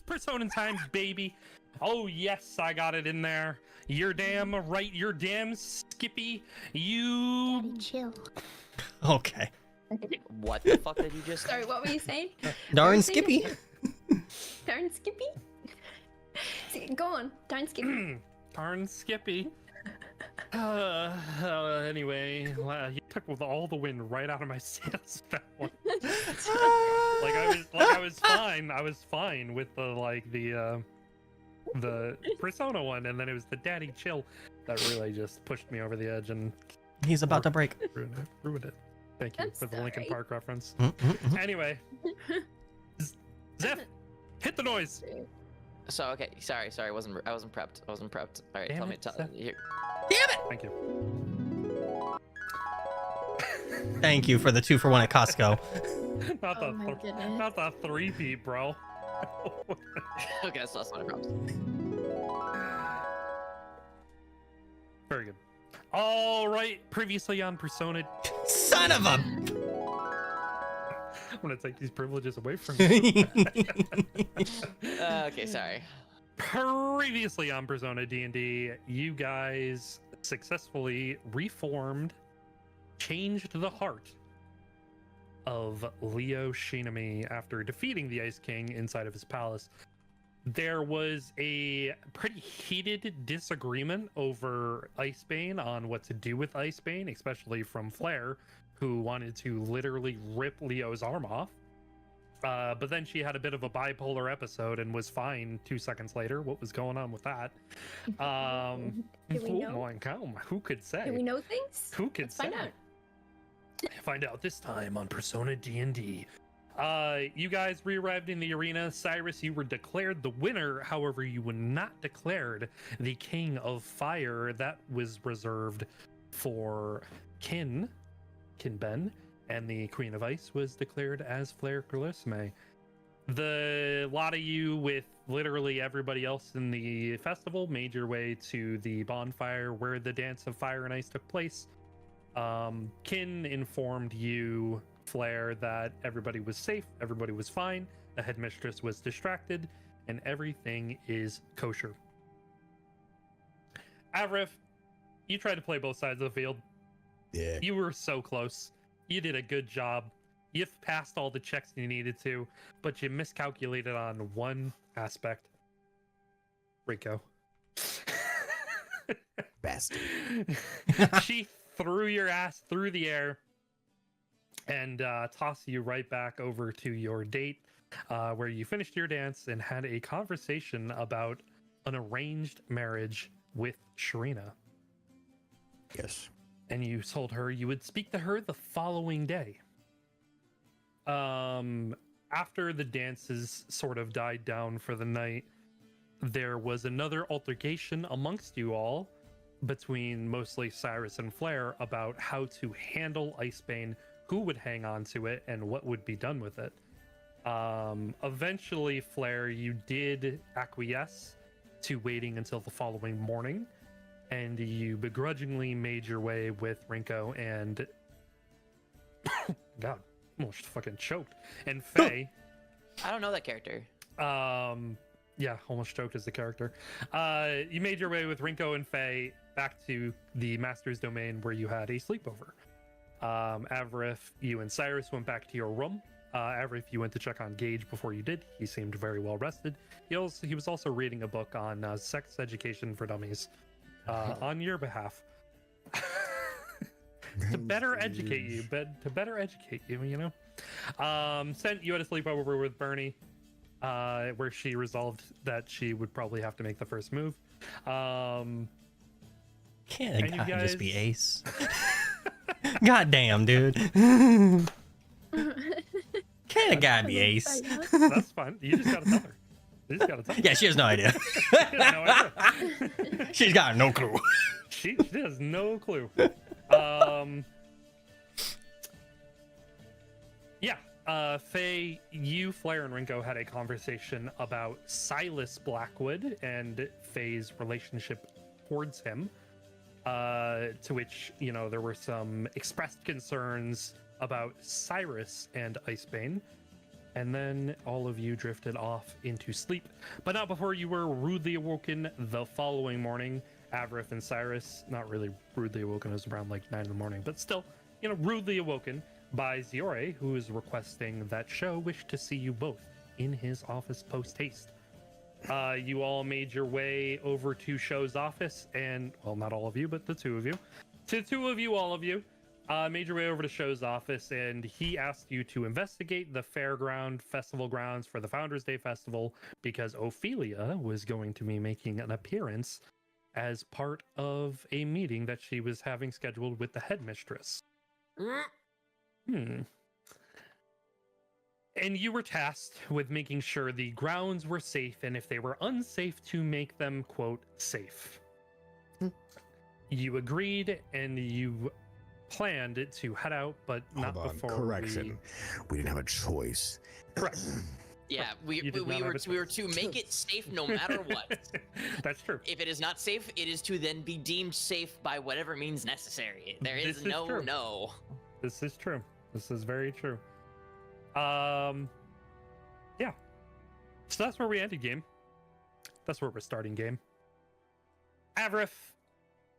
Persona times, baby. Oh yes, I got it in there. You're damn right. You're damn Skippy. You. Daddy, chill. Okay. What the fuck did you just? Sorry, what were you saying? Darn Skippy. Darn Skippy? Go on, darn Skippy. Darn Skippy. Anyway, you took all the wind right out of my sails with that one. I was fine. I was fine with the Persona one, and then it was the Daddy Chill that really just pushed me over the edge and He's about to break. ruined it. Thank you I'm for the Linkin sorry. Park reference. Mm-mm-mm. Anyway, Zeph, hit the noise. So okay, sorry, I wasn't prepped. All right, Damn tell me. it, Seth. Here. Damn it! Thank you. Thank you for the 2-for-1 at Costco. Not Oh my goodness. not the 3-peat, bro. Okay, so that's not a problem. Very good. All right, previously on Persona. Son of a. I'm gonna take these privileges away from you. Okay, sorry. Previously on Persona D&D, you guys successfully reformed, changed the heart of Leo Shinami after defeating the Ice King inside of his palace. There was a pretty heated disagreement over Icebane on what to do with Icebane, especially from Flair, who wanted to literally rip Leo's arm off. But then she had a bit of a bipolar episode and was fine 2 seconds later. What was going on with that? Do we know? Oh my God, who could say? Do we know things? Who could Let's say? find out. Find out this time on Persona D&D. You guys re-arrived in the arena. Cyrus, you were declared the winner. However, you were not declared the King of Fire. That was reserved for Kin Ben, and the Queen of Ice was declared as Flair Carlissime. The lot of you, with literally everybody else in the festival, made your way to the bonfire where the Dance of Fire and Ice took place. Kin informed you, Flair, that everybody was safe, everybody was fine, the headmistress was distracted, and everything is kosher. Avrif, you tried to play both sides of the field. Yeah. You were so close. You did a good job. You passed all the checks you needed to, but you miscalculated on one aspect. Rico. Bastard. She threw your ass through the air and tossed you right back over to your date, where you finished your dance and had a conversation about an arranged marriage with Sharina. Yes. And you told her you would speak to her the following day. After the dances sort of died down for the night, there was another altercation amongst you all, between mostly Cyrus and Flair, about how to handle Icebane, who would hang on to it, and what would be done with it. Eventually, Flair, you did acquiesce to waiting until the following morning, and you begrudgingly made your way with Rinko and God, almost fucking choked. And Faye. I don't know that character. Yeah, almost choked as the character. You made your way with Rinko and Faye back to the Master's Domain where you had a sleepover. Avrif, you and Cyrus went back to your room. Avrif, you went to check on Gage before you did. He seemed very well rested. He was also reading a book on sex education for dummies on your behalf. To better educate you, you know. You had a sleepover with Bernie, where she resolved that she would probably have to make the first move. Can't a And you guy just guys- be ace? God damn, dude. Can't a guy be ace? That's fine. You just gotta tell her. You just gotta tell her. Yeah, she has no idea. She has no idea. She's got no clue. She has no clue. Faye, you, Flair, and Rinko had a conversation about Silas Blackwood and Faye's relationship towards him. To which, you know, there were some expressed concerns about Cyrus and Icebane. and then all of you drifted off into sleep, but not before you were rudely awoken the following morning. Avrith and Cyrus, not really rudely awoken, it was around like 9 in the morning, but still, you know, rudely awoken by Ziore, who is requesting that Sho wished to see you both in his office post haste. You all made your way over to Sho's office, and, well, not all of you, but the two of you. To the two of you, all of you, made your way over to Sho's office, and he asked you to investigate the fairground festival grounds for the Founders Day Festival, because Ophelia was going to be making an appearance as part of a meeting that she was having scheduled with the headmistress. And you were tasked with making sure the grounds were safe, and if they were unsafe, to make them, quote, safe. You agreed, and you planned to head out, but not Hold on, before correction. We didn't have a choice. Correct. Yeah, we You did not were have a we were choice. to make it safe no matter what. That's true. If it is not safe, it is to then be deemed safe by whatever means necessary. There This is is true. no. This is true. This is very true. Yeah. So that's where we ended game. That's where we're starting game. Avrith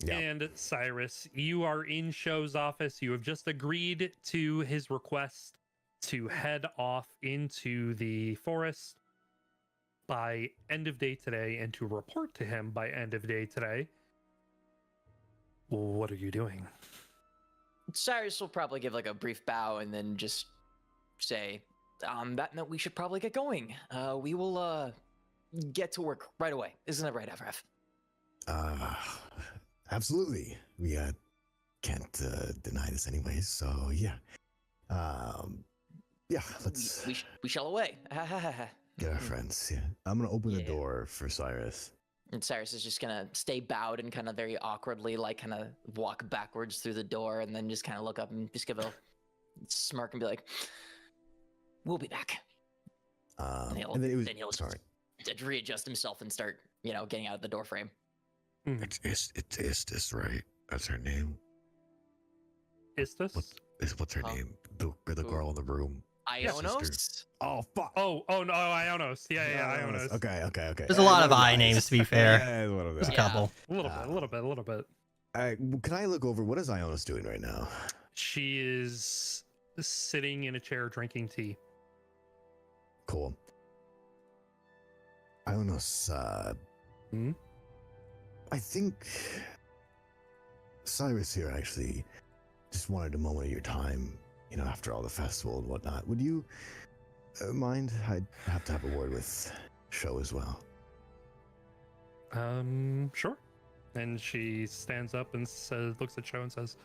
Yeah. and Cyrus, you are in Sho's office. You have just agreed to his request to head off into the forest by end of day today and to report to him by end of day today. What are you doing? Cyrus will probably give like a brief bow and then just say, that note, we should probably get going. We will get to work right away. Isn't that right, Avraf? Absolutely. We can't deny this anyways. So yeah. Yeah. Let's We shall away. get our friends. Yeah. I'm gonna open the Yeah. door for Cyrus. And Cyrus is just gonna stay bowed and kind of very awkwardly, like kind of walk backwards through the door, and then just kind of look up and just give a smirk and be like, "We'll be back." And And then it was. then he'll Sorry. just readjust himself and start, getting out of the door frame. It's Istis, right? That's her name. Istus? What's her Huh? name? The Who? girl in the room. Ionos? Oh fuck. Oh no, Ionos. Yeah, Ionos. Okay. There's a lot of I names, to be fair. Yeah, one of There's a them. Yeah. couple. A little bit. Can I look over? What is Ionos doing right now? She is sitting in a chair drinking tea. Cool. Ionos, Hmm? I think Cyrus here actually just wanted a moment of your time, after all the festival and whatnot. Would you mind? I'd have to have a word with Sho as well. Sure. And she stands up and looks at Sho and says,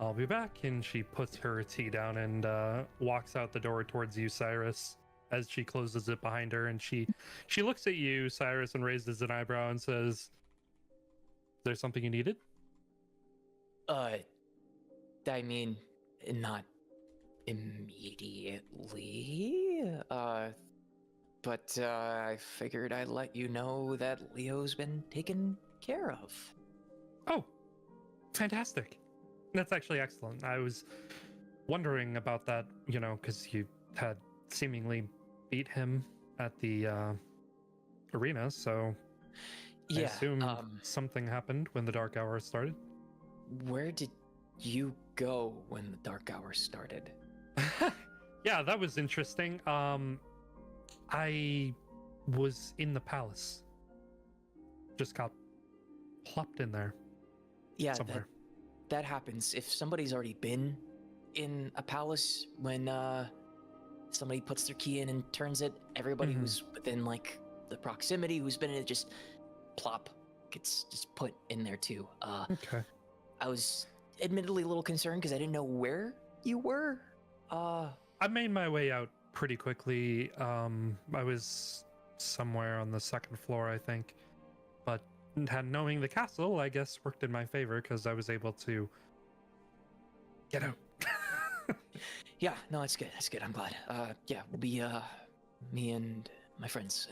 "I'll be back." And she puts her tea down and walks out the door towards you, Cyrus, as she closes it behind her. And she looks at you, Cyrus, and raises an eyebrow and says, "Is there something you needed?" I mean, not immediately. But I figured I'd let you know that Leo's been taken care of. Oh, fantastic. That's actually excellent. I was wondering about that, because you had seemingly beat him at the arena, so I assume something happened when the Dark Hour started. Where did you go when the Dark Hour started? Yeah, that was interesting. I was in the palace. Just got plopped in there Yeah, somewhere. that happens. If somebody's already been in a palace, when somebody puts their key in and turns it, everybody Mhm. who's within like the proximity, who's been in it, just plop, gets just put in there too. Okay. I was admittedly a little concerned because I didn't know where you were. I made my way out pretty quickly. I was somewhere on the second floor, I think. But knowing the castle, I guess, worked in my favor because I was able to get out. Yeah, no, that's good. That's good. I'm glad. Yeah, we'll be me and my friends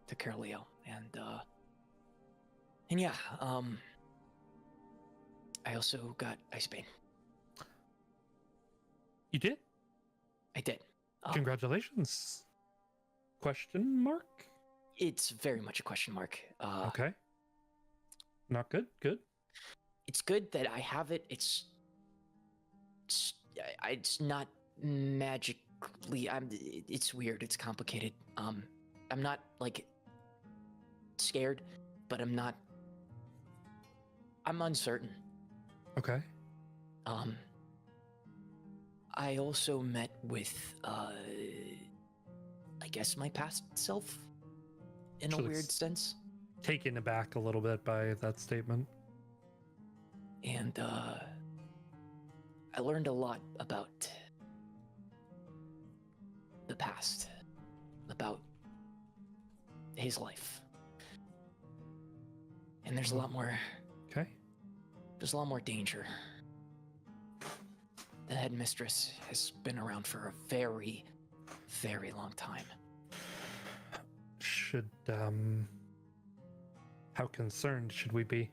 took care of Leo, and yeah, I also got Ice Bane. You did? I did. Congratulations. Question mark? It's very much a question mark. Okay. Not good. Good. It's good that I have it. It's not magically. It's weird. It's complicated. I'm not like scared, but I'm uncertain. Okay. I also met with I guess my past self in a She weird looks sense. taken aback a little bit by that statement. And I learned a lot about the past, about his life. And there's a lot more Okay. there's a lot more danger. The headmistress has been around for a very, very long time. Should how concerned should we be?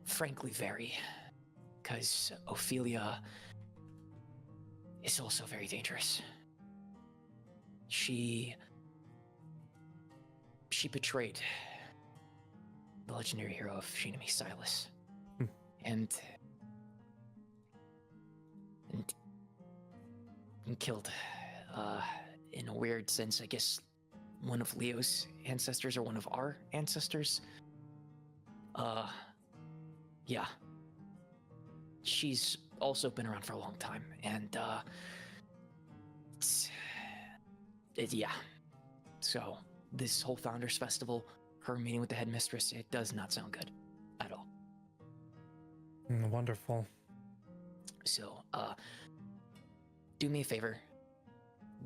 Frankly, very. Because Ophelia is also very dangerous. She betrayed the legendary hero of Shinami, Silas. And killed, in a weird sense, I guess, one of Leo's ancestors or one of our ancestors. Yeah. She's also been around for a long time, and, yeah. So, this whole Founders Festival, her meeting with the headmistress, it does not sound good at all. Wonderful. So, do me a favor.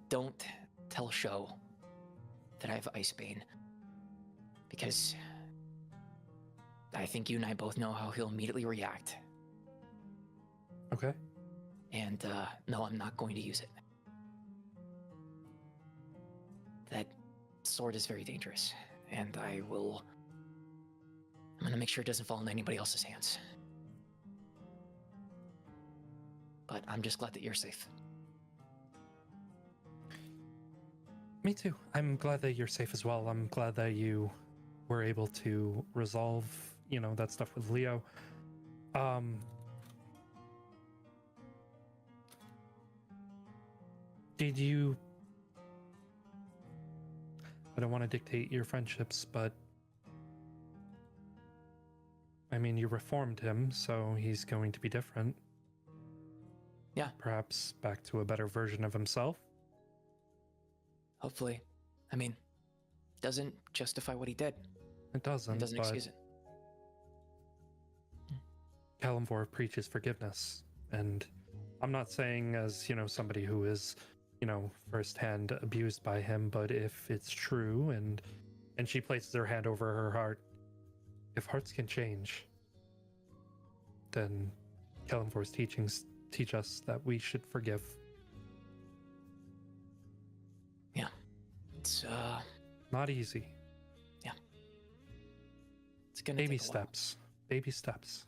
Don't tell Sho that I have Icebane. Because I think you and I both know how he'll immediately react. Okay. And, no, I'm not going to use it. That sword is very dangerous. And I'm gonna make sure it doesn't fall into anybody else's hands. But I'm just glad that you're safe. Me too. I'm glad that you're safe as well. I'm glad that you were able to resolve, that stuff with Leo. Did you... I don't want to dictate your friendships, but I mean, you reformed him, so he's going to be different. Yeah. Perhaps back to a better version of himself. Hopefully. I mean, doesn't justify what he did. It doesn't, It doesn't but excuse it. Kalimvor preaches forgiveness, and I'm not saying as, somebody who is, firsthand abused by him, but if it's true and she places her hand over her heart, if hearts can change, then Kalimvor's teachings teach us that we should forgive. Yeah. It's, Not easy. Yeah. It's gonna Baby take a while. steps. Baby steps.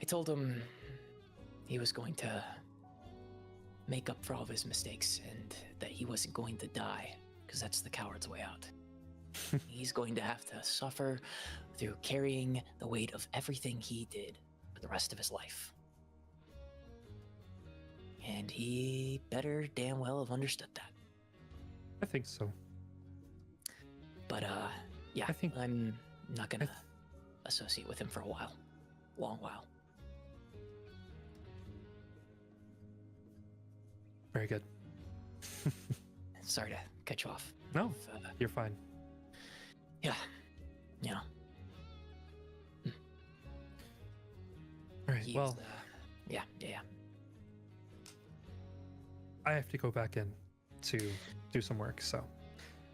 I told him he was going to make up for all of his mistakes and that he wasn't going to die, because that's the coward's way out. He's going to have to suffer through carrying the weight of everything he did for the rest of his life. And he better damn well have understood that. I think so. But, yeah, I think- I'm not gonna associate with him for a while. Long while. Very good. Sorry to cut you off. No, If, you're fine. yeah. Yeah. All right, He's, well, yeah. I have to go back in to do some work, so.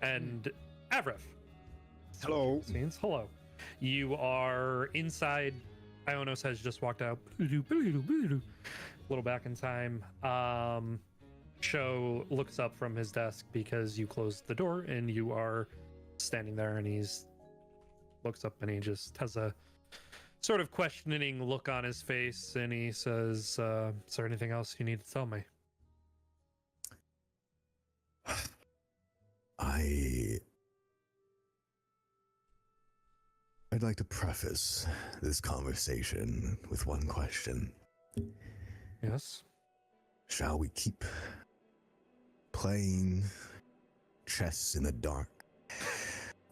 And Avrif. Hello. Scenes. Hello. You are inside. Ionos has just walked out. A little back in time. Sho looks up from his desk because you closed the door and you are standing there, and he's looks up and he just has a sort of questioning look on his face, and he says, "Is there anything else you need to tell me?" I'd like to preface this conversation with one question. Yes. Shall we keep playing chess in the dark?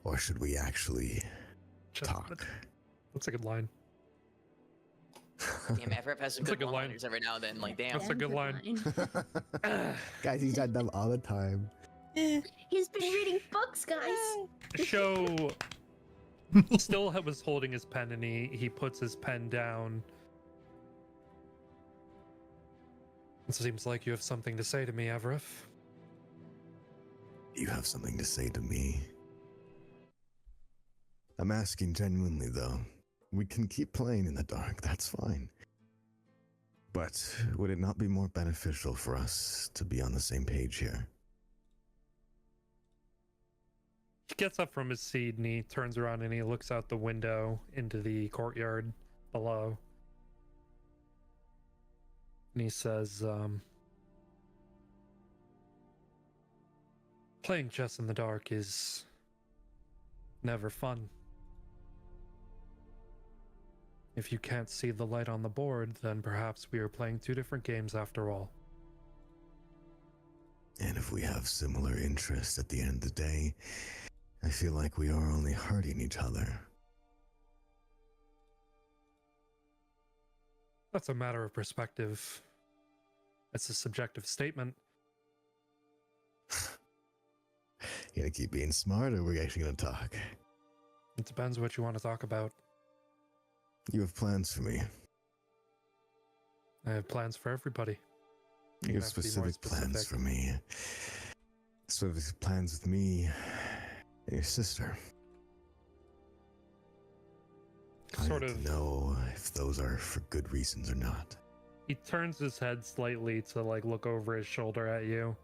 Or should we actually talk? That's a good line. Damn, FF has some That's a good good line. one-liners every now and then. Like, damn. That's a good line. Guys, he said them all the time. He's been reading books, guys. Show still was holding his pen, and he puts his pen down. It seems like you have something to say to me, Avrith. You have something to say to me? I'm asking genuinely, though. We can keep playing in the dark, that's fine. But would it not be more beneficial for us to be on the same page here? He gets up from his seat and he turns around and he looks out the window into the courtyard below. And he says, playing chess in the dark is never fun. If you can't see the light on the board, then perhaps we are playing two different games after all. And if we have similar interests at the end of the day, I feel like we are only hurting each other. That's a matter of perspective. It's a subjective statement. You gonna keep being smart, or we're actually gonna talk? It depends what you want to talk about. You have plans for me. I have plans for everybody. You have have to be more specific plans specific. for me. Specific plans with me and your sister. I Sort need of. to know if those are for good reasons or not. He turns his head slightly to like look over his shoulder at you,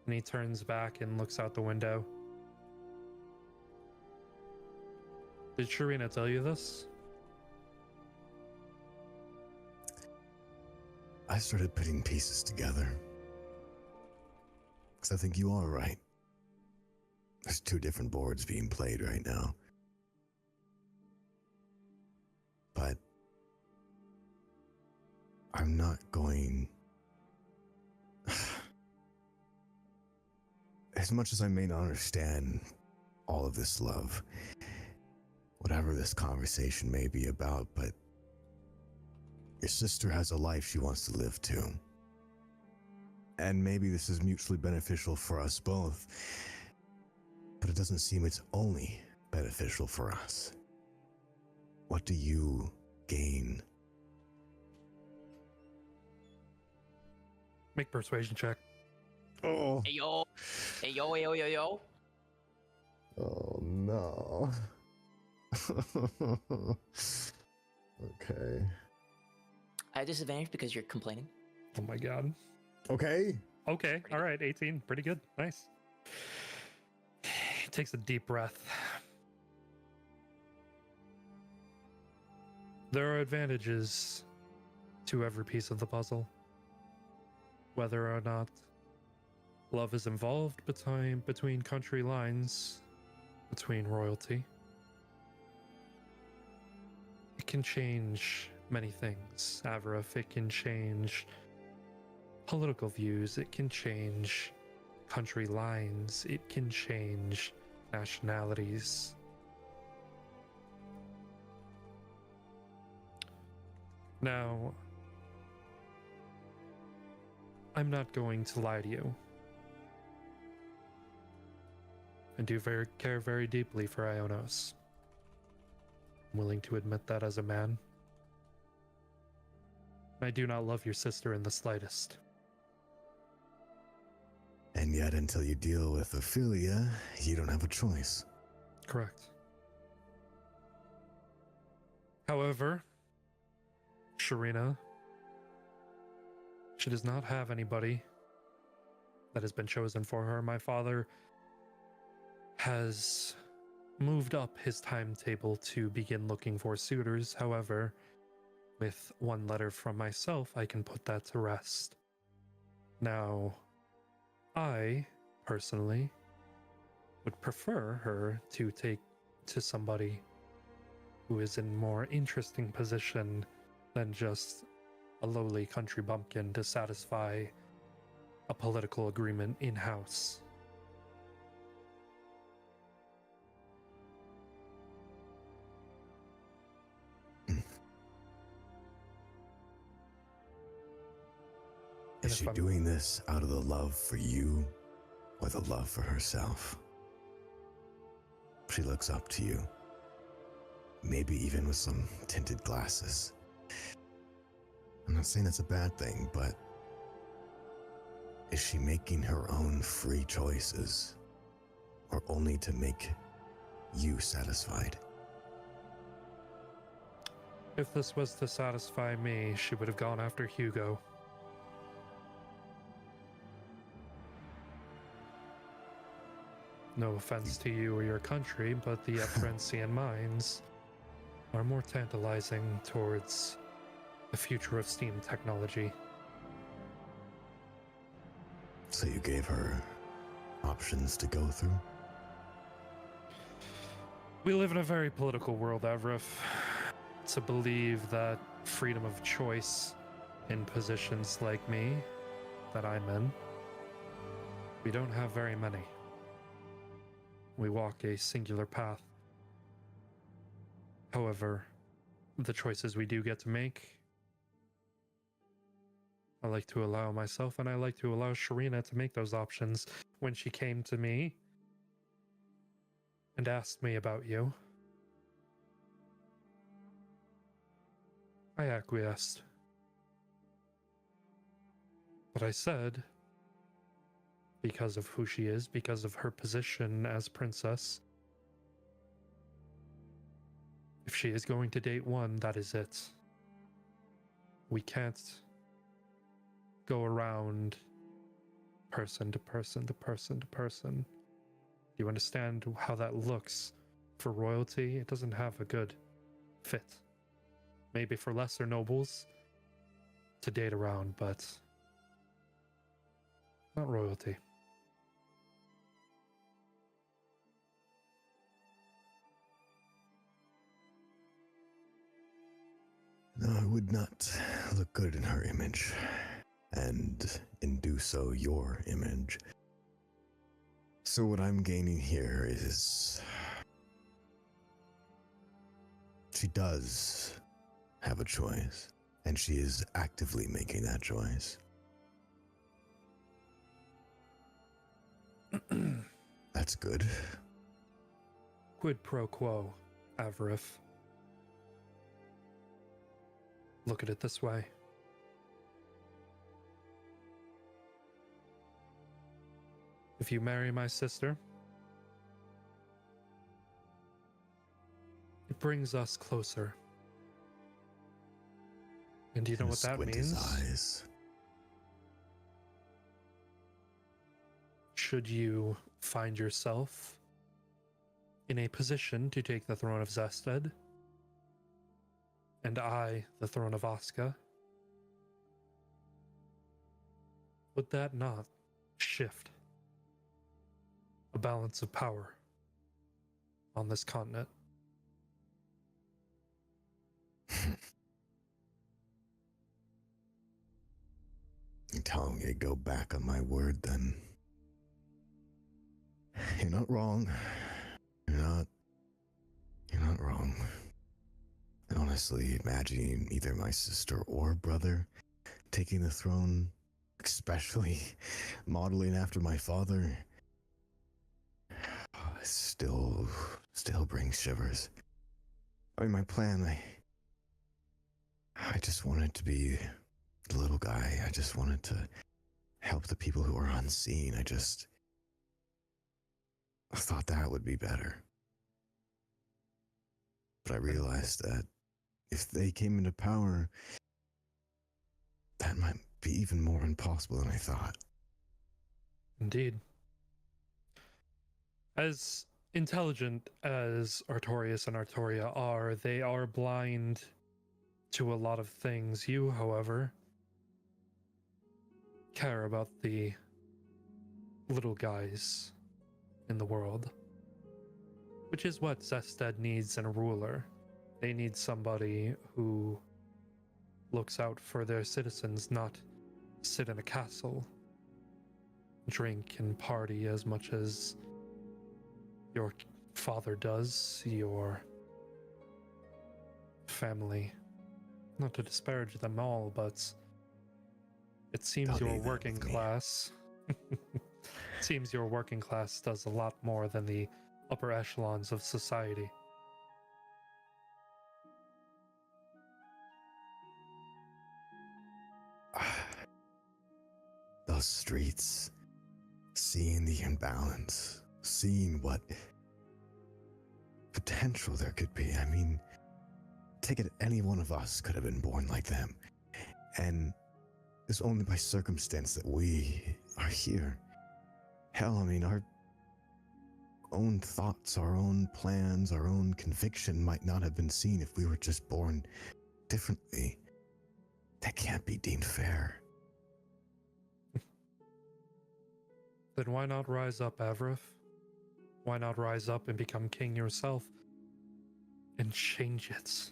and he turns back and looks out the window. Did Sharina tell you this? I started putting pieces together. Because I think you are right. There's two different boards being played right now. But I'm not going... As much as I may not understand all of this love, whatever this conversation may be about, but your sister has a life she wants to live too. And maybe this is mutually beneficial for us both, but it doesn't seem it's only beneficial for us. What do you gain? Make persuasion check. Oh. Hey yo, hey yo, hey yo, yo, yo. Oh no. Okay. I have disadvantage because you're complaining. Oh my god. Okay. Okay, Pretty all good. right, 18. Pretty good. Nice. He takes a deep breath. There are advantages to every piece of the puzzle. Whether or not love is involved between country lines, between royalty. It can change many things, Avarif. It can change political views. It can change country lines. It can change nationalities. Now, I'm not going to lie to you. I do care very deeply for Ionos. I'm willing to admit that as a man. I do not love your sister in the slightest. And yet, until you deal with Ophelia, you don't have a choice. Correct. However, Sharina, she does not have anybody that has been chosen for her. My father has moved up his timetable to begin looking for suitors. However, with one letter from myself, I can put that to rest. Now, I, personally, would prefer her to take to somebody who is in more interesting position than just a lowly country bumpkin to satisfy a political agreement in-house. Is she doing this out of the love for you or the love for herself? She looks up to you, maybe even with some tinted glasses. I'm not saying that's a bad thing, but is she making her own free choices or only to make you satisfied? If this was to satisfy me, she would have gone after Hugo. No offense to you or your country, but the Efrensian mines are more tantalizing towards the future of steam technology. So you gave her options to go through? We live in a very political world, Avrif. To believe that freedom of choice in positions like me, that I'm in, we don't have very many. We walk a singular path. However, the choices we do get to make, I like to allow myself and I like to allow Sharina to make those options. When she came to me and asked me about you, I acquiesced. But I said, because of who she is, because of her position as princess, if she is going to date one, that is it. We can't go around person to person to person to person. Do you understand how that looks for royalty? It doesn't have a good fit. Maybe for lesser nobles to date around, but not royalty. No, it would not look good in her image, and in do so your image. So what I'm gaining here is she does have a choice, and she is actively making that choice. That's good. Quid pro quo, Avrif. Look at it this way. If you marry my sister, it brings us closer. And do you know what that Squint means? his eyes. Should you find yourself in a position to take the throne of Zested, and I the throne of Osca, would that not shift a balance of power on this continent? You're telling me to go back on my word, then? You're not wrong. You're not wrong. And honestly, imagining either my sister or brother taking the throne, especially modeling after my father, still brings shivers. I mean, my plan, I just wanted to be the little guy. I just wanted to help the people who are unseen. I thought that would be better. But I realized that if they came into power, that might be even more impossible than I thought. Indeed. As intelligent as Artorias and Artoria are, they are blind to a lot of things. You, however, care about the little guys in the world, which is what Zested needs in a ruler. They need somebody who looks out for their citizens, not sit in a castle, drink and party as much as your father does, your family. Not to disparage them all, but it seems Don't your need that working with me. class seems your working class does a lot more than the upper echelons of society. Those streets, seeing the imbalance, seeing what potential there could be. I mean, take it, any one of us could have been born like them. And it's only by circumstance that we are here. Hell, I mean, our own thoughts, our own plans, our own conviction might not have been seen if we were just born differently. That can't be deemed fair. Then why not rise up, Avrith? Why not rise up and become king yourself and change it?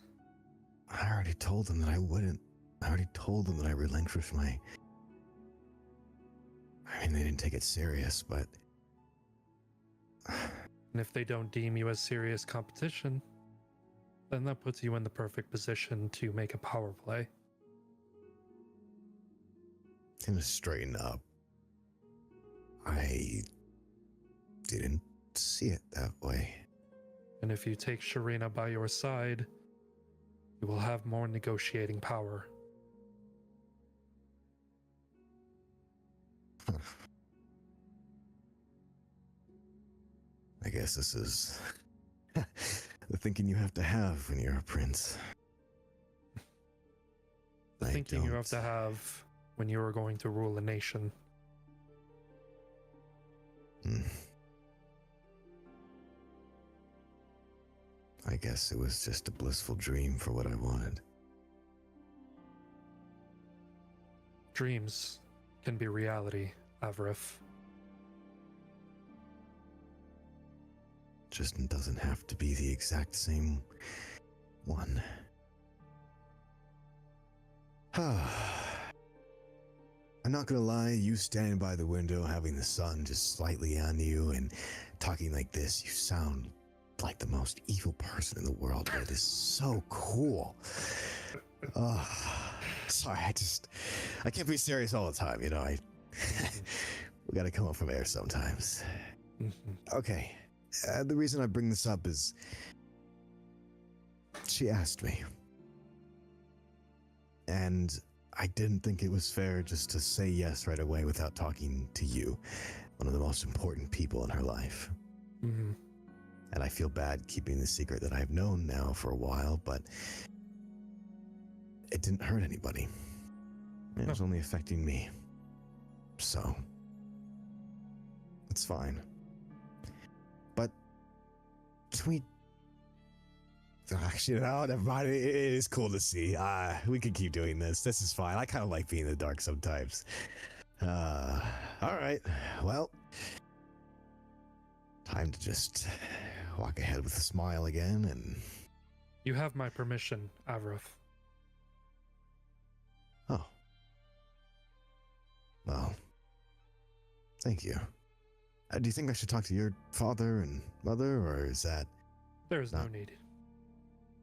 I already told them that I wouldn't. I already told them that I relinquished my... I mean, they didn't take it serious, but... And if they don't deem you as serious competition, then that puts you in the perfect position to make a power play. To straighten up. I didn't see it that way. And if you take Sharina by your side, you will have more negotiating power. I guess this is the thinking you have to have when you're a prince. The I thinking you have don't. to have when you are going to rule a nation. Hmm. I guess it was just a blissful dream for what I wanted. Dreams can be reality, Avrith. Just doesn't have to be the exact same one. I'm not gonna lie, you standing by the window, having the sun just slightly on you and talking like this, you sound like the most evil person in the world, but it is so cool. Sorry, I can't be serious all the time, you know, we gotta come up from air sometimes. Okay, the reason I bring this up is she asked me. And I didn't think it was fair just to say yes right away without talking to you, one of the most important people in her life. Mm-hmm. And I feel bad keeping the secret that I've known now for a while, but it didn't hurt anybody. It was only affecting me. So, it's fine. But, can we... Actually, no, never mind. It is cool to see. We can keep doing this. This is fine. I kind of like being in the dark sometimes. All right. Well, time to just walk ahead with a smile again and... You have my permission, Avrith. Oh. Well, thank you. Do you think I should talk to your father and mother, or is that... There is no Not- need.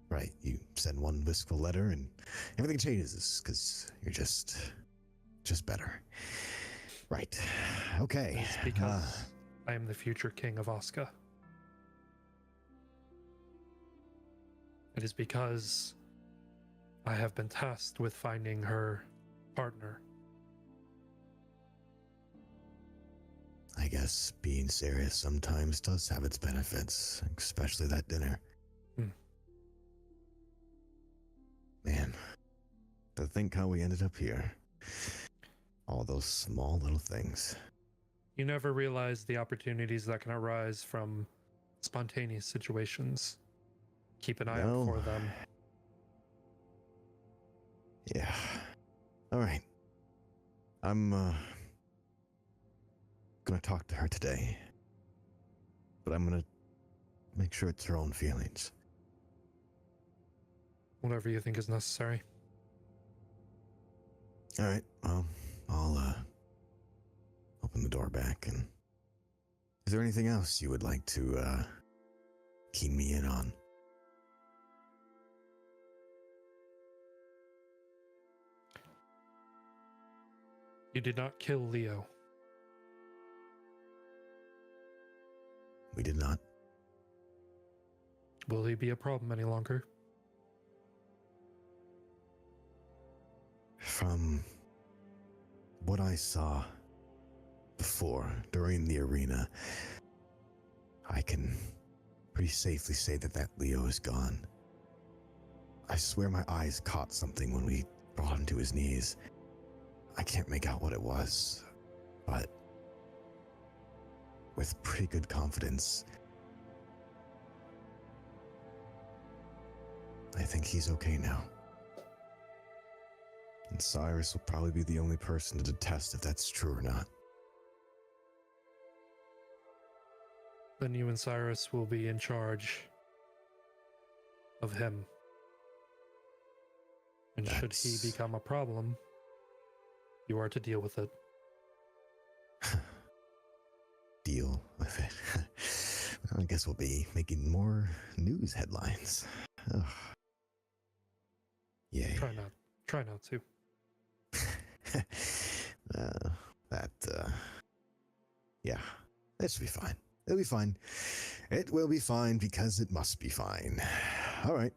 Right, you send one wistful letter and everything changes because you're just better. Right. Okay. It's because I am the future king of Osca. It is because I have been tasked with finding her partner. I guess being serious sometimes does have its benefits, especially that dinner. Man, to think how we ended up here. All those small little things. You never realize the opportunities that can arise from spontaneous situations. Keep an eye No. out for them. Yeah. All right. I'm gonna talk to her today, but I'm gonna make sure it's her own feelings. Whatever you think is necessary. All right. Well, I'll open the door back. And is there anything else you would like to key me in on? You did not kill Leo. We did not. Will he be a problem any longer? From what I saw before, during the arena, I can pretty safely say that Leo is gone. I swear my eyes caught something when we brought him to his knees. I can't make out what it was, but with pretty good confidence, I think he's okay now. And Cyrus will probably be the only person to test if that's true or not. Then you and Cyrus will be in charge of him. And should he become a problem, you are to deal with it. Deal with it. Well, I guess we'll be making more news headlines. Ugh. Yay. Try not to. Yeah, it should be fine. It'll be fine. It will be fine because it must be fine. All right.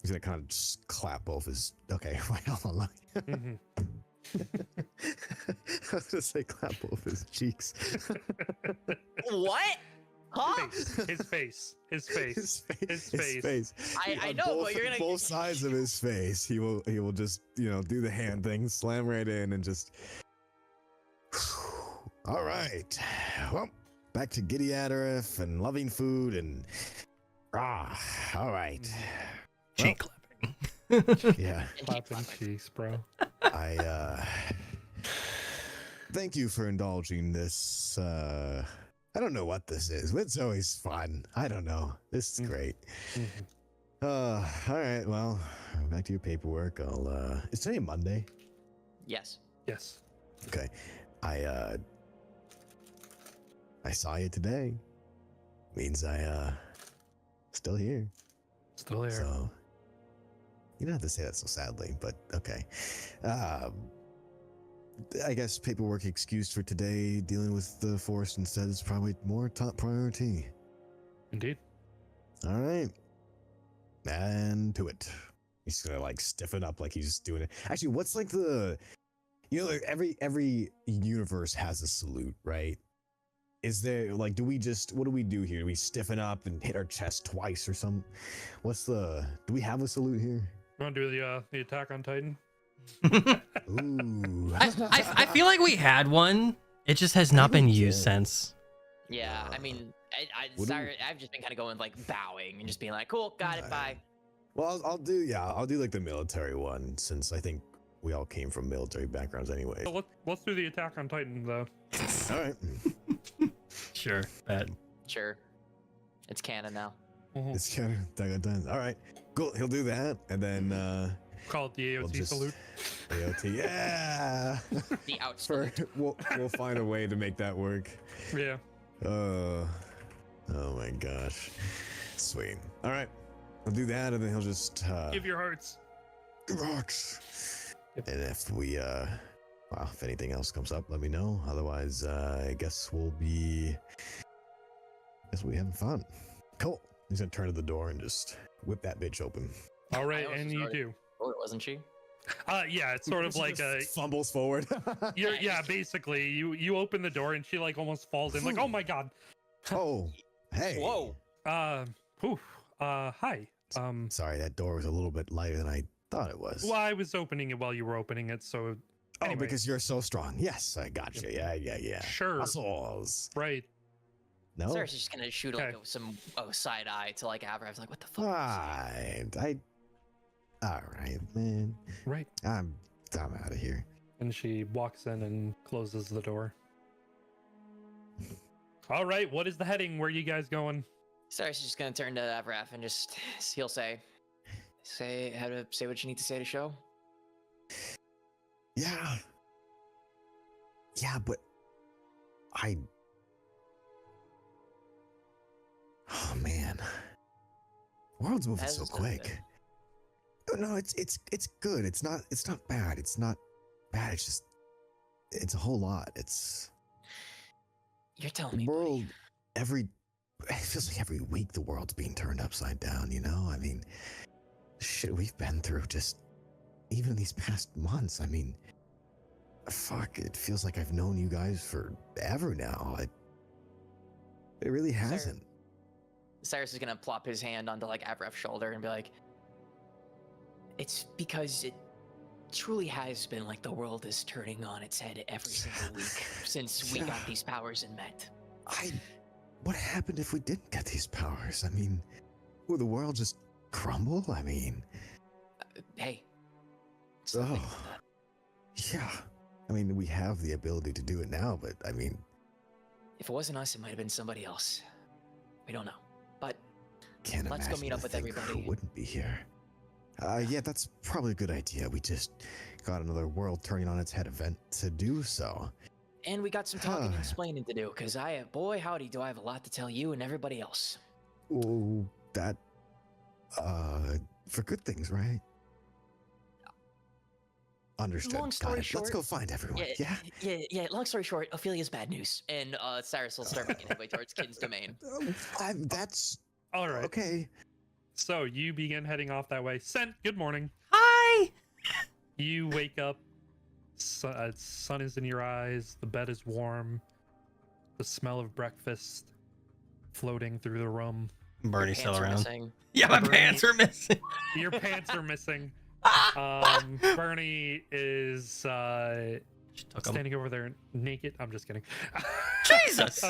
He's gonna kind of just clap both his. Okay, wait, hold on. Mm-hmm. I was gonna say clap both his cheeks. What? Huh? His face. His face. I On know, both, but you're gonna both sides of his face. He will just do the hand thing, slam right in, and just. All right. Well, back to Giddy Adderif and loving food and all right. Cheek clapping. Yeah. Clapping cheeks, bro. I thank you for indulging this. I don't know what this is, but it's always fun. I don't know. This is great. Mm-hmm. All right. Well, back to your paperwork. Is today Monday? Yes. Yes. Okay. I saw you today. Means I still here. Still there. So you don't have to say that so sadly, but okay. I guess paperwork excused for today. Dealing with the forest instead is probably more top priority. Indeed. All right. And to it. He's gonna like stiffen up like he's doing it. Actually, what's like the like every universe has a salute, right? Is there like what do we do here? Do we stiffen up and hit our chest twice or something? Do we have a salute here? You want to do the Attack on Titan? Ooh. I feel like we had one. It just has not been used since. Yeah, I mean, What do we- I've just been kind of going like bowing and just being like, cool, got it, bye. Well, I'll do like the military one since I think we all came from military backgrounds anyway. So let's do the Attack on Titan though. All right. Sure. Bet. Sure. It's canon now. Mhm. It's kind of all right. Cool. He'll do that, and then Call it the AOT we'll just- salute. AOT. Yeah. The out For, salute. we'll find a way to make that work. Yeah. Oh my gosh. Sweet. All right. I'll do that, and then he'll just Give your hearts. rocks. And if we if anything else comes up, let me know. Otherwise, I guess we'll be having fun. Cool. He's gonna turn to the door and just whip that bitch open. All right, I was and you sorry. do. Oh, wasn't she? Yeah, it's sort of She like just fumbles forward. yeah, basically you open the door and she like almost falls in like, oh my god. Oh, hey. Whoa. Hi. Sorry, that door was a little bit lighter than I thought it was. Well, I was opening it while you were opening it, so Oh, anyway. because you're so strong. Yes, I got you. Yeah. Sure. Muscles. Right. No. Sarah's just gonna shoot like Okay. some side eye to like Avrav, like, what the fuck? All right, man. Right. I'm out of here. And she walks in and closes the door. All right, what is the heading? Where are you guys going? Sarah's just gonna turn to Avrav and he'll say what you need to say to show. Yeah. Yeah, but oh man. World's moving so As, quick. No, it's good. It's not bad. It's not bad. It's a whole lot. You're telling The me, world buddy. it feels like every week the world's being turned upside down, you know? I mean, the shit we've been through just even these past months. I mean, fuck, it feels like I've known you guys forever now. It really hasn't. Cyrus is gonna plop his hand onto like Avrav's shoulder and be like, it's because it truly has been like the world is turning on its head every single week since we got these powers and met. What happened if we didn't get these powers? I mean, will the world just crumble? I mean, Hey. Stop thinking about that. yeah. I mean, we have the ability to do it now, but I mean, If it wasn't us, it might have been somebody else. We don't know. But can't let's go imagine meet up the with thing who everybody. wouldn't be here. Yeah, that's probably a good idea. We just got another world turning on its head event to do so. And we got some talking and explaining to do, because boy howdy do I have a lot to tell you and everybody else. Oh, that, for good things, right? Understood. Long Got story it. short, Let's go find everyone. Yeah? Long story short, Ophelia's bad news, and Cyrus will start making his way towards Kin's domain. That's All right. okay. So you begin heading off that way. Scent, good morning. Hi. You wake up. Sun is in your eyes. The bed is warm. The smell of breakfast floating through the room. Bernie's still Pants are around. missing. Yeah, my Bernie- pants are missing. Your pants are missing. Bernie is She took 'em. standing over there naked. I'm just kidding. Jesus!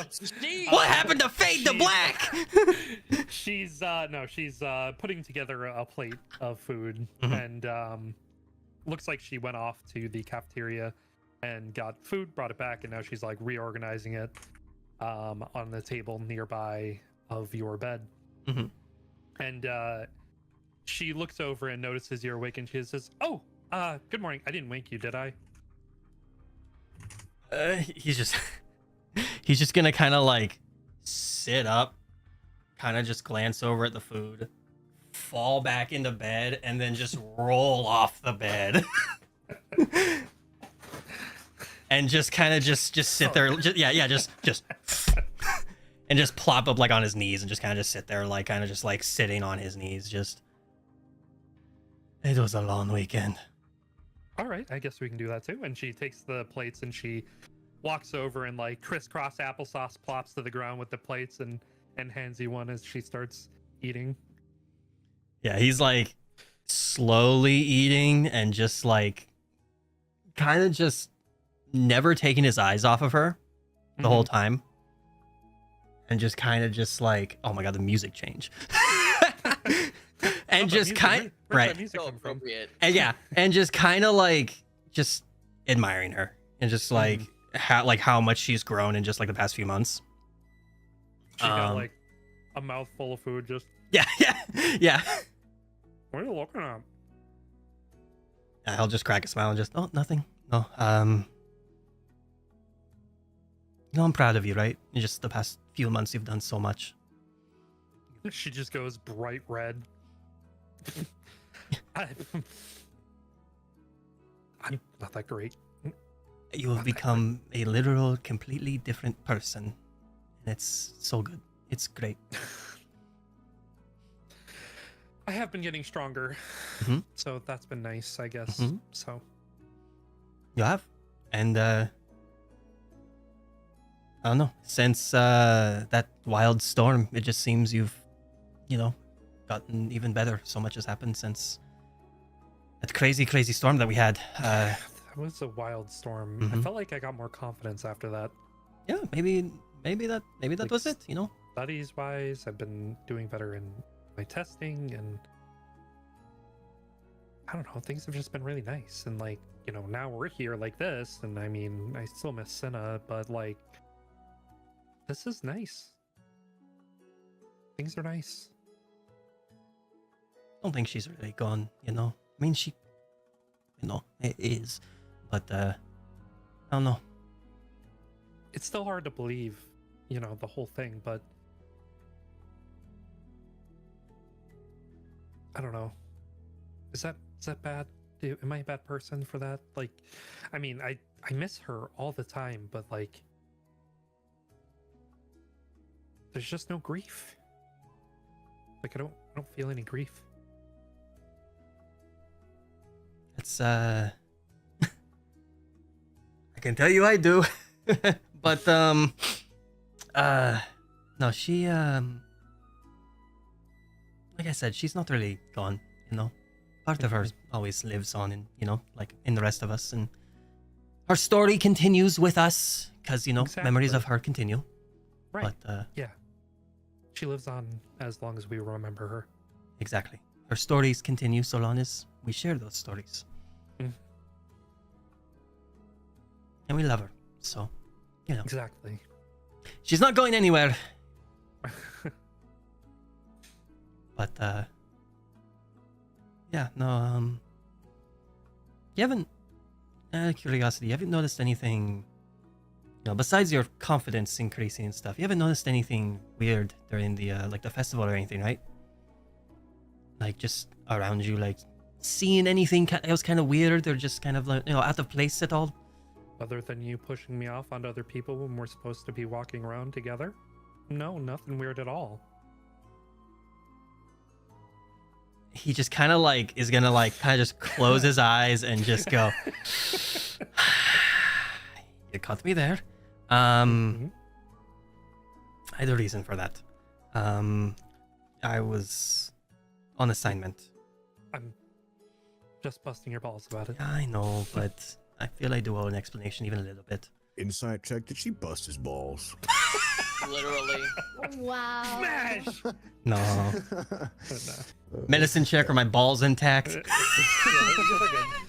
What happened to fade to black? She's putting together a plate of food Mhm. and looks like she went off to the cafeteria and got food, brought it back, and now she's like reorganizing it on the table nearby of your bed. Mhm. And she looks over and notices you're awake and she says, "Oh, good morning. I didn't wake you, did I?" He's just gonna kind of like sit up, kind of just glance over at the food, fall back into bed, and then just roll off the bed. And just kind of just sit there, just and just plop up like on his knees and just kind of just sit there, like kind of just like sitting on his knees. Just, it was a long weekend. All right, I guess we can do that too. And she takes the plates and she walks over and like crisscross applesauce plops to the ground with the plates and hands you one as she starts eating. Yeah, he's like slowly eating and just like kind of just never taking his eyes off of her the whole time. And just kind of just like, oh my god, the music change. And just kind Where's right. that music So come from? appropriate. And yeah, and just kind of like just admiring her and just like how much she's grown in just like the past few months. She got like a mouthful of food. Just Yeah. what are you looking at? I'll just crack a smile and just, oh, nothing. No. You know, I'm proud of you, right? In just the past few months, you've done so much. She just goes bright red. I'm not that great. You have become a literal, completely different person. And it's so good. It's great. I have been getting stronger, so that's been nice, I guess. Mhm. So You have. And, I don't know. Since that wild storm, it just seems you've, gotten even better. So much has happened since that crazy, crazy storm that we had. that was a wild storm. I Mhm. felt like I got more confidence after that. Yeah, maybe maybe that Like, was it. You know. Studies wise, I've been doing better in my testing, and I don't know, things have just been really nice. And like, you know, now we're here like this, and I mean, I still miss Cinna, but like, this is nice. Things are nice. I don't think she's really gone. You know. I mean, she, it is, but I don't know. It's still hard to believe, you know, the whole thing, but I don't know. Is that bad? Am I a bad person for that? Like, I mean, I miss her all the time, but like, there's just no grief. Like, I don't feel any grief. It's I can tell you I do. But no, she like I said, she's not really gone, you know. Part of her always lives on in, you know, like in the rest of us, and her story continues with us because, you know, memories of her continue. Right. But Yeah. She lives on as long as we remember her. exactly. Her stories continue so long as we share those stories. Mm. And we love her. So, you know. Exactly. She's not going anywhere. But yeah, no, you haven't, out of curiosity, you haven't noticed anything, you know, besides your confidence increasing and stuff, you haven't noticed anything weird during the like the festival or anything, right? Like just around you, like seeing anything that was kind of weird or just kind of like, you know, out of place at all? Other than you pushing me off onto other people when we're supposed to be walking around together? No, nothing weird at all. He just kind of like is gonna like kind of just close his eyes and just go, you caught me there. I had a reason for that. I was on assignment. I'm just busting your balls about it. Yeah, I know, but I feel I do owe an explanation even a little bit. Insight check. Did she bust his balls? Literally. Wow. Smash! No. Medicine check, or my balls intact? Yeah,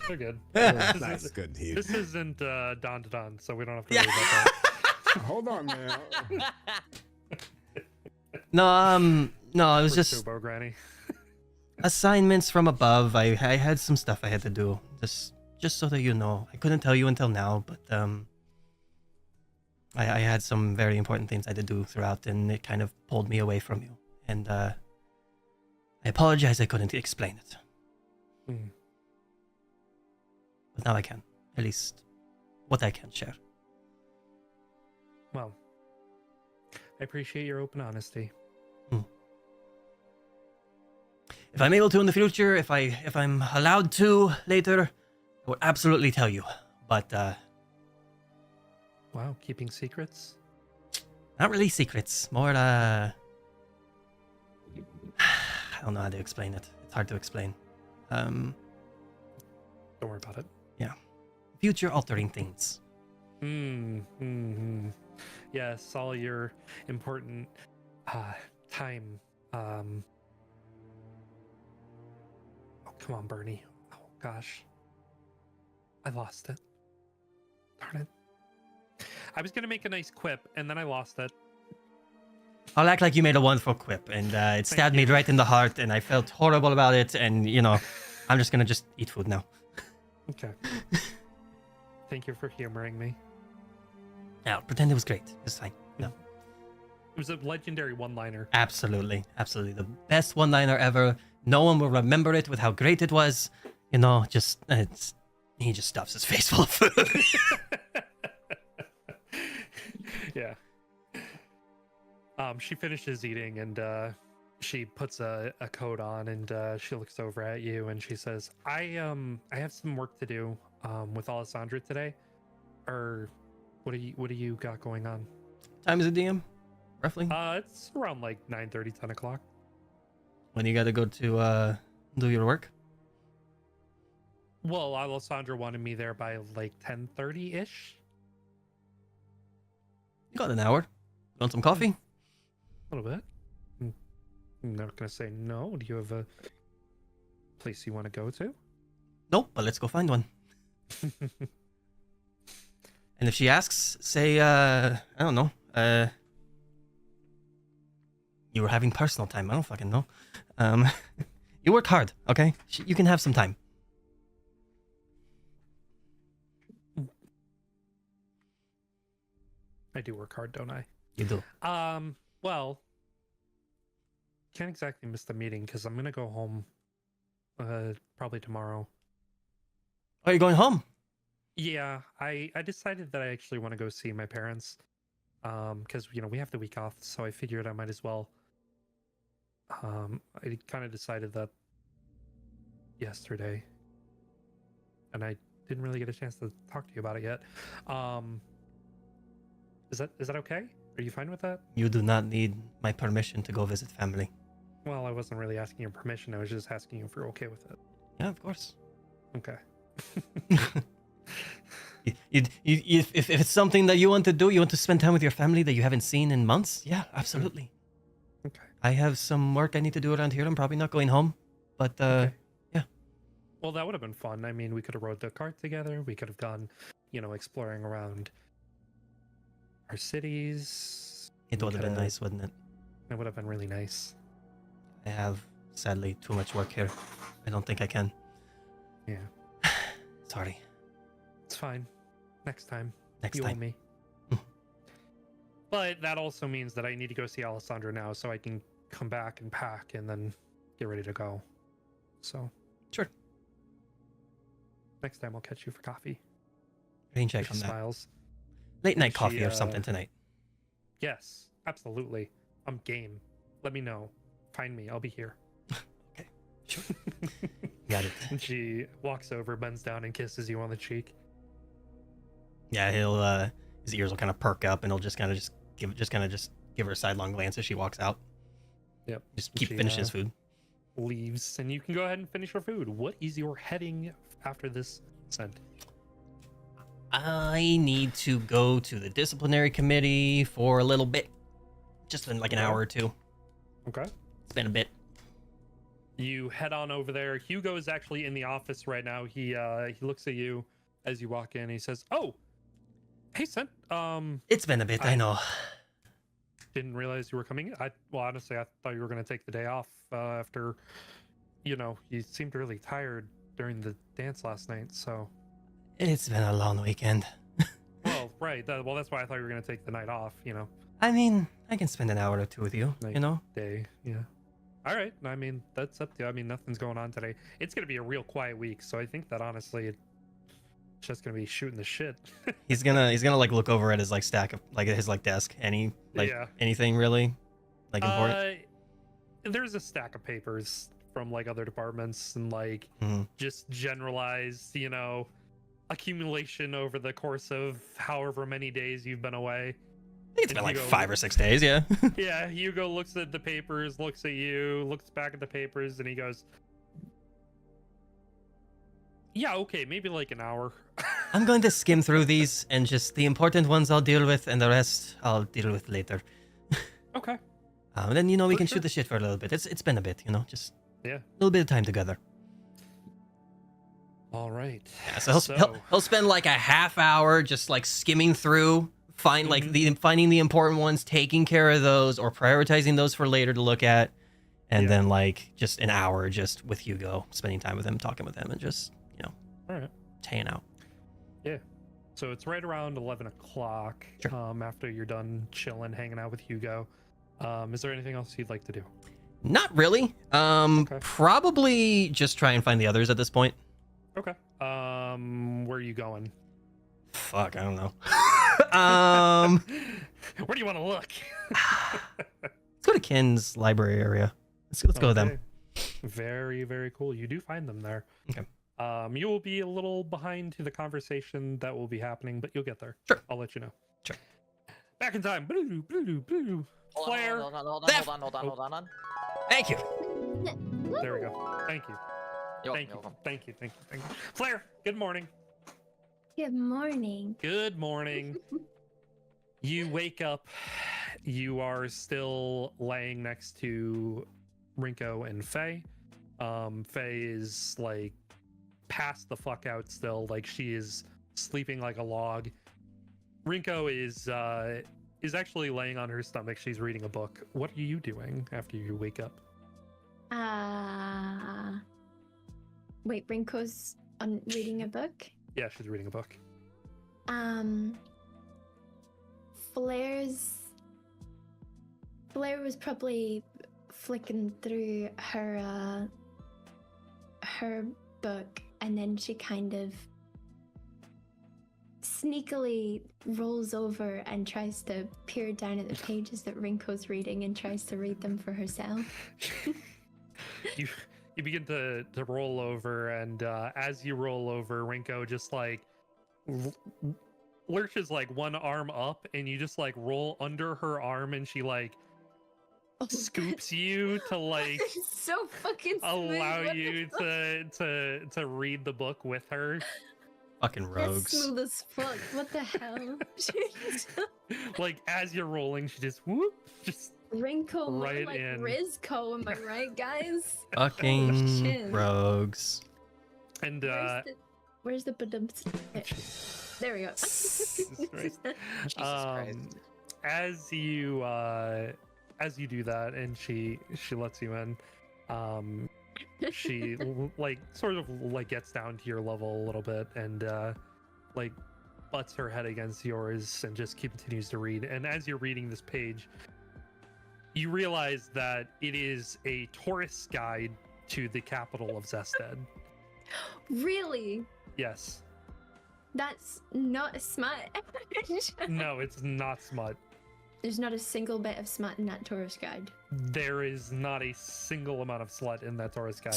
they're good. That's good, Heath. This isn't Don to Don, so we don't have to Yeah. worry about that. Hold on, man. No, it was For just Turbo Granny. assignments from above. I had some stuff I had to do. Just so that you know. I couldn't tell you until now, but I had some very important things I had to do throughout, and it kind of pulled me away from you. And I apologize I couldn't explain it. Mm. But now I can. At least what I can share. Well, I appreciate your open honesty. If I'm able to in the future, if I'm allowed to later, I will absolutely tell you. But Wow, keeping secrets? not really secrets. More I don't know how to explain it. It's hard to explain. Don't worry about it. Future altering things. Yes, all your important time. Oh, come on, Bernie. Oh, gosh. I lost it. Darn it. I was going to make a nice quip, and then I lost it. I'll act like you made a wonderful quip, and it stabbed me right in the heart, and I felt horrible about it, and, you know, I'm just gonna just eat food now. Okay. Thank you for humoring me. Yeah, I'll pretend it was great. It's fine. No. It was a legendary one-liner. Absolutely. Absolutely. The best one-liner ever. No one will remember it with how great it was. You know, just, he just stuffs his face full of food. Yeah. She finishes eating, and she puts a coat on, and she looks over at you, and she says, I have some work to do with Alessandra today. Or what do you got going on? Time is it, DM? Roughly? It's around like 9:30, 10 o'clock. When you gotta go to do your work? Well, Alessandra wanted me there by like 10:30 ish. You got an hour. Want some coffee? A little bit. I'm not gonna say no. Do you have a place you want to go to? No, but let's go find one. And if she asks, say, I don't know, you were having personal time. I don't fucking know. You worked hard, okay? You can have some time. I do work hard, don't I? You do. Well, can't exactly miss the meeting because I'm gonna go home probably tomorrow. Are you going home? Yeah, I decided that I actually want to go see my parents. Because we have the week off, so I figured I might as well. I kind of decided that yesterday, and I didn't really get a chance to talk to you about it yet. Is that okay? Are you fine with that? You do not need my permission to go visit family. Well, I wasn't really asking your permission. I was just asking if you're okay with it. Yeah, of course. Okay. If it's something that you want to do, you want to spend time with your family that you haven't seen in months, yeah, absolutely. Okay. I have some work I need to do around here. I'm probably not going home, but Okay. yeah. Well, that would have been fun. I mean, we could have rode the cart together. We could have gone, exploring around our cities. It We would have been coulda- nice, wouldn't it? It would have been really nice. I have, sadly, too much work here. I don't think I can. Yeah. Sorry. It's fine. Next time. Next You owe time. me. But that also means that I need to go see Alessandra now so I can come back and pack and then get ready to go. So. Sure. Next time I'll catch you for coffee. Rain If check she on that. smiles. Late night She, coffee or something tonight. Yes, absolutely. I'm game. Let me know. Find me. I'll be here. Okay. Sure. Got it. And she walks over, bends down, and kisses you on the cheek. Yeah, he'll his ears will kind of perk up, and he'll just kind of give her a sidelong glance as she walks out. Yep. Just keep She, finishing his food. Leaves, and you can go ahead and finish your food. What is your heading after this send? I need to go to the disciplinary committee for a little bit, just in like an hour or two. Okay. It's been a bit. You head on over there. Hugo is actually in the office right now. He looks at you as you walk in. He says, "Oh, hey, son. It's been a bit. I know. Didn't realize you were coming. Honestly, I thought you were going to take the day off after, you seemed really tired during the dance last night. So, It's been a long weekend. well, right. Well, that's why I thought you were going to take the night off. I mean, I can spend an hour or two with you. Like- You know. Day. Yeah. All right. I mean, that's up to you. I mean, nothing's going on today. It's going to be a real quiet week. So I think that honestly, it's just going to be shooting the shit. He's gonna like look over at his like stack of like his like desk. Yeah. Anything really like important? There's a stack of papers from like other departments and like Mhm. just generalized, accumulation over the course of however many days you've been away. It's and been like Hugo- 5 or 6 days. Yeah. Yeah, Hugo looks at the papers, looks at you, looks back at the papers, and he goes, "Yeah, okay, maybe like an hour." I'm going to skim through these and just the important ones I'll deal with, and the rest I'll deal with later. Okay. Then we For can sure. shoot the shit for a little bit. It's been a bit, just Yeah. a little bit of time together. All right. Yeah, so he'll spend like a half hour just like skimming through, Mhm. finding the important ones, taking care of those, or prioritizing those for later to look at, and Yeah. then like just an hour just with Hugo, spending time with him, talking with him, and just All right. hanging out. So it's right around 11 o'clock. Sure. After you're done chilling, hanging out with Hugo. Is there anything else you'd like to do? Not really. Probably just try and find the others at this point. Okay. Where are you going? Fuck, I don't know. Where do you want to look? Let's go to Ken's library area. Let's go with them. Okay. Very, very cool. You do find them there. Okay. You will be a little behind to the conversation that will be happening, but you'll get there. Sure. I'll let you know. Sure. Back in time. Flair. Hold on. Thank you. There we go. Thank you. You're Thank you. welcome. Thank you. Flair, good morning. Good morning. Good morning. You wake up You are still laying next to Rinko and Faye. Faye is like passed the fuck out still, like she is sleeping like a log. Rinko is actually laying on her stomach. She's reading a book. What are you doing after you wake up? Wait, Rinko's on reading a book? Yeah, she's reading a book. Flair was probably flicking through her book, and then she kind of sneakily rolls over and tries to peer down at the pages that Rinko's reading and tries to read them for herself. you begin to roll over, and as you roll over, Rinko just like lurches like one arm up, and you just like roll under her arm, and she like scoops you to like so fucking smooth. allow What you the fuck? to read the book with her. Fucking That's rogues. smooth as fuck. What the hell? Like as you're rolling, she just whoop, just Rinko, more Right like in. Rizko, am I right, guys? Fucking shit. rogues. and Where's the badums? There we go. Jesus Christ. Jesus Christ. As you do that, and she lets you in, she like sort of like gets down to your level a little bit, and like butts her head against yours and just continues to read. And as you're reading this page, you realize that it is a tourist guide to the capital of Zested. Really? Yes. That's not a smut. No, it's not smut. There's not a single bit of smut in that tourist guide. There is not a single amount of slut in that tourist guide.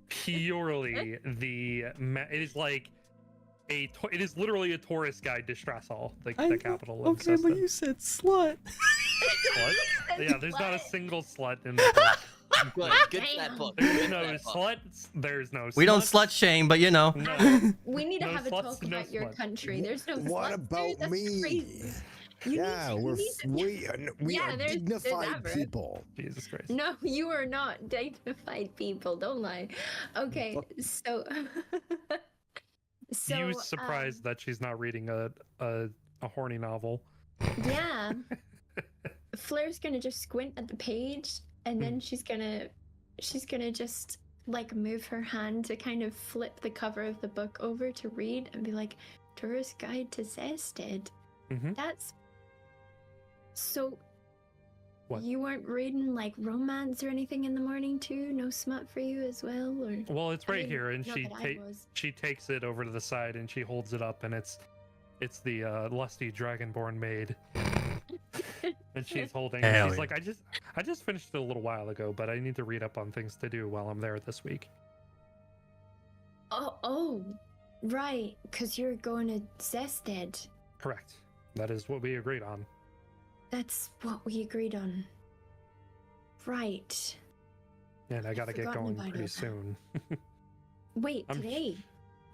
Purely it is like it is literally a tourist guide to Strassel, the capital of Okay, but Zested. you said slut. Slut? Yeah, there's not a Slut. single slut in the book. Good, good for that Damn. book. There's Good no for that book. sluts. There's no We don't sluts. slut shame, but you know. No. We need to No have a sluts, talk no about your sluts. country. There's no What sluts about there? That's me? crazy. You Yeah, need to- we're you need to- we Yeah, are there's dignified Everett. people. Jesus Christ. No, you are not dignified people. Don't lie. Okay, so. You surprised that she's not reading a horny novel. Yeah. Flair's gonna just squint at the page, and then she's gonna just like move her hand to kind of flip the cover of the book over to read and be like, "Tourist Guide to Zested." Mhm. That's so. What? You weren't reading like romance or anything in the morning too? No smut for you as well, or? Well, it's I right mean, here, and not that I was. she takes it over to the side and she holds it up, and it's the lusty dragonborn maid. And she's holding it. Hell She's yeah. like, I just finished it a little while ago, but I need to read up on things to do while I'm there this week. Oh, right. Because you're going to Zested. Correct. That is what we agreed on. That's what we agreed on. Right. And I gotta get forgotten going about pretty it. soon. Wait, I'm- today?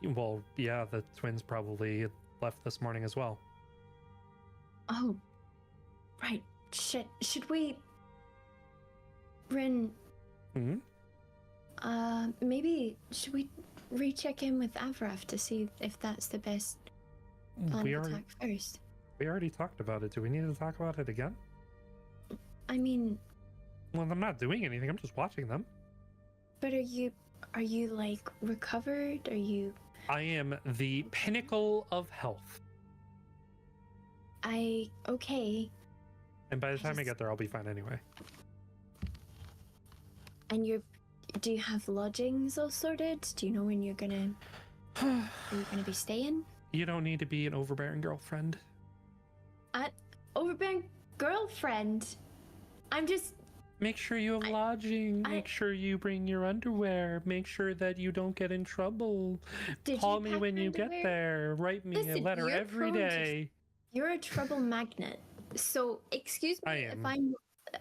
Well, yeah, the twins probably left this morning as well. Oh, right. Shit. Should we, Rin? Hmm? Maybe should we recheck in with Avraf to see if that's the best plan We to already, attack first? we already talked about it. Do we need to talk about it again? I mean, Well, I'm not doing anything. I'm just watching them. but are you like recovered? Are you? I am the pinnacle of health. Okay. And by the I time I just- get there, I'll be fine anyway. And do you have lodgings all sorted? Do you know when are you gonna be staying? You don't need to be an overbearing girlfriend. Overbearing girlfriend. I'm just. Make sure you have lodging. I- Make sure you bring your underwear. Make sure that you don't get in trouble. Did Call you me pack when you underwear? get there. Write me a Listen, letter you're every prone to- day. You're a trouble magnet. So excuse me I if am. I'm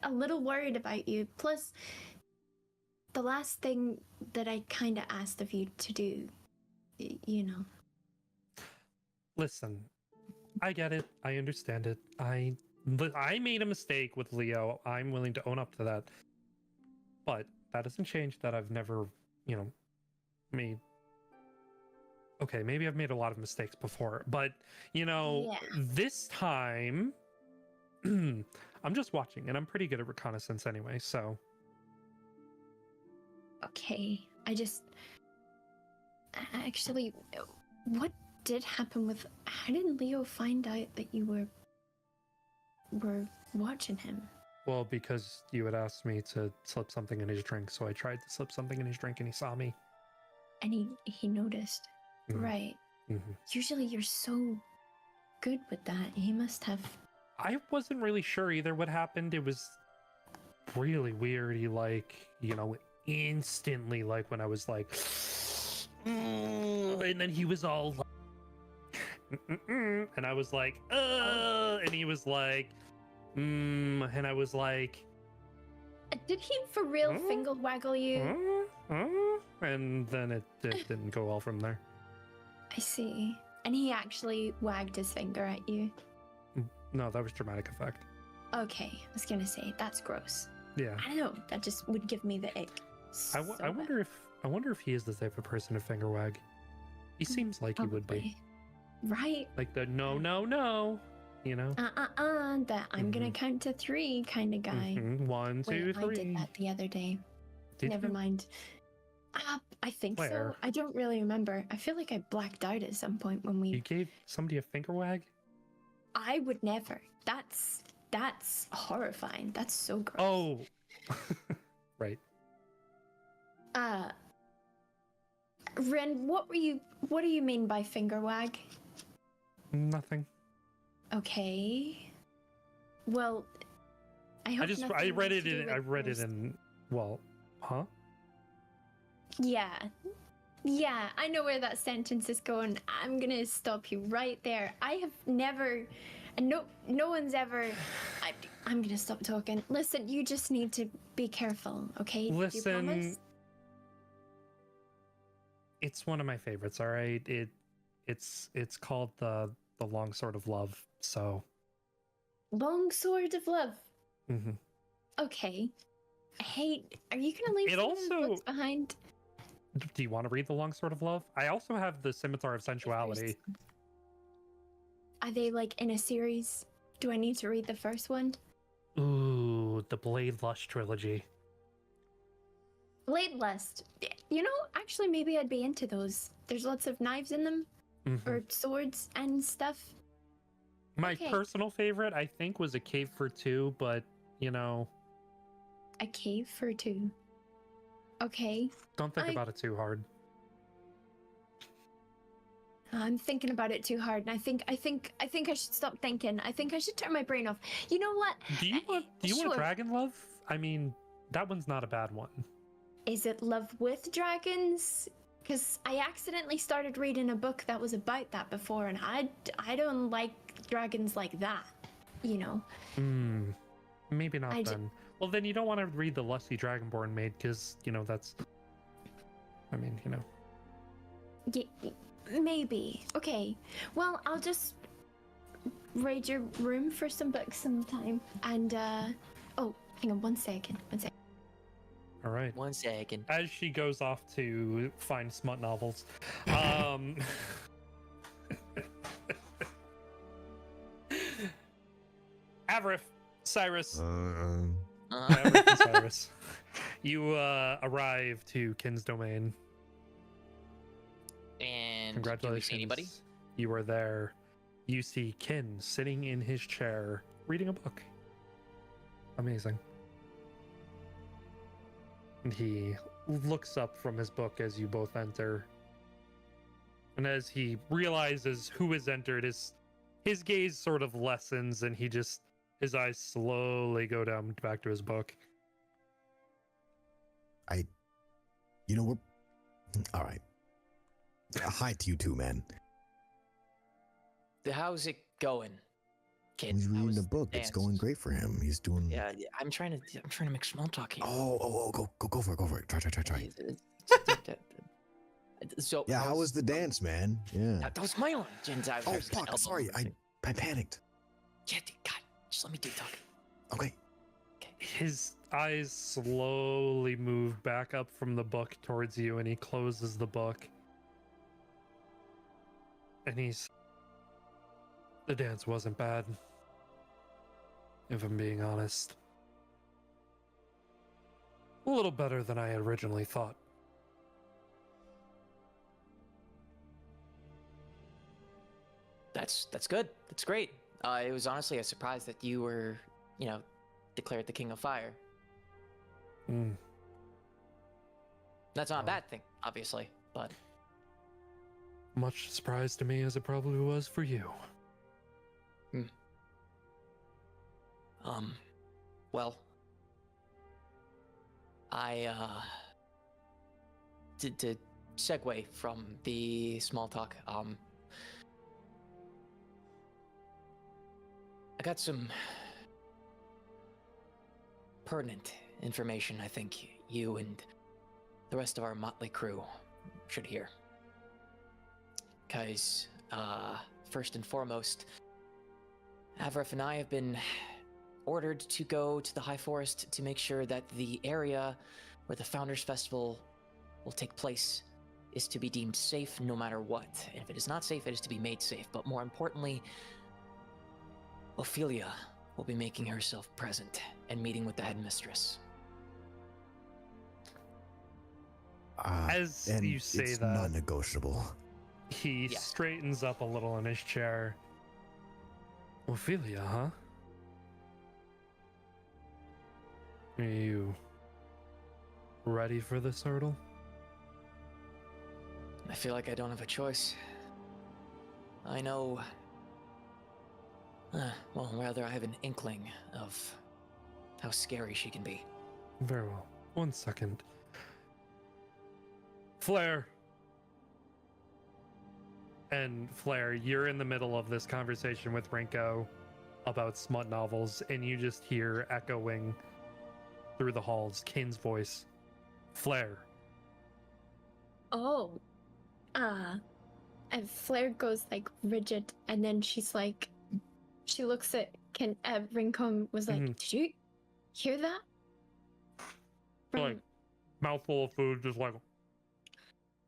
a little worried about you. Plus, the last thing that I kind of asked of you to do, you know. Listen, I get it. I understand it. I made a mistake with Leo. I'm willing to own up to that. But that doesn't change that I've never, made. Okay, maybe I've made a lot of mistakes before, but Yeah. this time I'm just watching and I'm pretty good at reconnaissance anyway, so Okay. Actually, what did happen with. How did Leo find out that you were watching him? well, because you had asked me to slip something in his drink, so I tried to slip something in his drink and he saw me. And he noticed. Mhm. Right. Mhm. Usually you're so good with that. He must have. I wasn't really sure either what happened. It was really weird. He instantly when I was like and then he was all like and I was like and he was like and I was like Did he for real finger waggle you? and then it didn't go well from there. I see. And he actually wagged his finger at you. No, that was dramatic effect. Okay, I was gonna say that's gross. Yeah. I don't know. That just would give me the ick. I wonder if he is the type of person to finger wag. He seems like he would be. Right. Like the no, That I'm gonna count to 3 kind of guy. 1, 2, Wait, 3. I did that the other day. Never you? mind. I think Flair. so. I don't really remember. I feel like I blacked out at some point when You we. gave somebody a finger wag? I would never. That's horrifying. That's so gross. Oh. Right. Ren, what do you mean by finger wag? Nothing. Okay. Well, I hope I read it in yours. well, huh? Yeah. Yeah, I know where that sentence is going. I'm gonna stop you right there. I have never, and no one's ever. I'm gonna stop talking. Listen, you just need to be careful, okay? Do you Listen, promise? it's one of my favorites, all right? It's called the Long Sword of Love, so Long Sword of Love. mhm. Okay. Hey, are you gonna leave It some of those also- books behind? Do you want to read the Long Sword of Love? I also have the Scimitar of Sensuality. Are they like in a series? Do I need to read the first one? Ooh, the Blade Lust trilogy. Blade Lust. You know, actually, maybe I'd be into those. There's lots of knives in them, Mhm. or swords and stuff. My okay. personal favorite, I think, was A Cave for Two, but A cave for 2. Okay, don't think I- about it too hard. I'm thinking about it too hard, and I think I should stop thinking. I think I should turn my brain off. You know what? Do you want Sure. Dragon Love? I mean, that one's not a bad one. Is it Love with Dragons? Because I accidentally started reading a book that was about that before, and I don't like dragons like that. Maybe not I j- then. Well, then you don't want to read the Lusty Dragonborn Maid because that's. I mean, Maybe. Okay. Well, I'll just raid your room for some books sometime. And oh, hang on 1 second. 1 second. All right. 1 second. As she goes off to find smut novels, Avarith, Cyrus, Avarith and Cyrus, you arrive to Kin's domain. And Congratulations. do we see anybody? You are there. You see Kin sitting in his chair reading a book. Amazing. And he looks up from his book as you both enter. And as he realizes who has entered, his gaze sort of lessens and his eyes slowly go down back to his book. We're all right. Hi to you too, man. How's it going, kid? He's reading How's the book. dance? It's going great for him. He's doing. Yeah, I'm trying to make small talk here. Oh, go for it. Try. So Yeah, how was the dance, man? Yeah. That was my own. Oh, fuck. Sorry. I panicked. Yeah, God, just let me do talk. Okay. His eyes slowly move back up from the book towards you, and he closes the book. And the dance wasn't bad, if I'm being honest. A little better than I originally thought. That's good. That's great. It was honestly a surprise that you were, declared the King of Fire. Mm. That's not a bad thing, obviously, but Much surprise to me as it probably was for you. Well, I to segue from the small talk, I got some pertinent information I think you and the rest of our motley crew should hear. Because, first and foremost, Avref and I have been ordered to go to the High Forest to make sure that the area where the Founders Festival will take place is to be deemed safe no matter what. And if it is not safe, it is to be made safe. But more importantly, Ophelia will be making herself present and meeting with the headmistress. As and you say it's that, non-negotiable. he Yes. straightens up a little in his chair. Ophelia, huh? Are you ready for this hurdle? I feel like I don't have a choice. I know... well, rather, I have an inkling of how scary she can be. Very well. 1 second. Flair. And Flair, you're in the middle of this conversation with Rinko about smut novels, and you just hear echoing through the halls Kane's voice. Flair. Oh. And Flair goes like rigid, and then she's like, she looks at Rincon was like, Mhm. Did you hear that? Like, mouthful of food, just like,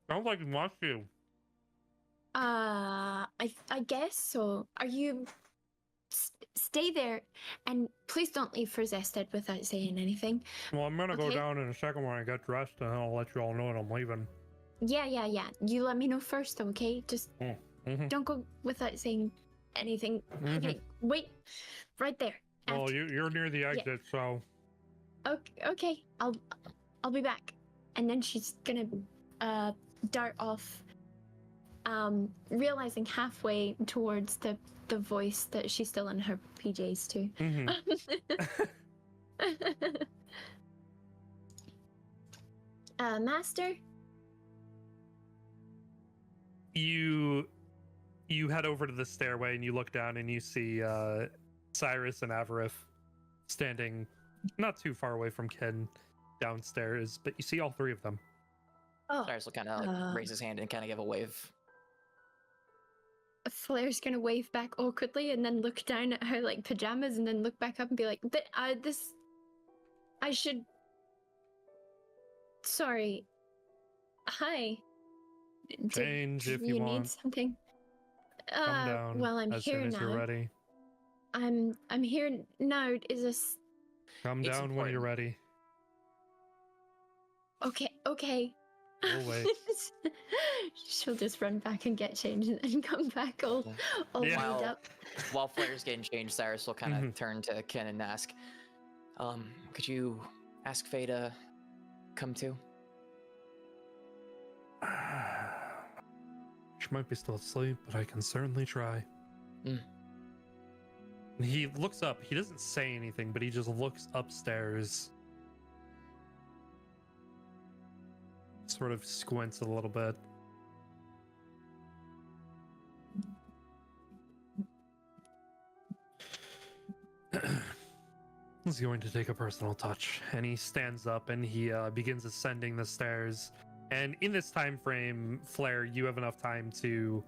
sounds like he wants you. I guess so. Are you stay there, and please don't leave for Zested without saying anything. Well, I'm gonna go Okay. down in a second when I get dressed, and I'll let you all know that I'm leaving. Yeah. You let me know first, okay? Just Mm-hmm. don't go without saying anything. Okay, wait, right there. Well, After- you're near the exit, so Okay, I'll be back. And then she's gonna dart off, realizing halfway towards the voice that she's still in her PJs too. Master? you head over to the stairway and you look down and you see Cyrus and Avarif standing not too far away from Ken downstairs, but you see all three of them. Oh, Cyrus will kind of raise his hand and kind of give a wave. Flair's gonna wave back awkwardly and then look down at her like pajamas and then look back up and be like, I should... Sorry. Hi. Change if Do you need want. something? Come down Well, I'm as here soon as now. you're ready. I'm here now. Is this... Come It's down when you're important. ready. Okay. We'll wait. She'll just run back and get changed and then come back all Yeah. made up. While Flair's getting changed, Cyrus will kind of turn to Ken and ask, could you ask Faye to come too? She might be still asleep, but I can certainly try. Mm. He looks up. He doesn't say anything, but he just looks upstairs. Sort of squints a little bit. He's going to take a personal touch, and he stands up and he begins ascending the stairs And in this time frame, Flair, you have enough time to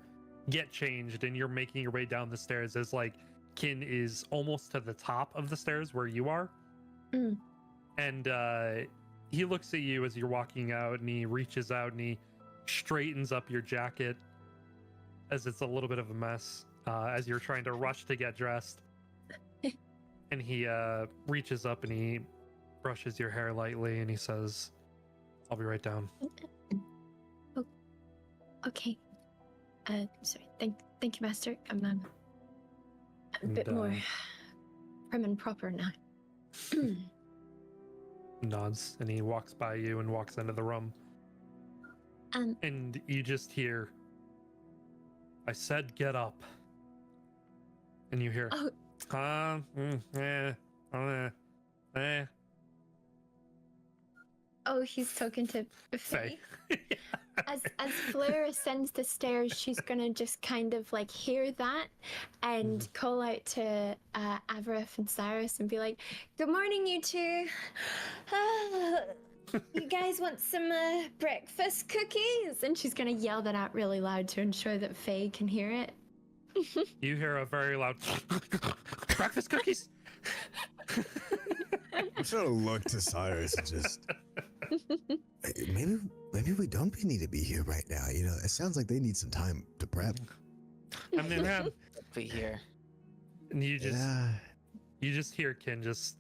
get changed, and you're making your way down the stairs as like Kin is almost to the top of the stairs where you are. Mm. And he looks at you as you're walking out, and he reaches out and he straightens up your jacket as it's a little bit of a mess as you're trying to rush to get dressed. And he reaches up and he brushes your hair lightly, and he says, "I'll be right down." Okay. Sorry. Thank you, Master. I'm a bit And, more prim and proper now. Nods, and he walks by you and walks into the room. And you just hear, "I said get up." And you hear, Oh. Oh, he's talking to Faye. Faye. As Flair ascends the stairs, she's gonna just kind of like hear that and call out to Avarith and Cyrus and be like, "Good morning, you two. You guys want some breakfast cookies?" And she's gonna yell that out really loud to ensure that Faye can hear it. You hear a very loud breakfast cookies. I'm trying to look to Cyrus and just. Hey, maybe we don't need to be here right now. You know, it sounds like they need some time to prep. I mean, man, Be here. and you just Yeah. you just hear Kin just,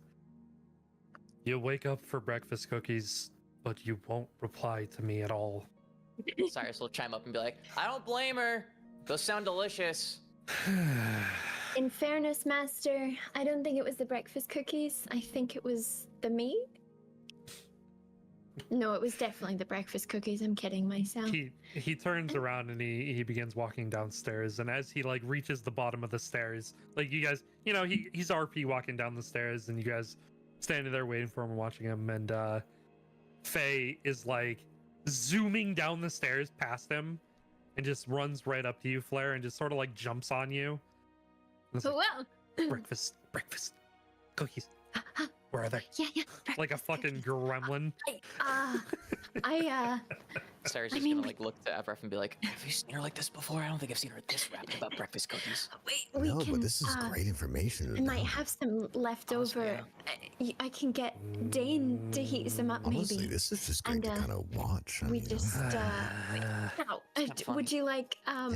"You wake up for breakfast cookies, but you won't reply to me at all." Cyrus will chime up and be like, "I don't blame her. Those sound delicious." In fairness, Master, I don't think it was the breakfast cookies. I think it was the meat. No, it was definitely the breakfast cookies. I'm kidding myself. He turns around and he begins walking downstairs, and as he like reaches the bottom of the stairs, like you guys, you know, he's RP walking down the stairs, and you guys standing there waiting for him and watching him, and Faye is like zooming down the stairs past him and just runs right up to you, Flair, and just sort of like jumps on you. And it's Oh, like, well. breakfast cookies. Where are they? Yeah. Like a fucking gremlin. Cyrus I is mean, gonna like look to Avarith and be like, "Have you seen her like this before? I don't think I've seen her this rapid about breakfast cookies." wait, we No, can. but this is great information. I might have some leftover. I can get Dane to heat some up, Honestly, maybe. this is just great And, to kind of watch. I We mean, just. Now, funny. would you like? yeah.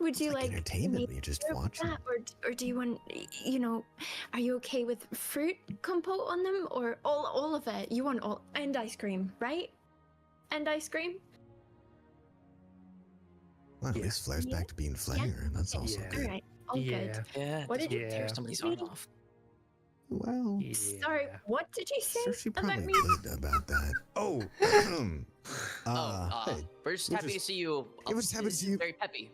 Would you like like entertainment? me You're just to watching. that, or do you want? You know, are you okay with fruit compote on them, or all of it? You want all and ice cream, right? And ice cream. Well, at Yeah. least Flair's Yeah. back to being Flair. That's also Yeah. good. All right, all good. Yeah. What did you- tear somebody's arm off? Well, Sorry, what did you say sure she about probably me? would about that. Oh, hey, We're just we're happy to just- see you. Yeah, we're just happy to see you. Very peppy.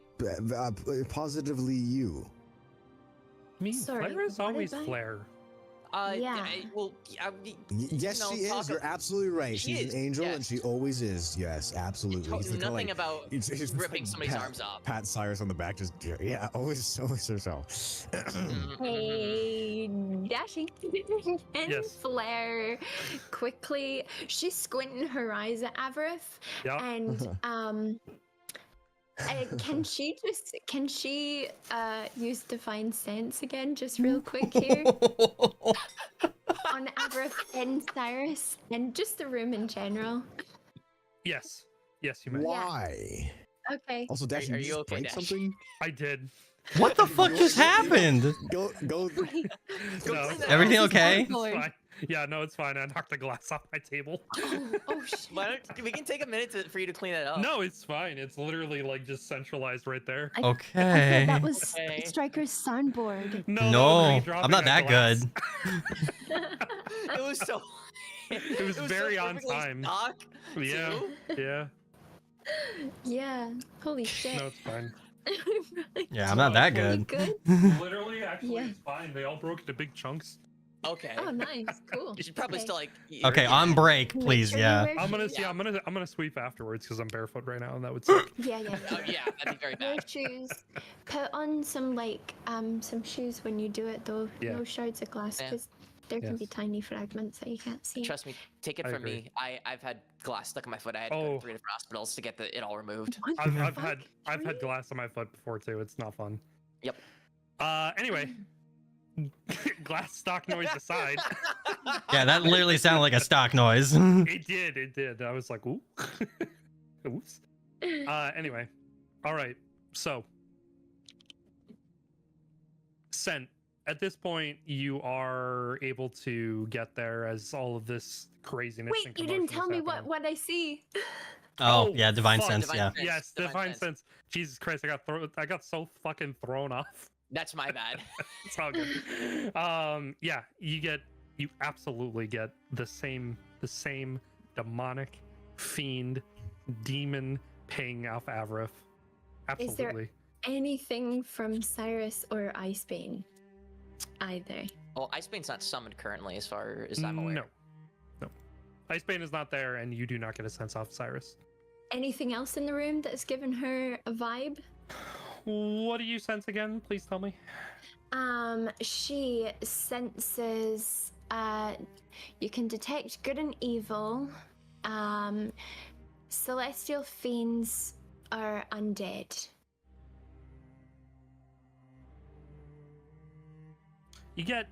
Positively you. I mean, Sorry, Flair is what always did I- Flair. Yeah. Well, Yes, know, she is. talk You're of- absolutely right. She She's is, an angel, and yes. she always is. Yes, absolutely. He's the nothing like, about he's ripping like somebody's pat- arms off. Pat Cyrus on the back, just yeah, always herself. Mm. Hey, Dashing and Yes. Flair quickly. She's squinting her eyes at Avarith, Yeah. and can she use divine sense again, just real quick here on Avarith and Cyrus, and just the room in general. Yes, you may. Why? Okay. Also, Dash, Are you you just okay, break Dash? something? I did. What the fuck just happened? Go. No, clean that Everything This is okay? it's hardcore. fine. Yeah, no, it's fine. I knocked the glass off my table. Oh shit. Why don't we can take a minute for you to clean that up? No, it's fine. It's literally like just centralized right there. I Okay. thought that was Okay. Striker's soundboard. No, I'm not that good. It was so. It was very on perfectly time. stock, Yeah, too. yeah. Yeah. Holy shit. No, it's fine. Yeah, I'm not that Really good. Literally, actually, Yeah. it's fine. They all broke into big chunks. Okay. Oh, nice. Cool. You should probably Okay. still like. Okay, on break, Make please. sure you Yeah. wear I'm gonna shoes. see. I'm gonna sweep afterwards because I'm barefoot right now, and that would suck. Yeah, yeah. Oh yeah, that'd be very Wear bad. shoes. Put on some some shoes when you do it though. Yeah. No shards of glass, Yeah. because There can be Yes. tiny fragments that you can't see. Trust me, take it I from agree. me. I've had glass stuck in my foot. I had to go Oh. to 3 different hospitals to get it all removed. What I've, the I've fuck? had Really? glass on my foot before too. It's not fun. Yep. Anyway, glass stock noise aside, Yeah, that literally sounded like a stock noise. it did. I was like, ooh, oops. Anyway, all right. So, Scent. At this point, you are able to get there as all of this craziness. Wait, and you didn't commotion tell is me happening. what I see. Oh, Oh, yeah, divine fuck, sense. divine Yeah. sense. Yes, Divine divine sense. sense. Jesus Christ, I got so fucking thrown off. That's my bad. It's all good. Yeah, you absolutely get the same demonic fiend demon ping off Avrith. Is there- Absolutely. Anything from Cyrus or Icebane? Either. Well, Icebane's not summoned currently, as far as I'm aware. No. Icebane is not there, and you do not get a sense off Cyrus. Anything else in the room that's given her a vibe? What do you sense again? Please tell me. She senses you can detect good and evil. Celestial fiends are undead. You get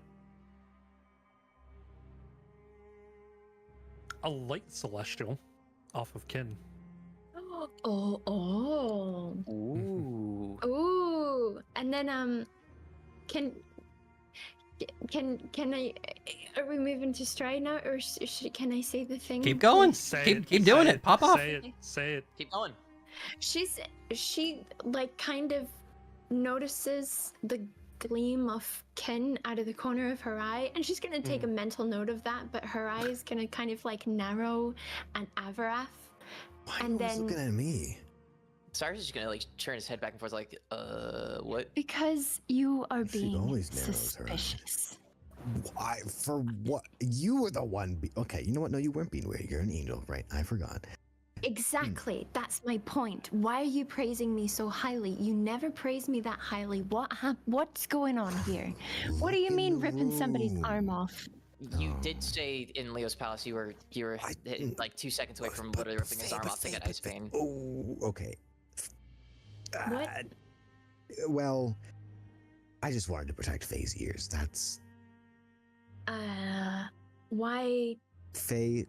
a light celestial off of Kin. Oh. Ooh. Ooh. And then can I are we moving to stride now, or can I say the thing? Keep going. Keep doing it. Pop off. Say it. Keep going. She like kind of notices the gleam of Kin out of the corner of her eye, and she's gonna take a mental note of that, but her eye is gonna kind of like narrow and Avarath. Why And are you then- looking at me? Cyrus is just gonna like turn his head back and forth, like, what? Because you are She being always narrows her eyes. suspicious. Why? For what? You were the one. Okay, you know what? No, you weren't being weird. You're an angel, right? I forgot. Exactly. That's my point. Why are you praising me so highly? You never praise me that highly. What's going on here? What do you Look in mean the ripping somebody's room. arm off? You Oh. did say in Leo's palace you were like 2 seconds away from literally ripping his arm off to get Icebane. Oh, okay. What? Well, I just wanted to protect Faye's ears. That's Why? Faye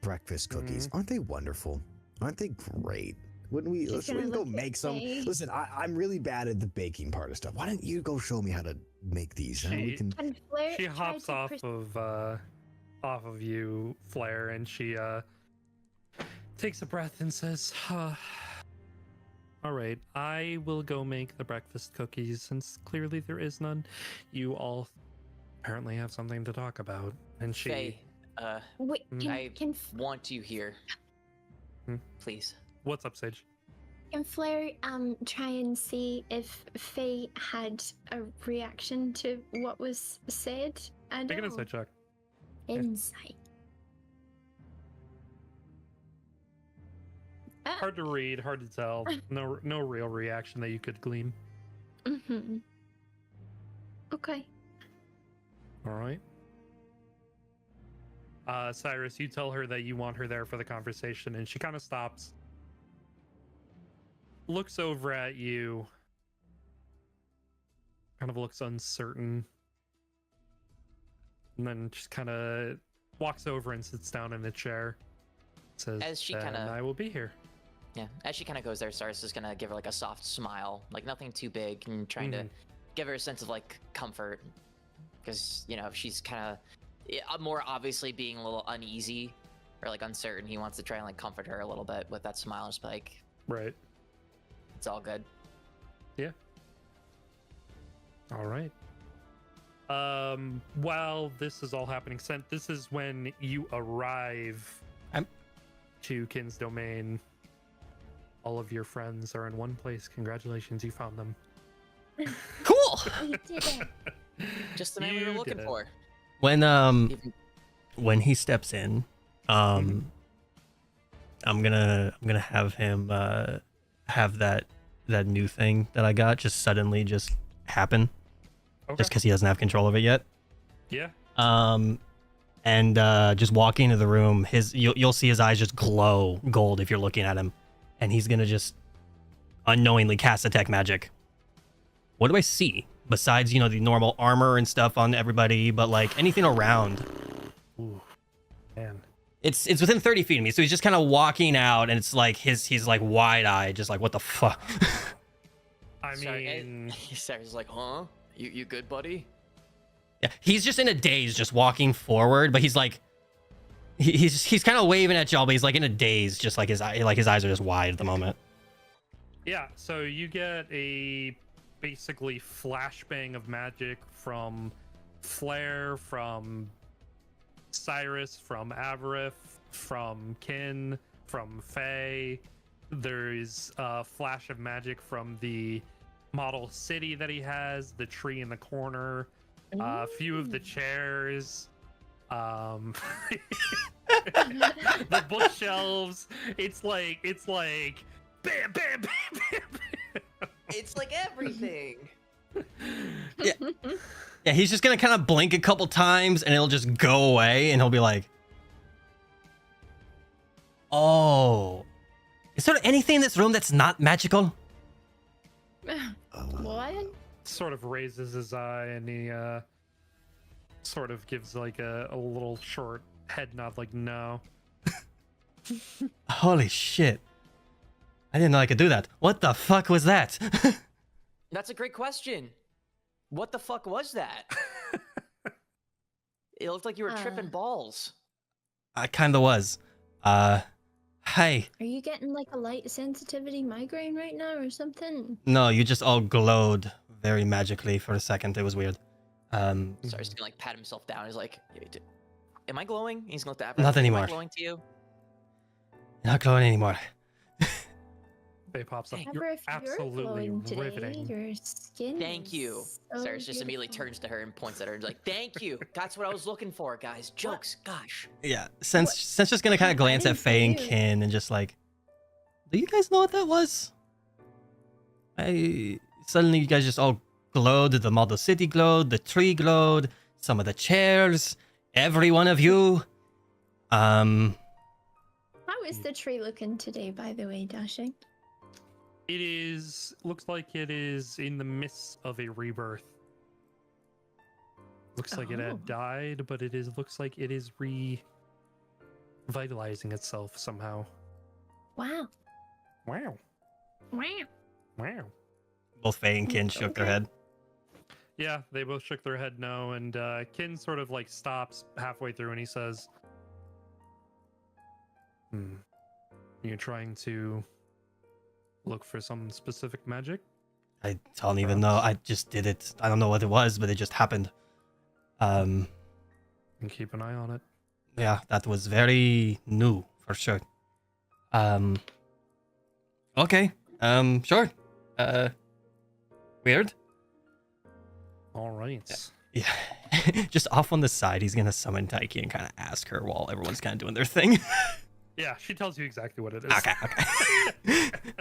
breakfast cookies. Aren't they wonderful? Aren't they great? Wouldn't we? She's Should we gonna go look at make some? Faye. Listen, I'm really bad at the baking part of stuff. Why don't you go show me how to make these? Huh? We She- can. Can Flair She try hops to off of you, Flair, and she takes a breath and says, all right, I will go make the breakfast cookies since clearly there is none. You all apparently have something to talk about. And she Faye, Wait, I can want you here. Hmm? Please. What's up, Sage? Can Flair try and see if Faye had a reaction to what was said? I Make an don't insight check. Insight. Hard to read, hard to tell. No real reaction that you could glean. Mm-hmm. Okay. All right. Cyrus, you tell her that you want her there for the conversation, and she kind of stops, looks over at you, kind of looks uncertain, and then just kind of walks over and sits down in a chair. Says, As she "Then kinda- I will be here." Yeah. As she kind of goes there, Cyrus is gonna give her like a soft smile, like nothing too big, and trying to give her a sense of like comfort, because she's kind of more obviously being a little uneasy or like uncertain. He wants to try and like comfort her a little bit with that smile, just be like, Right. it's all good. All right. While this is all happening, this is when you arrive to Kin's domain. All of your friends are in one place. Congratulations, you found them. Cool. We did it. Just the man we You were did looking it. for. When he steps in, I'm gonna have him have that new thing that I got just suddenly just happen, Okay. just because he doesn't have control of it yet. Yeah. And just walking into the room, you'll see his eyes just glow gold if you're looking at him, and he's gonna just unknowingly cast detect magic. What do I see besides the normal armor and stuff on everybody, but like anything around? Ooh, man. It's within 30 feet of me, so he's just kind of walking out, and it's like he's like wide-eyed, just like, what the fuck. I mean, Sarah's like, huh? You good, buddy? Yeah, he's just in a daze, just walking forward, but he's like, he's kind of waving at y'all, but he's like in a daze, just like his eyes are just wide at the moment. yeah. So you get a basically flashbang of magic from Flair, from Cyrus, from Avarith, from Kin, from Faye. There's a flash of magic from the model city that he has, the tree in the corner. A few of the chairs, the bookshelves. It's like bam, bam, bam, bam, bam. It's like everything. Yeah, he's just gonna kind of blink a couple times, and it'll just go away, and he'll be like, "Oh, is there anything in this room that's not magical?" What? Sort of raises his eye, and he sort of gives like a little short head nod, like no. Holy shit! I didn't know I could do that. What the fuck was that? That's a great question. What the fuck was that? It looked like you were tripping balls. I kind of was. Hi. Are you getting like a light sensitivity migraine right now or something? No, you just all glowed very magically for a second. It was weird. Sorry, he's gonna like pat himself down. He's like, "Am I glowing?" He's gonna look at Not anymore. Am I glowing to you? Not glowing anymore. Faye pops up. Ever You're if absolutely glowing today, riveting. your skin. Thank you. So Cyrus just immediately beautiful. turns to her and points at her and is like, "Thank you. That's what I was looking for, guys. Jokes. Gosh." Yeah, Sense just gonna kind of glance at Faye and Kin and just like, do you guys know what that was? Suddenly you guys just all glowed. The model city glowed. The tree glowed. Some of the chairs. Every one of you. How is the tree looking today, by the way, Dashing? It looks like it is in the midst of a rebirth. Looks like it Oh. had died, but looks like it is revitalizing itself somehow. Wow. Wow. Wow. Wow. Both Faye and Kin shook their head. Yeah, they both shook their head no, and Kin sort of like stops halfway through and he says, You're trying to look for some specific magic? I don't even know. I just did it. I don't know what it was, but it just happened. And keep an eye on it. Yeah, that was very new for sure. Okay. Sure. Weird. All right. Yeah. Just off on the side, he's gonna summon Taiki and kind of ask her while everyone's kind of doing their thing. Yeah, she tells you exactly what it is. Okay.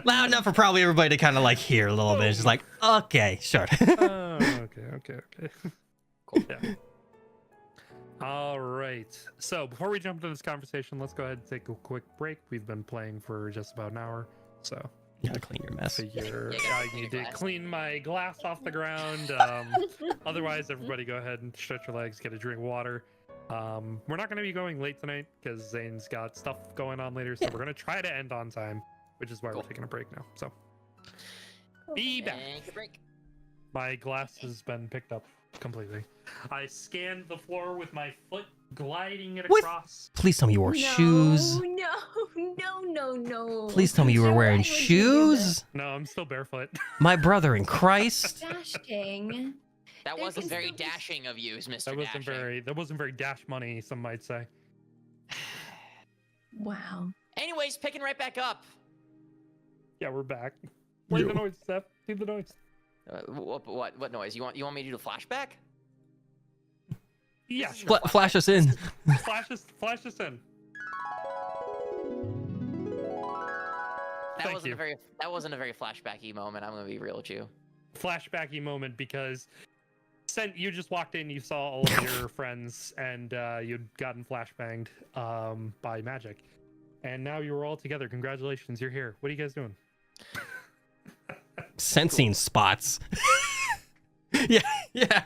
Loud enough for probably everybody to kind of like hear a little bit. It's just like, okay, sure. Okay. Cool. Yeah. All right. So before we jump into this conversation, let's go ahead and take a quick break. We've been playing for just about an hour, so You gotta clean your mess. figure Yeah, you gotta I clean need your to glass. clean my glass off the ground. Otherwise, everybody go ahead and stretch your legs, get a drink of water. We're not going to be going late tonight because Zane's got stuff going on later, so we're going to try to end on time, which is why Cool. we're taking a break now. So be back. Take a break. My glass has been picked up completely. I scanned the floor with my foot gliding it With- across. Please tell me you wore no, shoes. No. Please tell me you were Sir, wearing why would you do that? shoes. No, I'm still barefoot. My brother in Christ. Dashing. That There wasn't can very still be- dashing of you, Mr. That wasn't very dash money, some might say. Wow. Anyways, picking right back up. Yeah, we're back. Play the Yo. noise, Steph. Do the noise. What noise? You want me to do the flashback? Yeah, This is sure. Flash us in. Flash us in. That Thank wasn't you. a very flashbacky moment. I'm gonna be real with you. Flashbacky moment because You just walked in, you saw all of your friends, and you'd gotten flashbanged by magic. And now you were all together. Congratulations, you're here. What are you guys doing? Sensing spots. Yeah.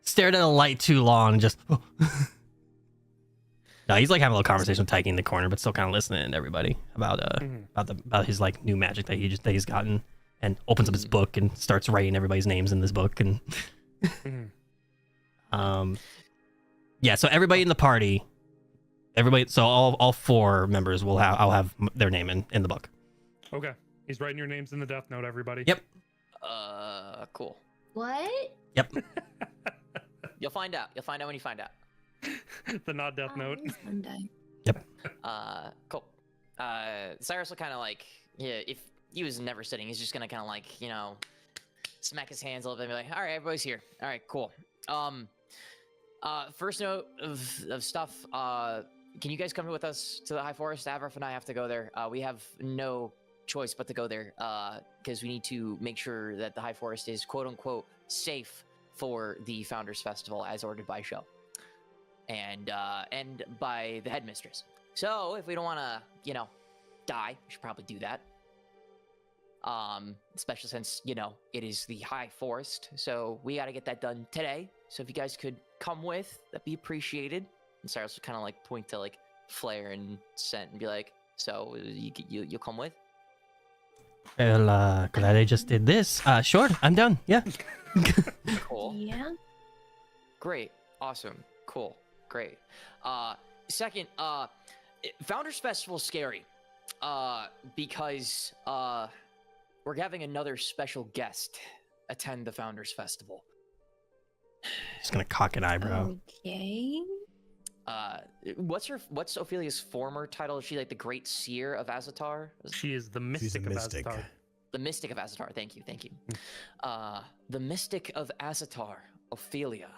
Stared at a light too long, just. No, he's like having a little conversation with Tyke in the corner, but still kind of listening to everybody about about his like new magic that he's gotten, and opens up his book and starts writing everybody's names in this book and. Yeah. So everybody in the party, so all 4 members I'll have their name in the book. Okay. He's writing your names in the death note, everybody. Yep. Cool. What? Yep. You'll find out. You'll find out when you find out. The not death note. Sunday. Yep. Cool. Cyrus will kind of like, yeah, if he was never sitting, he's just gonna kind of like, smack his hands a little bit and be like, all right, everybody's here. All right, cool. First note of stuff, can you guys come with us to the High Forest? Avraf and I have to go there. We have no choice but to go there, because we need to make sure that the High Forest is quote unquote safe for the Founders Festival as ordered by Show. And by the headmistress. So if we don't want to, die, we should probably do that. Especially since, it is the High Forest. So we got to get that done today. So if you guys could come with, that'd be appreciated. And Cyrus would kind of like point to like Flair and Scent and be like, so you'll come with? Well, glad I just did this. Sure, I'm done. Yeah. Cool. Yeah. Great. Awesome. Cool. Great. Second, Founders Festival is scary, because we're having another special guest attend the Founders Festival. Just gonna cock an eyebrow. Okay. What's Ophelia's former title? Is she like the Great Seer of Azatar? She is the She's a mystic of mystic. Azatar. The Mystic of Azatar. Thank you. The Mystic of Azatar, Ophelia.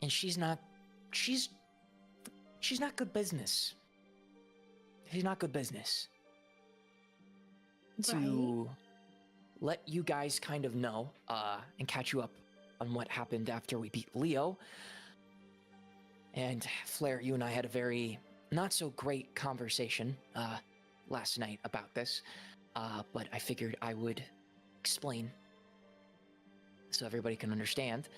And she's not good business. She's not good business. To let you guys kind of know, and catch you up on what happened after we beat Leo. And Flair, you and I had a very not so great conversation last night about this, but I figured I would explain so everybody can understand.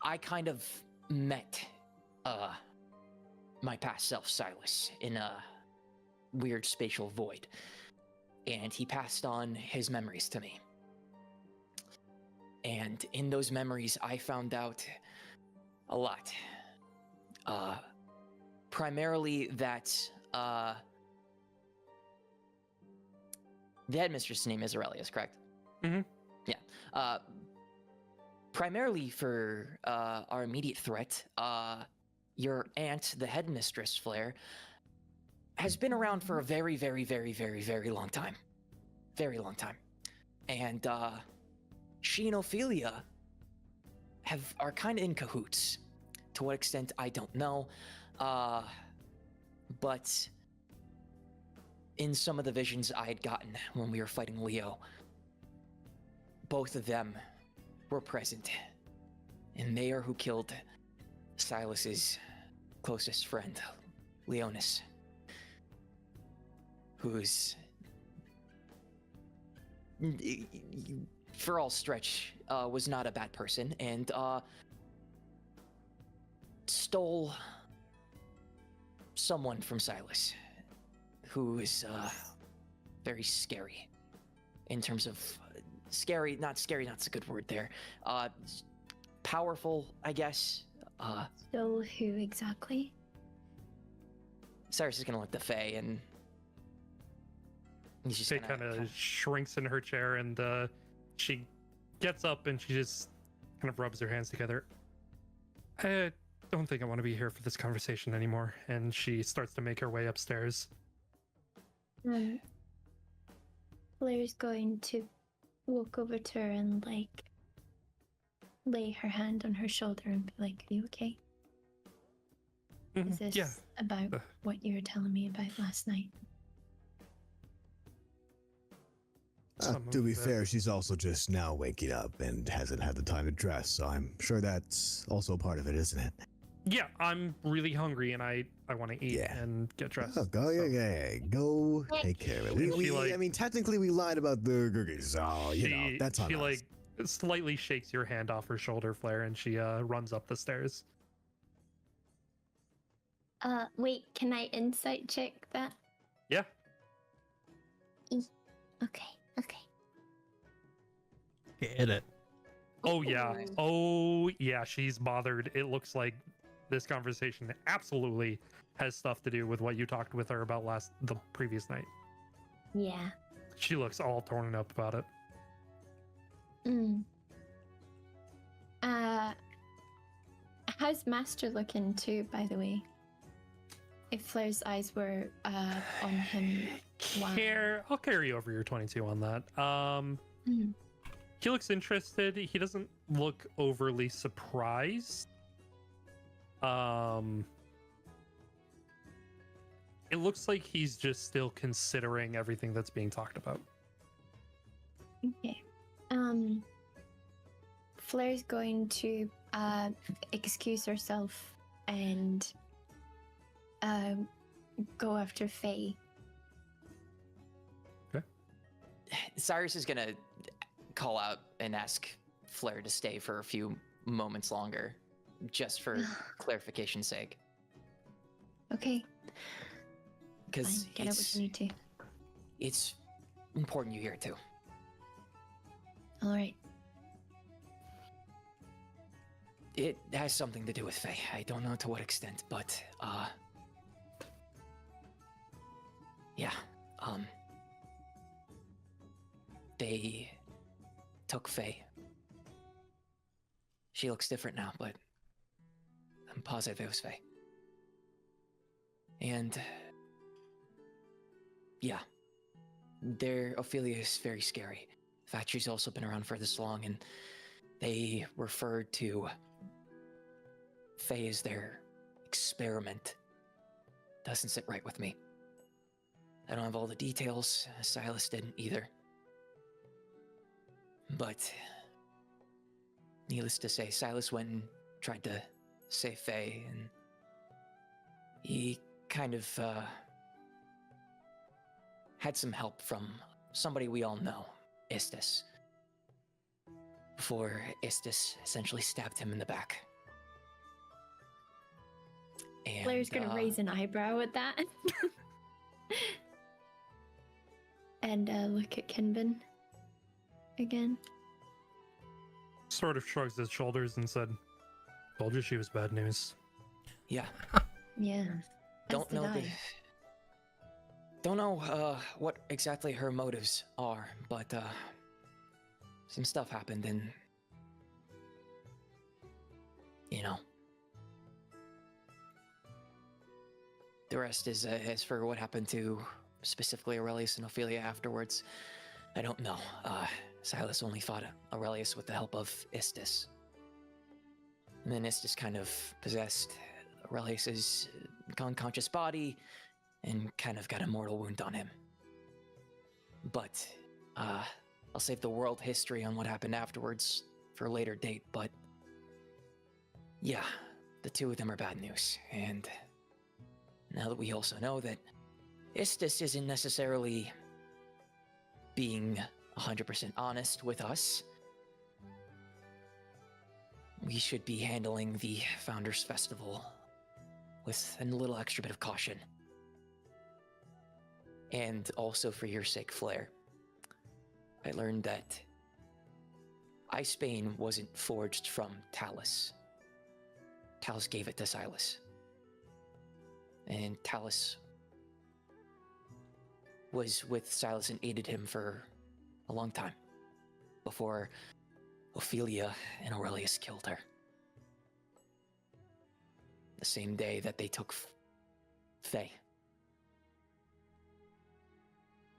I kind of met my past self, Silas, in a weird spatial void, and he passed on his memories to me. And in those memories, I found out a lot. Primarily that the headmistress' name is Aurelius, correct? Mm-hmm. Yeah. Primarily for our immediate threat, your aunt, the headmistress, Flair, has been around for a very, very, very, very, very long time. Very long time. And she and Ophelia are kind of in cahoots. To what extent, I don't know. But in some of the visions I had gotten when we were fighting Leo, both of them were present. And they are who killed Silas's closest friend, Leonis, who's, for all stretch, was not a bad person, and stole someone from Silas, who is very scary in terms of scary, not that's a good word there. Powerful, I guess. So who exactly? Cyrus is gonna look the Fae, and he's just She gonna kind of shrinks in her chair, and she gets up and she just kind of rubs her hands together. I don't think I want to be here for this conversation anymore. And she starts to make her way upstairs. Flair's going to walk over to her and like lay her hand on her shoulder and be like, "Are you okay? Is this Yeah. about what you were telling me about last night?" some To of be it. fair, she's also just now waking up and hasn't had the time to dress, so I'm sure that's also part of it, isn't it? Yeah, I'm really hungry and I want to eat Yeah. and get dressed. Oh, go, so- yeah, go take care of it. And she, like- I mean, technically we lied about the cookies, so, you know, that's on she us. like slightly shakes your hand off her shoulder, Flair, and she runs up the stairs. Wait, can I insight check that? Yeah. Okay, okay. Get it. Oh yeah. Ooh. Oh yeah. She's bothered. It looks like this conversation absolutely has stuff to do with what you talked with her about the previous night. Yeah. She looks all torn up about it. Mm. How's Master looking too, by the way? If Flair's eyes were on him. Wow. I'll carry over your 22 on that. Mhm. He looks interested. He doesn't look overly surprised. It looks like he's just still considering everything that's being talked about. Okay. Flair's going to excuse herself and go after Faye. Cyrus is gonna call out and ask Flair to stay for a few moments longer, just for clarification's sake. Okay, Because fine. Get out what you need to. it's important you hear it too. All right. It has something to do with Faye. I don't know to what extent, but yeah, they took Faye. She looks different now, but I'm positive it was Faye. And yeah, Ophelia is very scary. The fact she's also been around for this long, and they referred to Faye as their experiment. Doesn't sit right with me. I don't have all the details. Silas didn't either. But needless to say, Silas went and tried to save Faye, and he kind of had some help from somebody we all know, Istis. Before Istis essentially stabbed him in the back. And, Flair's gonna raise an eyebrow at that. And look at Kinbin again. Sort of shrugs his shoulders and said, "Told you she was bad news." Yeah. Yeah. Don't as know did the, I. don't know what exactly her motives are, but some stuff happened, and you know, the rest is as for what happened to specifically Aurelius and Ophelia afterwards. I don't know. Silas only fought Aurelius with the help of Istis, and then Istis kind of possessed Aurelius's unconscious body and kind of got a mortal wound on him. But I'll save the world history on what happened afterwards for a later date. But yeah, the two of them are bad news. And now that we also know that Istis isn't necessarily being 100% honest with us, we should be handling the Founders Festival with a little extra bit of caution. And also for your sake, Flair, I learned that Icebane wasn't forged from Talus. Talus gave it to Silas. And Talus was with Silas and aided him for a long time, before Ophelia and Aurelius killed her. The same day that they took Faye.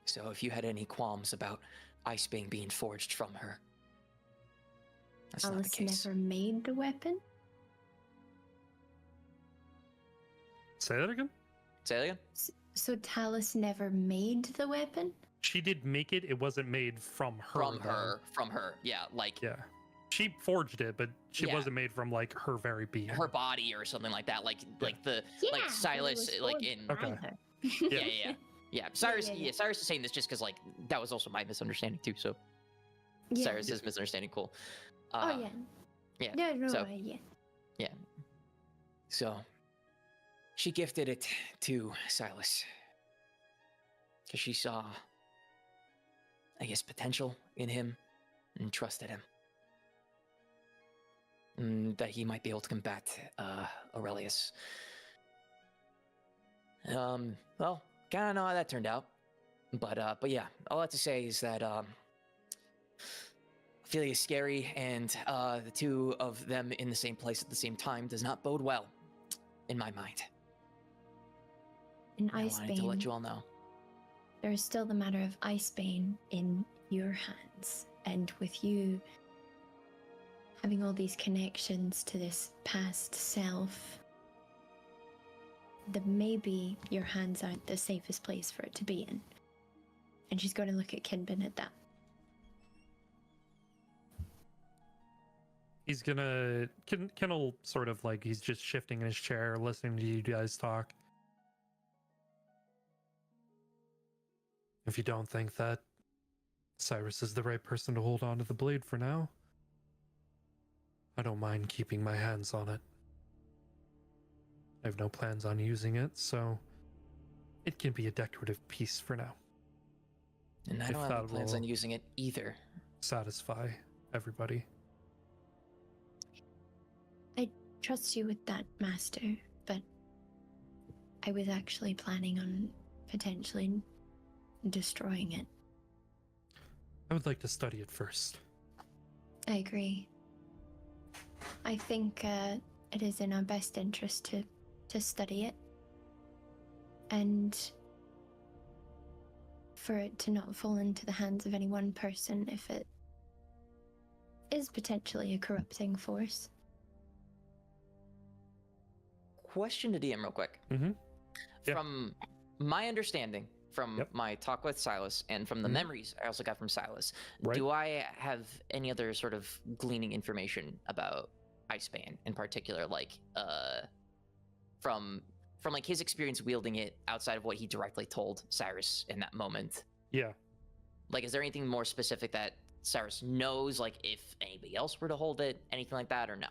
So if you had any qualms about Icebane being forged from her, that's not the Alice case. never made the weapon? Say that again? Say that again? So Talus never made the weapon? She did make it. It wasn't made from her. From her. Yeah, like Yeah. She forged it, but she Yeah. wasn't made from like her very being. her body or something like that. Like the Yeah, like but it Silas was like forged in by Okay. her. yeah. Cyrus yeah. Cyrus is saying this just because like that was also my misunderstanding too. So Yeah. Cyrus's misunderstanding. Cool. Oh yeah. yeah, No, so- yeah. So she gifted it to Silas because she saw, I guess, potential in him and trusted him. That he might be able to combat Aurelius. Well, kind of know how that turned out, but yeah, all I have to say is that Ophelia is scary, and the two of them in the same place at the same time does not bode well, in my mind. In I wanted to let Icebane, you all know. there is still the matter of Icebane in your hands, and with you having all these connections to this past self, that maybe your hands aren't the safest place for it to be in. And she's going to look at Kinbin at that. He's gonna Kendall sort of like he's just shifting in his chair, listening to you guys talk. If you don't think that Cyrus is the right person to hold on to the blade for now, I don't mind keeping my hands on it. I have no plans on using it, so it can be a decorative piece for now. And I If don't have that any plans on will- using it either. Satisfy everybody. Trust you with that, Master, but I was actually planning on potentially destroying it. I would like to study it first. I agree. I think it is in our best interest to study it, and for it to not fall into the hands of any one person if it is potentially a corrupting force. Question to DM real quick. Mm-hmm. Yeah. From my understanding, from Yep. my talk with Silas, and from the Mhm. memories I also got from Silas, Right. do I have any other sort of gleaning information about Icebane in particular, like from like his experience wielding it outside of what he directly told Cyrus in that moment? Yeah. Like, is there anything more specific that Cyrus knows, like if anybody else were to hold it, anything like that, or no?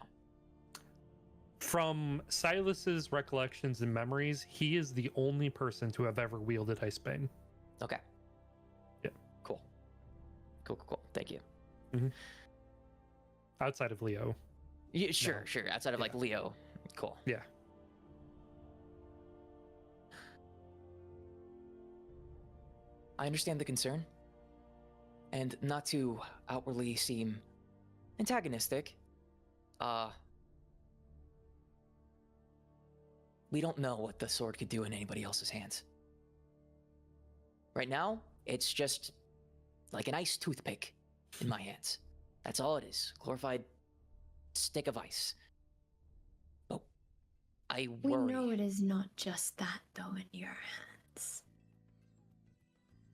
From Silas's recollections and memories, he is the only person to have ever wielded Icebane. Okay. Yeah. Cool. Thank you. Outside of Leo. Yeah, sure, No. sure. Outside of like Yeah. Leo. Cool. Yeah. I understand the concern. And not to outwardly seem antagonistic, we don't know what the sword could do in anybody else's hands. Right now, it's just like an ice toothpick in my hands. That's all it is. Glorified stick of ice. But I We worry. know it is not just that, though, in your hands.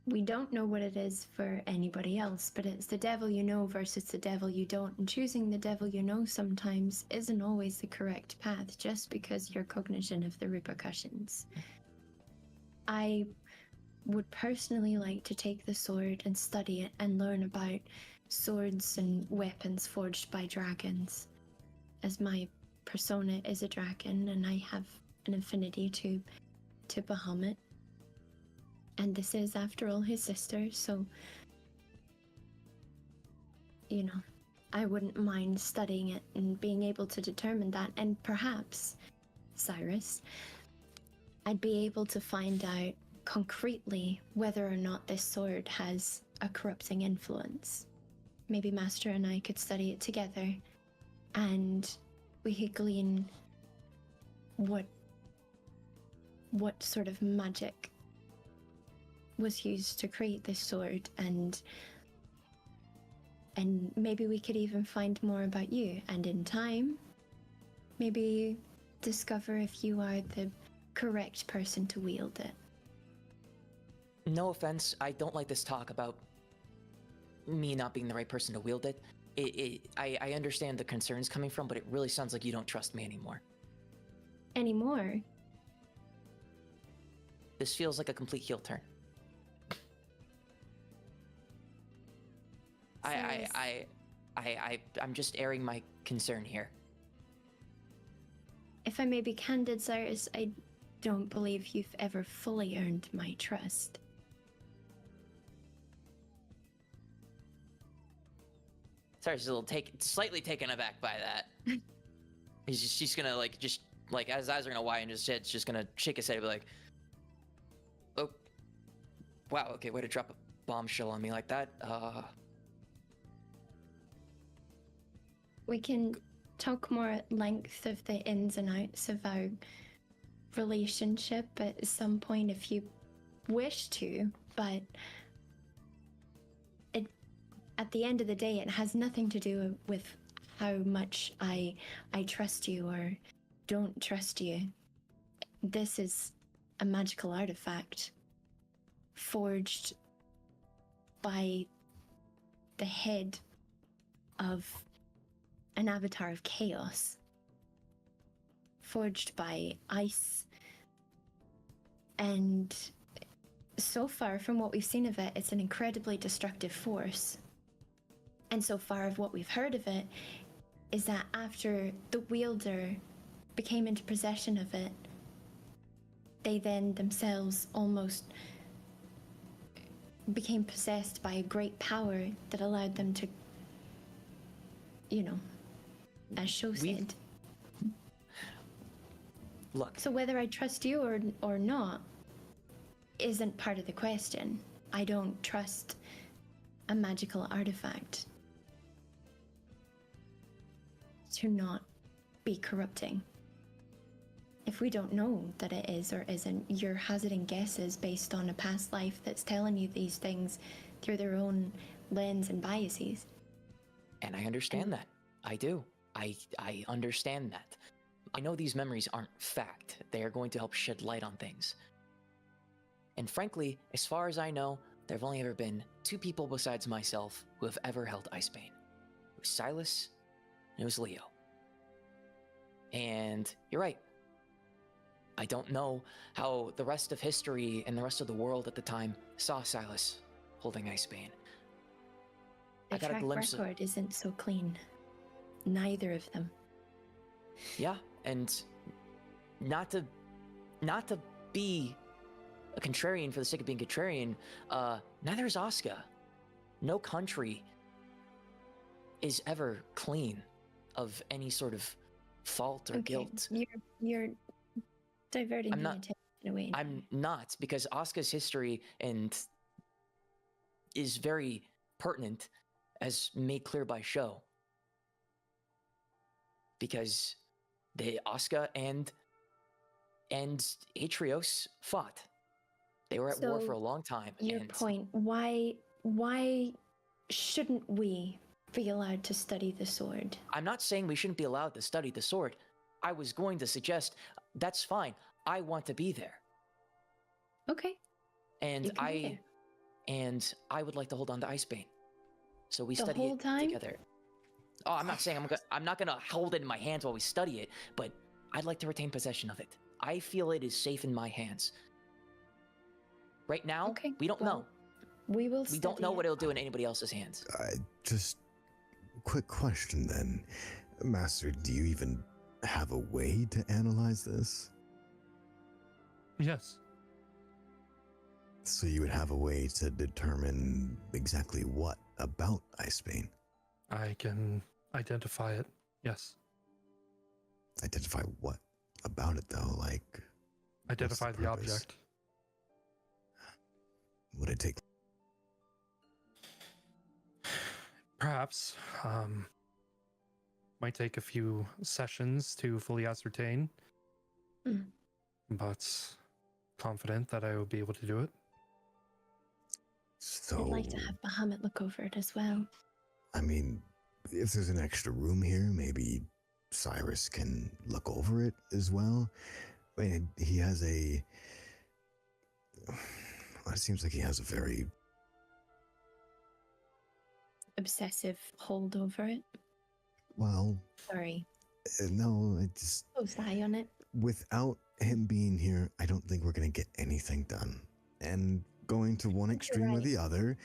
We don't know what it is for anybody else, but it's the devil you know versus the devil you don't, and choosing the devil you know sometimes isn't always the correct path just because you're cognizant of the repercussions. I would personally like to take the sword and study it and learn about swords and weapons forged by dragons, as my persona is a dragon and I have an affinity to Bahamut. And this is, after all, his sister, so, you know, I wouldn't mind studying it and being able to determine that. And perhaps, Cyrus, I'd be able to find out concretely whether or not this sword has a corrupting influence. Maybe Master and I could study it together, and we could glean what sort of magic was used to create this sword, and maybe we could even find more about you, and in time maybe discover if you are the correct person to wield it. No offense, I don't like this talk about me not being the right person to wield it. I understand the concerns coming from, but it really sounds like you don't trust me anymore. Anymore? This feels like a complete heel turn. Cyrus. I'm just airing my concern here. If I may be candid, Cyrus, I don't believe you've ever fully earned my trust. Sorry, she's a little slightly taken aback by that. She's gonna as his eyes are gonna widen, his head's just gonna shake his head and be like, "Oh, wow, okay, way to drop a bombshell on me like that." We can talk more at length of the ins and outs of our relationship at some point if you wish to, but at the end of the day, it has nothing to do with how much I trust you or don't trust you. This is a magical artifact forged by the head of an avatar of chaos, forged by ice, and so far from what we've seen of it, it's an incredibly destructive force. And so far of what we've heard of it is that after the wielder became into possession of it, they then themselves almost became possessed by a great power that allowed them to, as Sho said. Look. So whether I trust you or not isn't part of the question. I don't trust a magical artifact to not be corrupting. If we don't know that it is or isn't, you're hazarding guesses based on a past life that's telling you these things through their own lens and biases. And I understand that. I do. I understand that. I know these memories aren't fact. They are going to help shed light on things. And frankly, as far as I know, there have only ever been 2 people besides myself who have ever held Icebane. It was Silas, and it was Leo. And you're right. I don't know how the rest of history and the rest of the world at the time saw Silas holding Icebane. The I got a track glimpse record isn't so clean. Neither of them. Yeah, and not to be a contrarian for the sake of being contrarian, neither is Asuka. No country is ever clean of any sort of fault or guilt. You're diverting I'm the not- attention away. I'm not, because Asuka's history is very pertinent, as made clear by Sho. Because Asuka and Atrios fought. They were at war So, for a long time. Your and point. Why shouldn't we be allowed to study the sword? I'm not saying we shouldn't be allowed to study the sword. I was going to suggest that's fine. I want to be there. Okay. And You can be there. I would like to hold on to Icebane. So we The study whole it time? together. Oh, I'm not saying I'm not gonna hold it in my hands while we study it, but I'd like to retain possession of it. I feel it is safe in my hands. Right now, Okay, we don't well, know. We will. We don't study know it. what it'll do in anybody else's hands. Just quick question then. Master, do you even have a way to analyze this? Yes. So you would have a way to determine exactly what about Icebane? I can identify it. Yes. Identify what about it though? Like, Identify what's the purpose? object. Would it take? Perhaps. Might take a few sessions to fully ascertain. Mm. But confident that I will be able to do it. So I'd like to have Bahamut look over it as well. I mean, if there's an extra room here, maybe Cyrus can look over it as well. I mean, he has a... It seems like he has a very Obsessive hold over it. well. Sorry. No, it just Close eye on it. without him being here, I don't think we're gonna get anything done. And going to one extreme or the other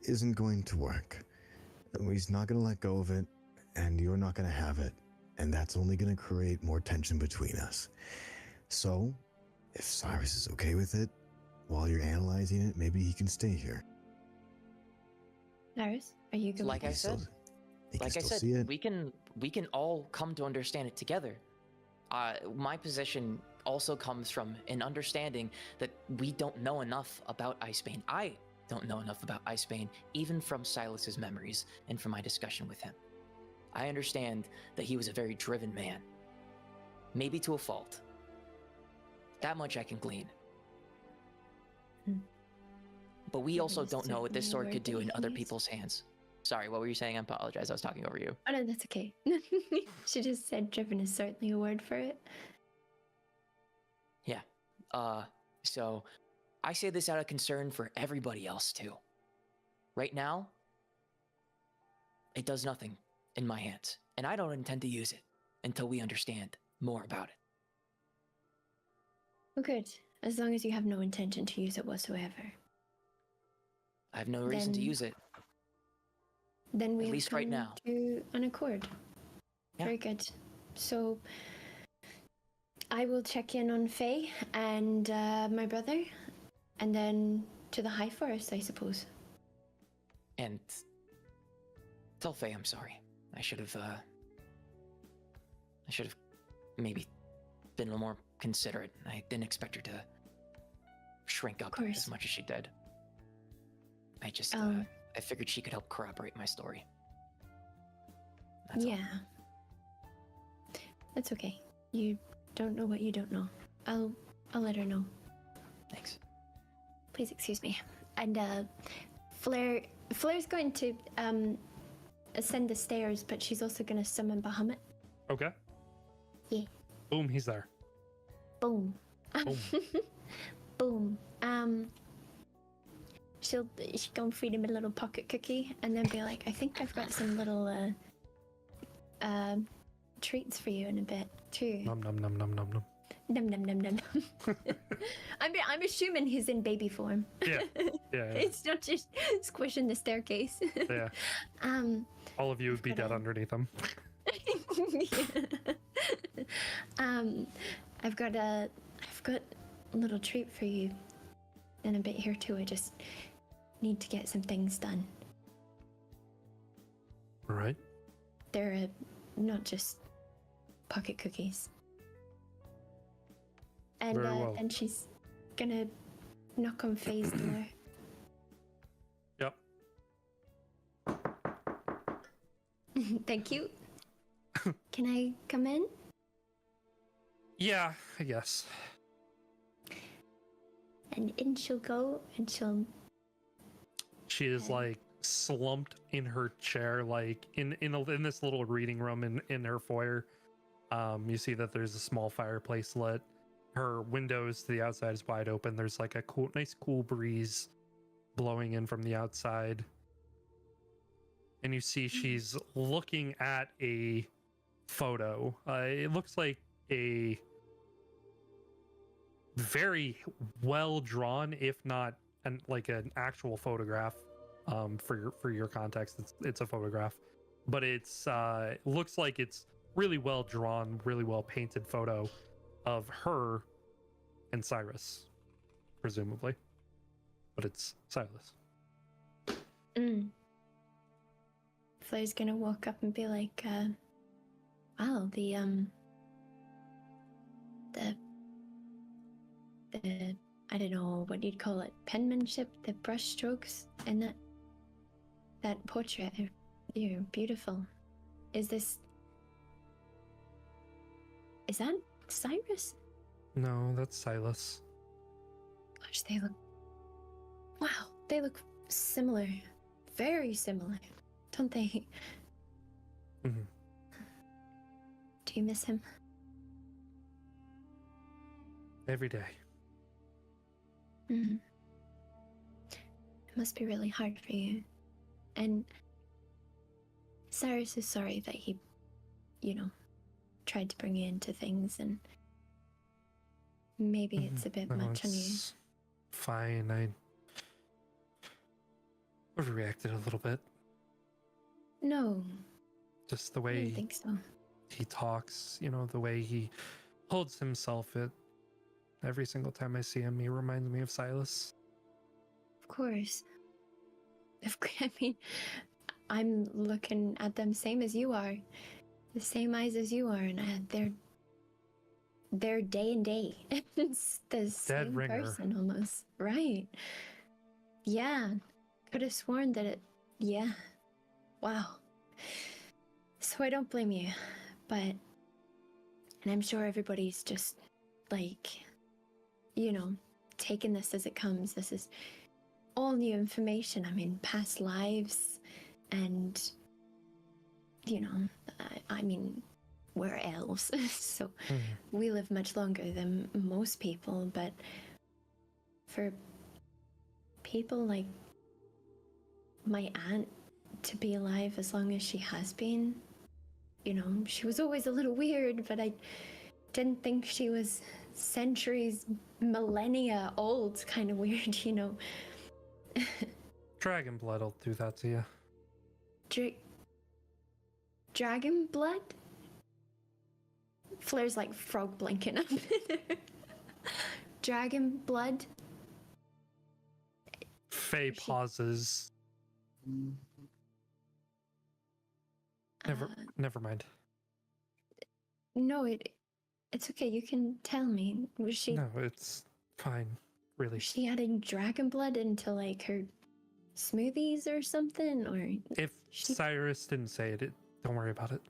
isn't going to work. He's not gonna let go of it, and you're not gonna have it, and that's only gonna create more tension between us. So, if Cyrus is okay with it, while you're analyzing it, maybe he can stay here. Cyrus, are you good? Like I with said, this? He can like I still said, see it. we can all come to understand it together. My position also comes from an understanding that we don't know enough about Icebane. I don't know enough about Icebane, even from Silas's memories and from my discussion with him. I understand that he was a very driven man, maybe to a fault. That much I can glean. Hmm. But we Driven also is don't know what this certainly a sword could word that do we in can other use. people's hands. Sorry, what were you saying? I apologize. I was talking over you. Oh no, that's okay. She just said driven is certainly a word for it. Yeah. So I say this out of concern for everybody else too. Right now, it does nothing in my hands, and I don't intend to use it until we understand more about it. Well, good. As long as you have no intention to use it whatsoever. I have no reason to Then- use it. Then we At have least right come now. to an accord. Yeah. Very good. So I will check in on Faye and my brother, and then to the High Forest, I suppose. And tell Faye I'm sorry. I should have maybe been a little more considerate. I didn't expect her to shrink up course. as much as she did. I just I figured she could help corroborate my story. That's all. Yeah. That's okay. You don't know what you don't know. I'll let her know. Thanks. Please excuse me. And Flair's going to ascend the stairs, but she's also going to summon Bahamut. Okay. Yeah. Boom, he's there. Boom. Boom. Boom. She'll go feed him a little pocket cookie and then be like, I think I've got some little treats for you in a bit too. Nom nom nom nom nom nom. Num num num num. I'm assuming he's in baby form. Yeah. Yeah. It's not just squishing the staircase. Yeah. All of you would be dead underneath him. I've got a little treat for you in a bit here too. I just need to get some things done. All right. They're not just pocket cookies. And Very well. then she's gonna knock on Faye's door. Yep. Thank you. Can I come in? Yeah, I guess. And in she'll go, and she'll. She is like slumped in her chair, like in this little reading room in her foyer. You see that there's a small fireplace lit. Her windows to the outside is wide open. There's like a nice cool breeze blowing in from the outside. And you see she's looking at a photo. It looks like a very well drawn, if not like an actual photograph. For your context, it's a photograph, but it's looks like it's really well drawn, really well painted photo of her and Cyrus, presumably, but it's Silas. Flair's gonna walk up and be like, wow, the I don't know what you'd call it, penmanship, the brush strokes in that portrait, they're beautiful. Is that Cyrus? No, that's Silas. Gosh, they look similar, very similar, don't they? Mhm. Do you miss him? Every day. Mm-hmm. must be really hard for you. And Cyrus is sorry that he, tried to bring you into things, and maybe it's a bit No, much on you. it's fine. I overreacted a little bit. No, Just the I way don't think so. he talks, the way he holds himself. Every single time I see him, he reminds me of Silas. Of course. I mean, I'm looking at them same as you are. The same eyes as you are, and they're day and day. It's the same ringer. person almost. Right. Yeah. Could have sworn that it, yeah. Wow. So I don't blame you, but, and I'm sure everybody's just like, taking this as it comes. This is all new information. I mean, past lives, and, I mean, we're elves, so we live much longer than most people, but for people like my aunt to be alive as long as she has been, she was always a little weird, but I didn't think she was centuries, millennia old kind of weird, Dragon blood will do that to you. Dragon blood? Flair's like frog blinking up. Dragon blood? Faye pauses. Never mind. No, it's okay. You can tell me. Was she? No, it's fine. Really. Was she adding dragon blood into like her smoothies or something? Or If Cyrus didn't say it, don't worry about it.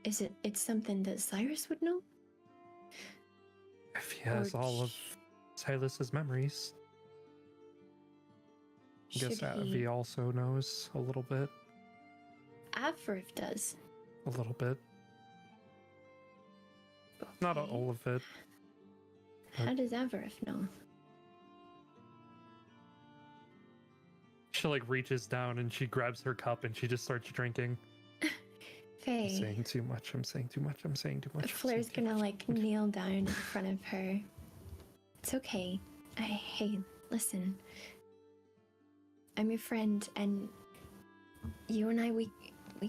Is it? It's something that Cyrus would know. If he has all of Silas's memories. I guess Avi also knows a little bit. Avrith does. A little bit. Not Okay. all of it. How does Avrith know? She reaches down and she grabs her cup and she just starts drinking. I'm Faye. saying too much. I'm saying too much. I'm saying too much. Flair's gonna kneel down in front of her. It's okay. Hey, listen. I'm your friend, and you and I, we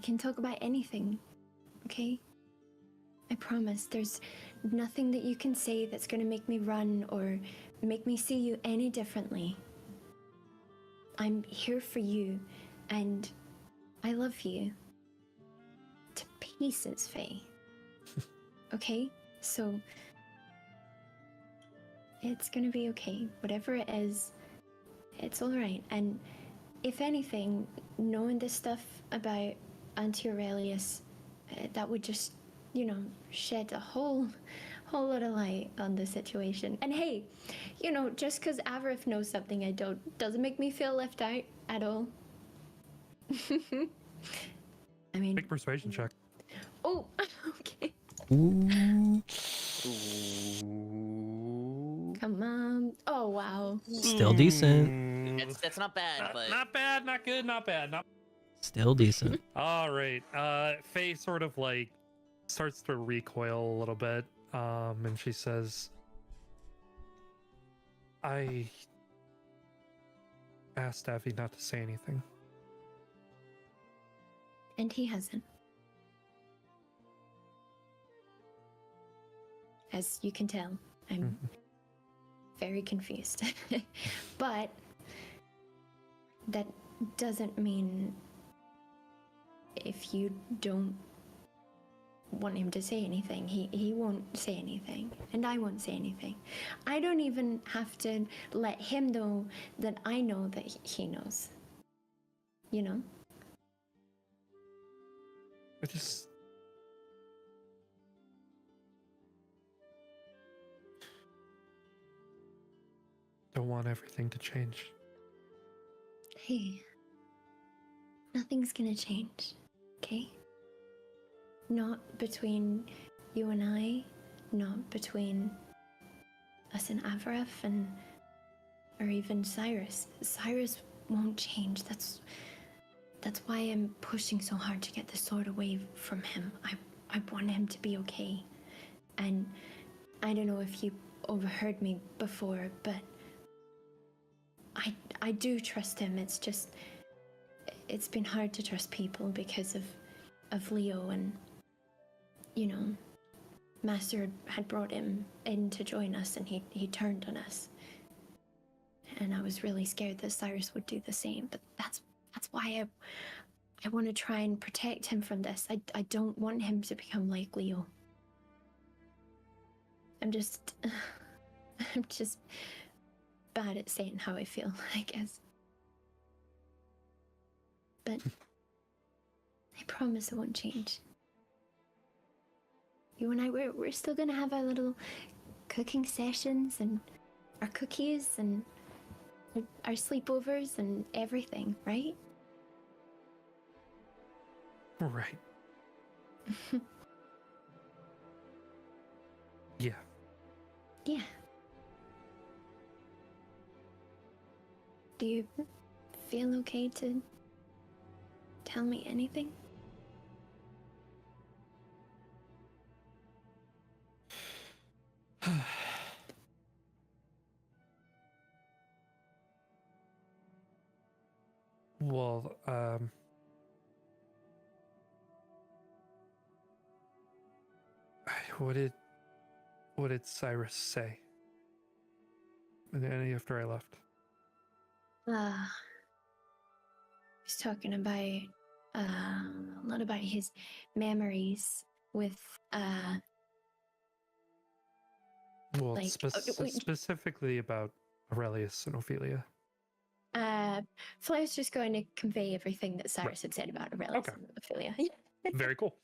can talk about anything, okay? I promise. There's nothing that you can say that's gonna make me run or make me see you any differently. I'm here for you, and I love you. To pieces, Faye. Okay? So, it's gonna be okay. Whatever it is, it's alright. And if anything, knowing this stuff about Auntie Aurelius, that would just, shed a whole lot of light on the situation. And hey, just because Avrith knows something I don't, doesn't make me feel left out at all. I mean... Big persuasion check. Oh, okay. Ooh. Come on. Oh, wow. Still decent. That's not bad, but Not bad, not good, not bad. Still decent. All right. Faye sort of starts to recoil a little bit. And she says, I asked Avi not to say anything. And he hasn't. As you can tell, I'm very confused. But that doesn't mean if you don't want him to say anything, he won't say anything, and I won't say anything. I don't even have to let him know that I know that he knows. I just... don't want everything to change. Hey, nothing's gonna change, okay? Not between you and I, not between us and Avrith, and or even Cyrus. Cyrus won't change. That's why I'm pushing so hard to get the sword away from him. I want him to be okay. And I don't know if you overheard me before, but I do trust him. It's just it's been hard to trust people because of Leo, and you know, Master had brought him in to join us, and he turned on us. And I was really scared that Cyrus would do the same, but that's why I want to try and protect him from this. I don't want him to become like Leo. I'm just bad at saying how I feel, I guess. But I promise it won't change. You and I, we're still gonna have our little cooking sessions and our cookies and our sleepovers and everything, right? Right. Yeah. Yeah. Do you feel okay to tell me anything? Well, what did Cyrus say? And after I left. He's talking about a lot about his memories with Well, like specifically about Aurelius and Ophelia. Flair's just going to convey everything that Cyrus had said about Aurelius Okay. and Ophelia. Very cool.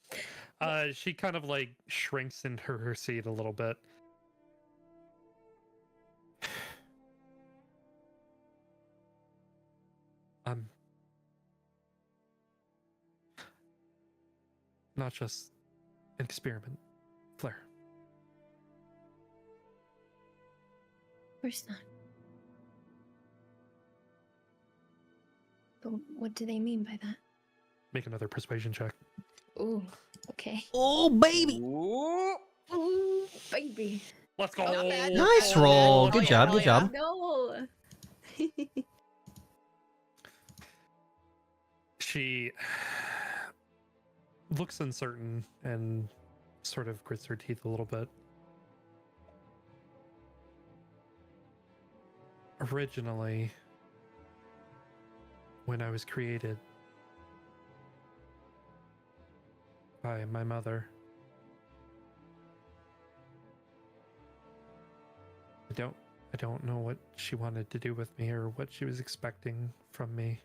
She kind of like shrinks into her seat a little bit. Not just an experiment, Flair. Of course not. But what do they mean by that? Make another persuasion check. Ooh, okay. Oh, baby. Ooh, baby. Let's go. Not bad. Nice Not roll. bad. Good job. Good job. No. She looks uncertain and sort of grits her teeth a little bit. Originally, when I was created by my mother, I don't know what she wanted to do with me or what she was expecting from me.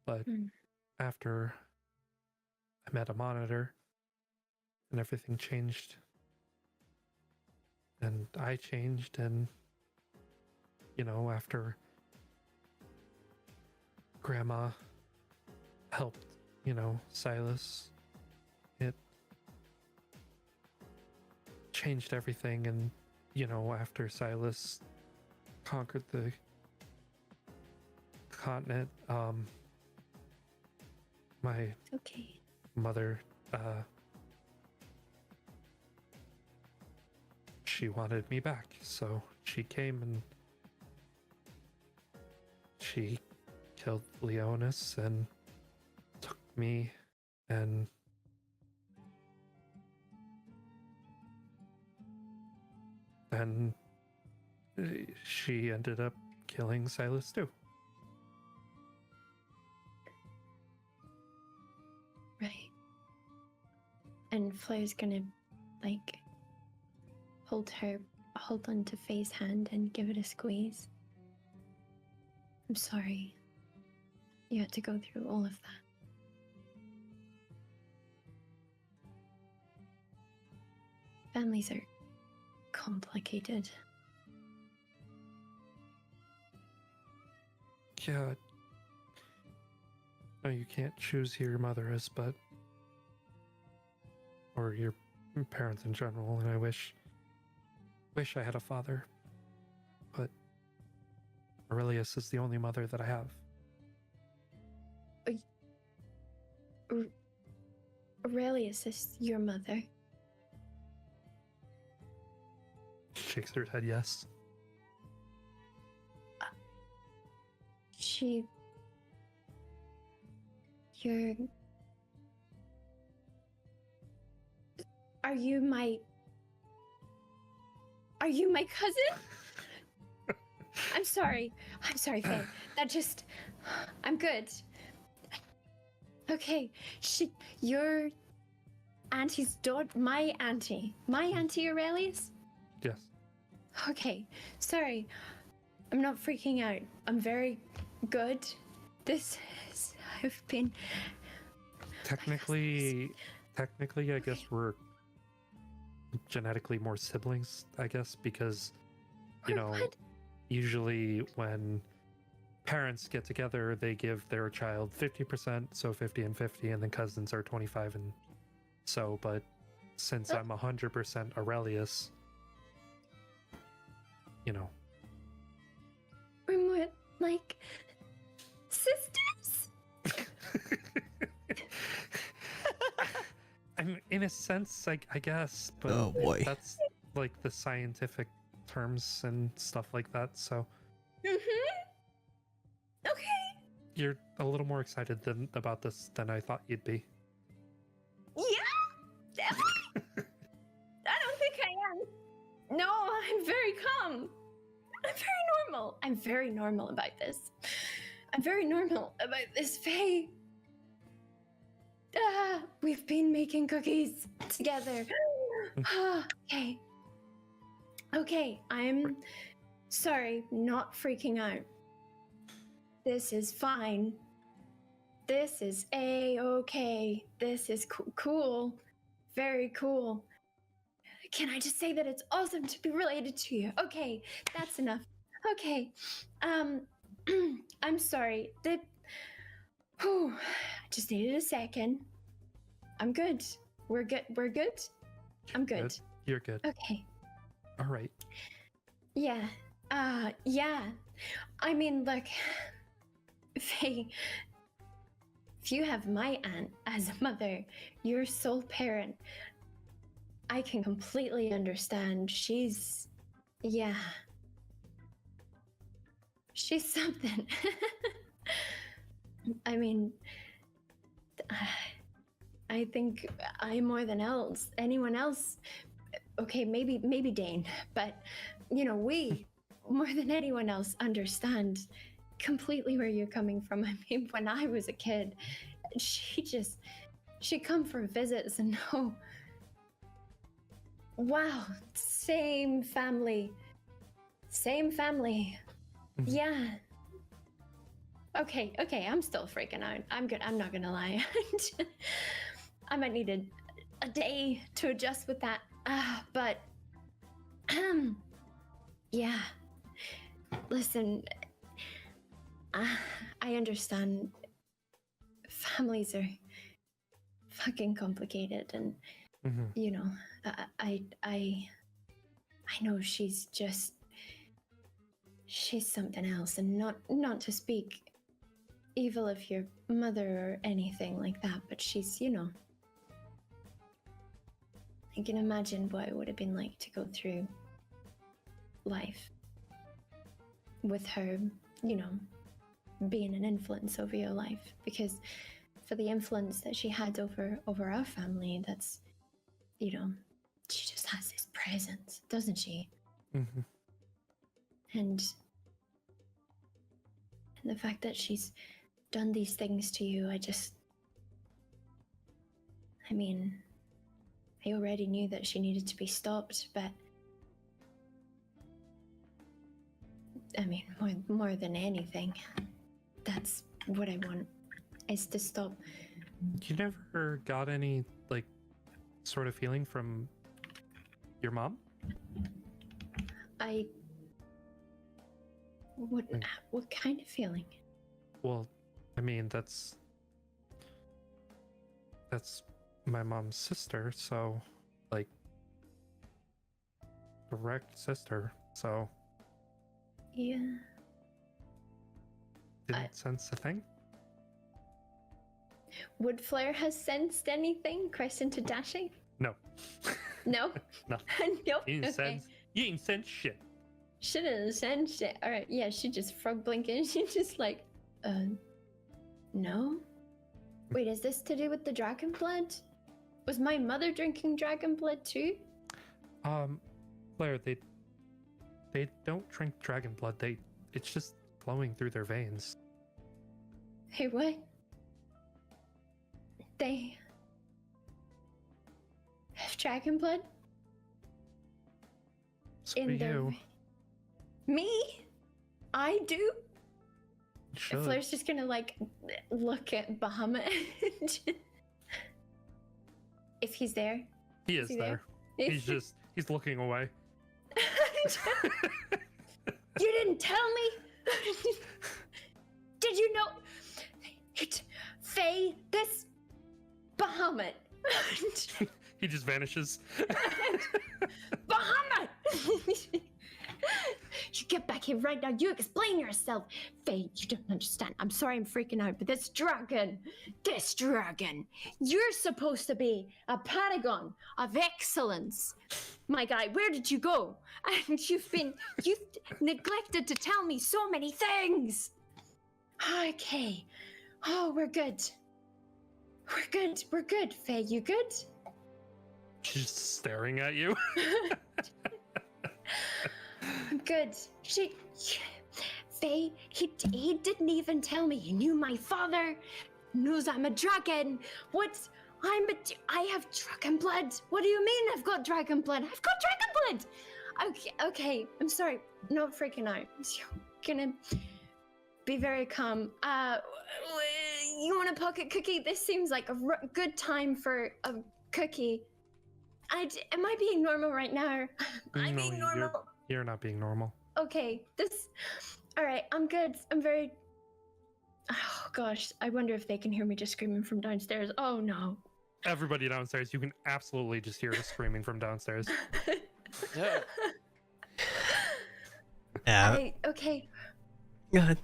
But after I met a monitor and everything changed, and I changed, and you know, after Grandma helped, you know, Silas, it changed everything. And you know, after Silas conquered the continent, my Okay. mother, she wanted me back, so she came and she killed Leonis and took me, and then she ended up killing Silas too. Right. And Flair's gonna like hold on to Faye's hand and give it a squeeze. I'm sorry. You had to go through all of that. Families are complicated. Yeah. No, you can't choose who your mother is, but or your parents in general, and I wish I had a father, but Aurelius is the only mother that I have. Aurelius is your mother. She shakes her head yes. You're... Are you my cousin? I'm sorry, Faye. That just... I'm good. Okay, your auntie's daughter, my Auntie Aurelius? Yes. Okay, sorry. I'm not freaking out. I'm very good. I've been... Technically, I guess we're genetically more siblings, I guess, because, you know, What? usually when parents get together, they give their child 50%, so 50 and 50, and then cousins are 25 and so, but since I'm 100% Aurelius, you know. We're more like sisters? I'm in a sense, I guess, but Oh boy. that's like the scientific terms and stuff like that, so Okay. you're a little more excited about this than I thought you'd be. Yeah? I don't think I am. No, I'm very calm. I'm very normal. I'm very normal about this. I'm very normal about this, Faye. We've been making cookies together. Okay. Okay, I'm sorry, not freaking out. This is fine. This is A-okay. This is cool. Very cool. Can I just say that it's awesome to be related to you? Okay, that's enough. Okay. I'm sorry. I just needed a second. I'm good. We're good. I'm good. You're good. Okay. All right. Yeah. Yeah. I mean, look, Faye, if you have my aunt as a mother, your sole parent, I can completely understand. She's something. I mean, I think I more than anyone else, okay, maybe Dane, but you know, we more than anyone else understand completely where you're coming from. I mean, when I was a kid, she'd come for visits and oh, wow, same family. Yeah. Okay, I'm still freaking out. I'm good. I'm not gonna lie. I might need a day to adjust with that. But yeah. Listen, I understand families are fucking complicated, and you know, I know she's something else, and not to speak evil of your mother or anything like that, but she's, you know, I can imagine what it would have been like to go through life with her, you know, being an influence over your life, because for the influence that she had over our family, that's, you know, she just has this presence, doesn't she? And the fact that she's done these things to you, I mean, I already knew that she needed to be stopped, but I mean, more than anything, that's what I want, is to stop. You never got any, like, sort of feeling from your mom? What kind of feeling? Well, I mean, that's my mom's sister, so, like, direct sister, so Yeah. didn't sense a thing. Would Flair has sensed anything? Question to Dashing? No. No? No. Nope. You ain't Okay. sense. You ain't sense shit. Shouldn't sensed it. Alright, yeah, she just frog blinking. She just like, no? Wait, is this to do with the dragon blood? Was my mother drinking dragon blood too? Flair, they don't drink dragon blood. It's just flowing through their veins. Hey, what? They have dragon blood So do in their you. Me? I do? Should. Flair's just gonna like look at Bahamut. If he's there. He is he there. there? He's looking away. You didn't tell me? Did you know? Faye, this Bahamut. He just vanishes. Bahamut! You get back here right now. You explain yourself. Faye, you don't understand. I'm sorry I'm freaking out, but this dragon, you're supposed to be a paragon of excellence. My guy, where did you go? And you've neglected to tell me so many things. Okay. Oh, we're good. We're good. Faye, you good? She's just staring at you. I'm good. Faye, he didn't even tell me. He knew my father, knows I'm a dragon. I have dragon blood. What do you mean I've got dragon blood? I've got dragon blood. Okay, I'm sorry. Not freaking out. I'm gonna be very calm. You want a pocket cookie? This seems like a good time for a cookie. Am I being normal right now? I'm being normal. You're not being normal. Okay, all right, I'm good. Oh gosh, I wonder if they can hear me just screaming from downstairs. Oh no. Everybody downstairs, you can absolutely just hear us screaming from downstairs. Yeah. Yeah. Okay. Go ahead.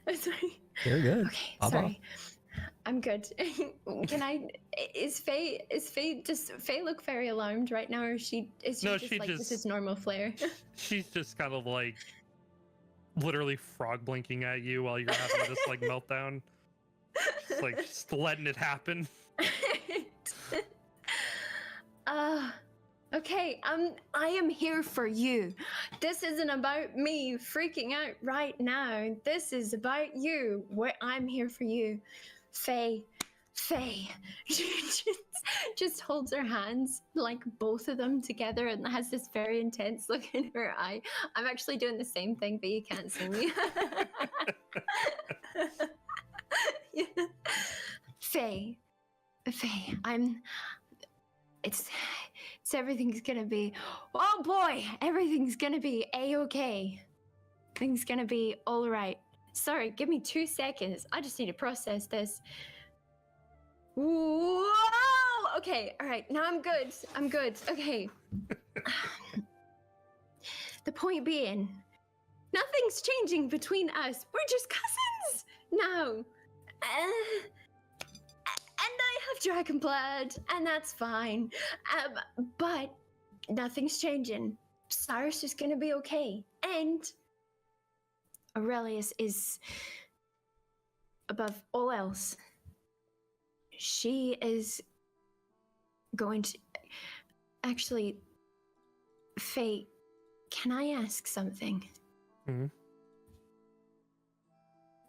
I'm sorry. You're good. Okay, Pop sorry. I'm good. Is Faye look very alarmed right now, or is she No, just she like just- this is normal Flair? She's just kind of like literally frog blinking at you while you're having this like meltdown. Just letting it happen. Okay, I am here for you. This isn't about me freaking out right now. This is about you. I'm here for you. Faye. just holds her hands, like both of them together, and has this very intense look in her eye. I'm actually doing the same thing, but you can't see me. Yeah. Faye, it's everything's gonna be, oh boy, everything's gonna be a-okay. Everything's gonna be all right. Sorry, give me 2 seconds. I just need to process this. Whoa! Okay, all right, now I'm good. Okay. The point being, nothing's changing between us. We're just cousins now. And I have dragon blood, and that's fine. But nothing's changing. Cyrus is gonna be okay. And Aurelius is above all else. She is going to... Actually, Faye, can I ask something? Hmm?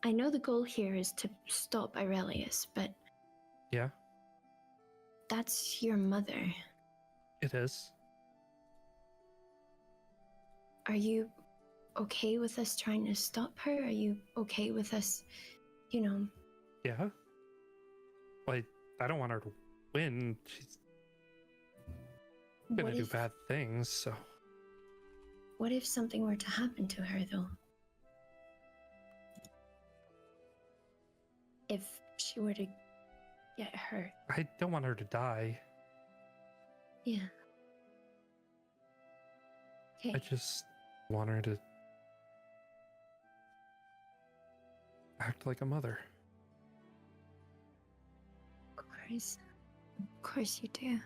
I know the goal here is to stop Aurelius, but Yeah, that's your mother. it is. Are you okay with us trying to stop her? Are you okay with us, Yeah. I don't want her to win. She's gonna do bad things, so. What if something were to happen to her, though? If she were to get hurt. I don't want her to die. Yeah. Okay. I just want her to act like a mother. Of course you do.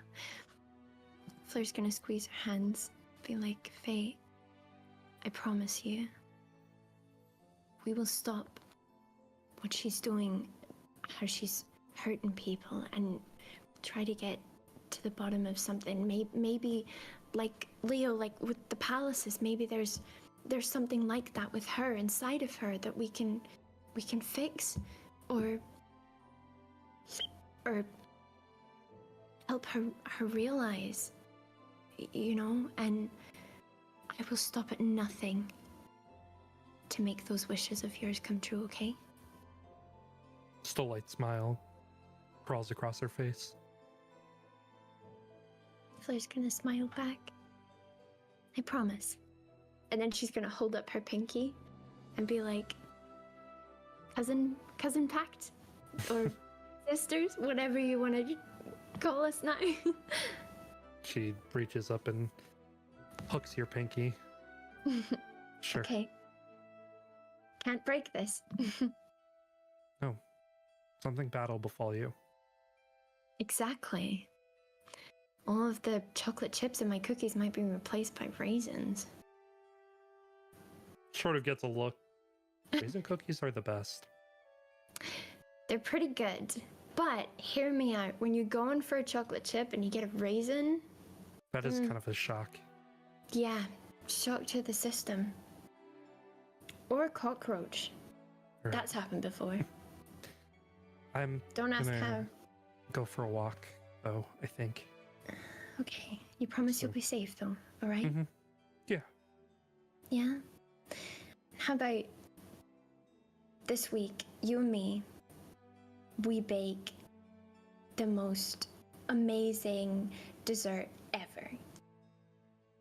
Flair's gonna squeeze her hands, be like, Faye, I promise you, we will stop what she's doing, how she's hurting people, and try to get to the bottom of something. Maybe like Leo, like with the palaces, maybe there's something like that with her inside of her that we can fix, or help her realize, you know. And I will stop at nothing to make those wishes of yours come true, okay? Just a light smile crawls across her face. Flair's gonna smile back. I promise. And then she's gonna hold up her pinky and be like, cousin pact? Or sisters? Whatever you want to call us now. She reaches up and hooks your pinky. Sure. Okay. Can't break this. No. Something bad will befall you. Exactly. All of the chocolate chips in my cookies might be replaced by raisins. Sort of gets a look. Raisin cookies are the best. They're pretty good. But hear me out. When you're going for a chocolate chip and you get a raisin, That is kind of a shock. yeah, shock to the system. Or a cockroach. Sure. That's happened before. I'm Don't ask gonna how. go for a walk, though, I think. Okay, you promise So- you'll be safe though, alright? Mhm. Yeah. Yeah? How about this week, you and me, we bake the most amazing dessert ever.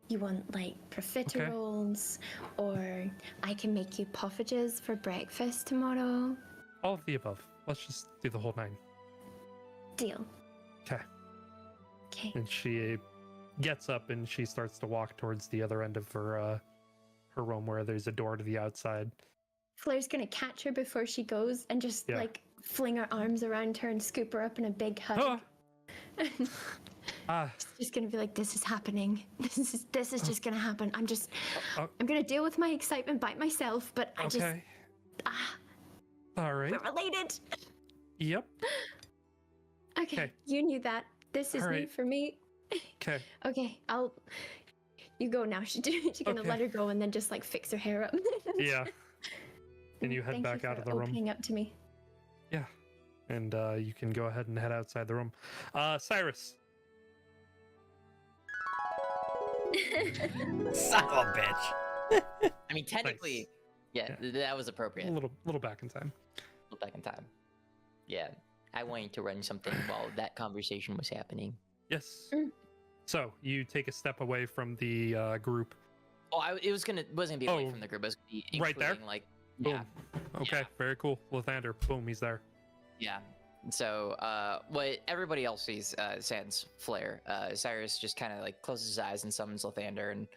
You want like profiteroles, or I can make you poffages for breakfast tomorrow. All of the above. Let's just do the whole 9. Deal. Okay. Okay. And she gets up and she starts to walk towards the other end of her room where there's a door to the outside. Flair's gonna catch her before she goes and just Yeah. like fling her arms around her and scoop her up in a big hug. Ah, She's just gonna be like, this is happening. This is just gonna happen. I'm oh, gonna deal with my excitement by myself, but I just, okay. All right. we're related. Yep. Okay, Okay. you knew that. This is All new right. for me. Okay. Okay, you go now. She's gonna Okay. let her go and then just like fix her hair up. Yeah. And you head Thank back you out for of the room. opening up to me. Yeah. And you can go ahead and head outside the room. Cyrus. Son of a bitch. I mean, technically, yeah, that was appropriate. A little back in time. Look back in time. Yeah, I wanted to run something while that conversation was happening. Yes. Mm. So you take a step away from the group. Oh, it wasn't gonna be away Oh, from the group. It was gonna be right there? including, like, Boom. yeah, Okay. Yeah. Very cool. Lathander. Boom. He's there. yeah. So, what everybody else sees, sans Flair, Cyrus just kind of like closes his eyes and summons Lathander, and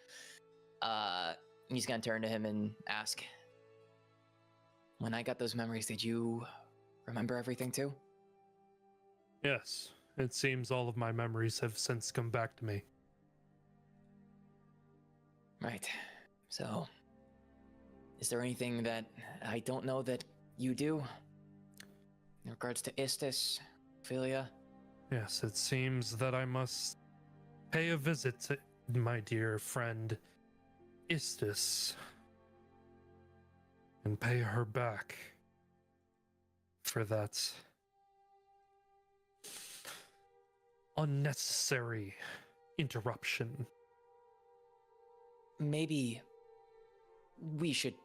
he's gonna turn to him and ask, "When I got those memories, did you remember everything too?" Yes. It seems all of my memories have since come back to me. Right. So, is there anything that I don't know that you do in regards to Istis, Ophelia? Yes, it seems that I must pay a visit to my dear friend Istis and pay her back for that unnecessary interruption. Maybe we should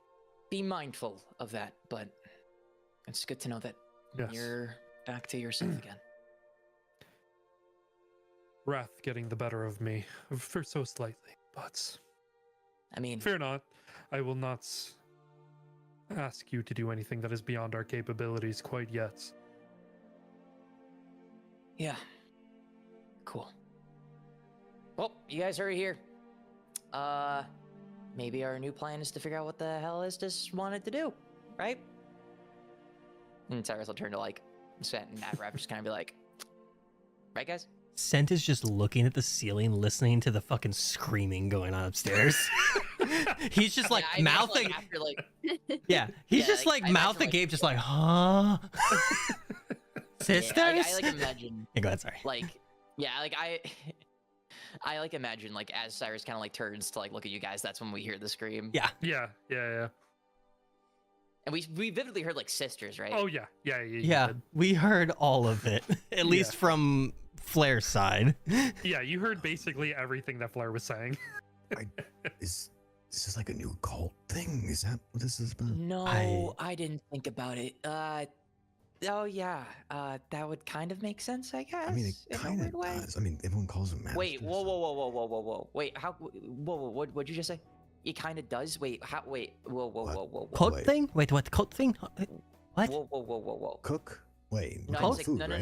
be mindful of that, but it's good to know that Yes. you're back to yourself again. Wrath getting the better of me for so slightly, but I mean, fear not, I will not ask you to do anything that is beyond our capabilities quite yet. yeah. Cool. Well, you guys are here. maybe our new plan is to figure out what the hell Estes wanted to do, right? And Cyrus will turn to like Scent and Navrab, just kind of be like, right, guys? Scent is just looking at the ceiling, listening to the fucking screaming going on upstairs. He's just like Yeah, I imagine, mouthing. like, after, like, Yeah, he's Yeah, just like, like I mouth imagine, agape, like- just like, huh? Sisters? Yeah, I like imagine. Yeah, go ahead, sorry. Like, yeah, like I like imagine like as Cyrus kind of like turns to like look at you guys, that's when we hear the scream. Yeah. Yeah. And we vividly heard like sisters, right? Oh yeah. You Yeah, did. we heard all of it, at least from Flair's side. Yeah, you heard basically everything that Flair was saying. Is this like a new cult thing? Is that what this is about? No, I didn't think about it. Oh yeah, that would kind of make sense, I guess. I mean, it in a kind weird of way. does. I mean, everyone calls him. Wait, whoa. Wait, how? Whoa, what'd you just say? It kind of does. Wait, how? Wait, whoa. Cult Wait. thing? Wait, what? Cult thing? What? Whoa. Cook. Wait, No, cult it's like, food, no.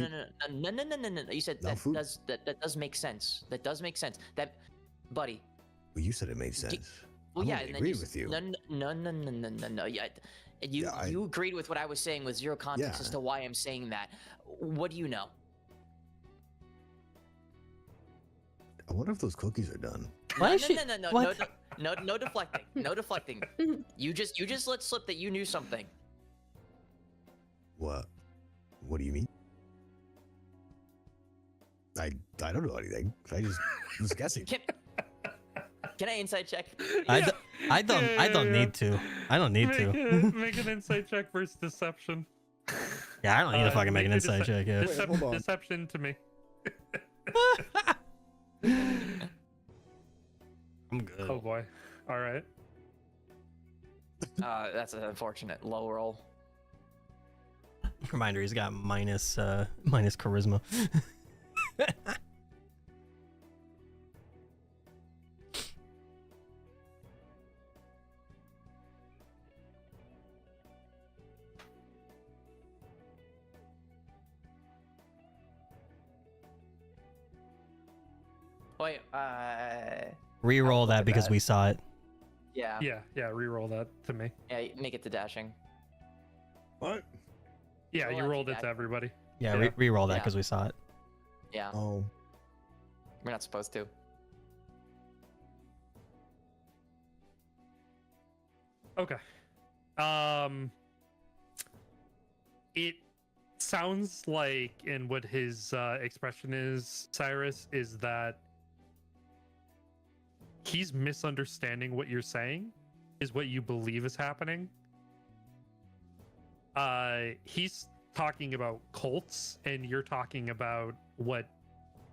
right? You said No that food? does make sense. That does make sense. That, buddy. Well, you said it made sense. Well, I'm yeah, gonna and then agree you with you. No. Yeah, you agreed with what I was saying with zero context Yeah. as to why I'm saying that. What do you know? I wonder if those cookies are done. Why is she- what? No deflecting. No deflecting. You just let slip that you knew something. What? What do you mean? I don't know anything. I just was guessing. Can I insight check? I don't need to. I don't need to. Make an insight check versus deception. Yeah, I don't need to fucking make an a insight check. Yeah. Wait, hold on. Deception to me. I'm good. Oh boy. All right. That's an unfortunate low roll. Reminder: he's got minus charisma. Wait, Reroll look that at because that. we saw it. yeah, Yeah. Reroll that to me. make it to dashing. What? Yeah, Roll you that rolled to it to dash. everybody. Yeah, Yeah. reroll that Yeah. because we saw it. Yeah, Oh, we're not supposed to. Okay. It sounds like, and what his expression is, Cyrus, is that he's misunderstanding what you're saying, is what you believe is happening. He's talking about cults, and you're talking about what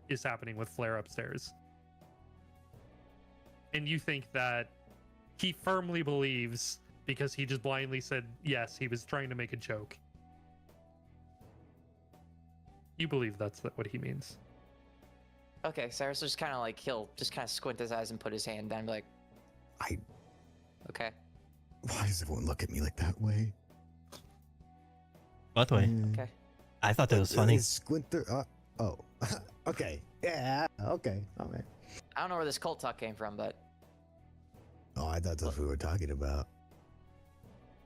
is happening with Flair upstairs. And you think that he firmly believes, because he just blindly said yes, he was trying to make a joke. You believe that's what he means. Okay, Cyrus will just kind of like he'll just kind of squint his eyes and put his hand down, and be like, I. okay. Why does everyone look at me like that way? What way? Okay. I thought that was funny. Squint their. Oh. Okay. Yeah. Okay. All right. I don't know where this cult talk came from, but Oh, I thought that's what we were talking about.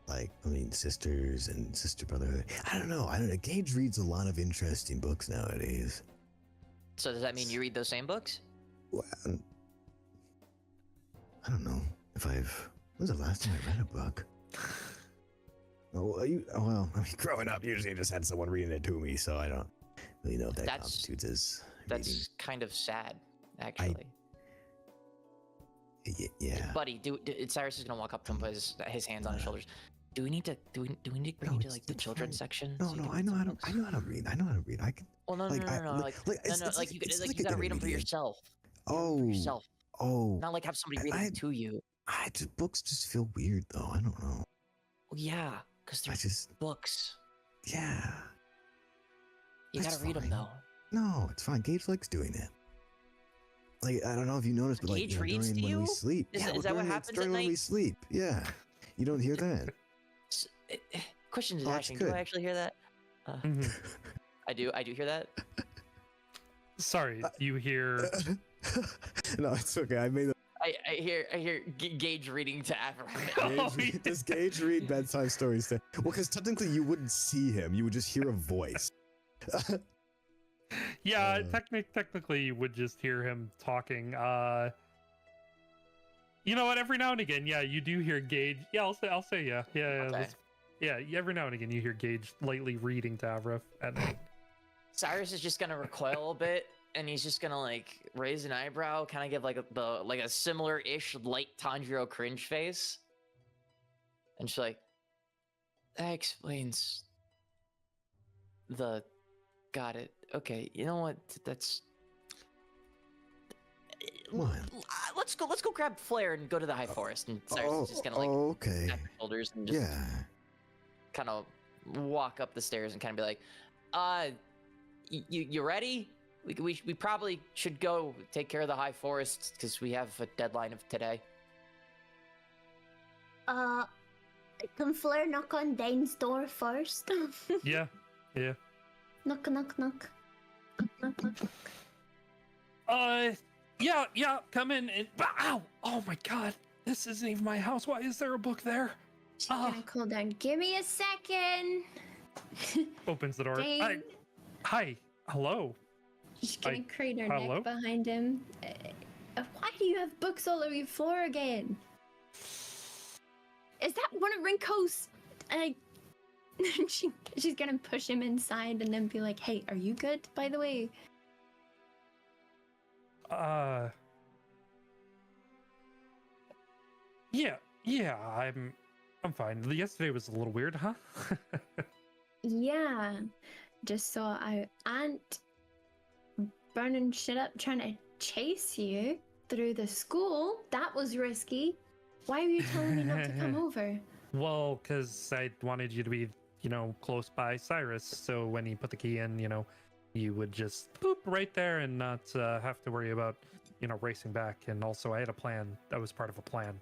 Like, I mean, sisters and sister brotherhood. I don't know. Gage reads a lot of interesting books nowadays. so does that mean you read those same books? Well, I don't know if I've. When was the last time I read a book? Oh, well, I mean, growing up, usually I just had someone reading it to me, so I don't really know if that That's- constitutes as That's reading. kind of sad, actually. Yeah. Buddy, Cyrus is gonna walk up to him, put his hands on his shoulders. Do we need to bring you to it's- like the it's children's fine. section? No, so you no, can I read know some how to. books? I know how to read. I know how to read. I can. Well, no, like, no. Like, it's like you it's like like you an gotta read them for intermediate. yourself. Oh. For yourself, Oh. not like have somebody read I- them to you. Books just feel weird, though. I don't know. Well, yeah, because I they're just. books. Yeah. You That's gotta read them fine. though. No, it's fine. Gage likes doing it. Like, I don't know if you noticed, but like, Gage reads during to when we you? sleep. Is Yeah, that- well, is that what during- it's happens at during when we night? sleep. Yeah. You don't hear that? Question to Oh, that's dashing. Do good. I actually hear that? Mhm. I do hear that. Sorry, you hear. No, it's okay. I made I hear Gage reading to Avram. Oh, Does Gage read bedtime stories to? Well, because technically you wouldn't see him; you would just hear a voice. Yeah, technically you would just hear him talking. You know what? Every now and again, yeah, you do hear Gage. Yeah, I'll say yeah. Okay. Yeah, every now and again you hear Gage lightly reading to Avraf at night. Cyrus is just gonna recoil a bit, and he's just gonna like raise an eyebrow, kind of give like a similar-ish light Tanjiro cringe face, and she's like, "That explains the." Got it. Okay, you know what? That's. What? Let's go grab Flair and go to the High Forest. And Cyrus is just gonna like okay. tap his shoulders and just kind of walk up the stairs and kind of be like, you ready? We probably should go take care of the High Forest because we have a deadline of today. Can Flair knock on Dane's door first? Yeah. Knock, knock, knock. Knock, knock, knock. Yeah, come in and ow! Oh my god, this isn't even my house. Why is there a book there? She's gonna cool down. Give me a second. Opens the door. Dane. Hi. Hello. She's gonna crane her hello? neck behind him. Why do you have books all over your floor again? Is that one of Rinko's? She's gonna push him inside and then be like, "Hey, are you good? By the way." Yeah, I'm fine. Yesterday was a little weird, huh? Yeah, just saw our aunt burning shit up trying to chase you through the school. That was risky. Why were you telling me not to come over? Well, because I wanted you to be, close by Cyrus, so when he put the key in, you would just boop right there and not have to worry about, racing back. And also, I had a plan. That was part of a plan.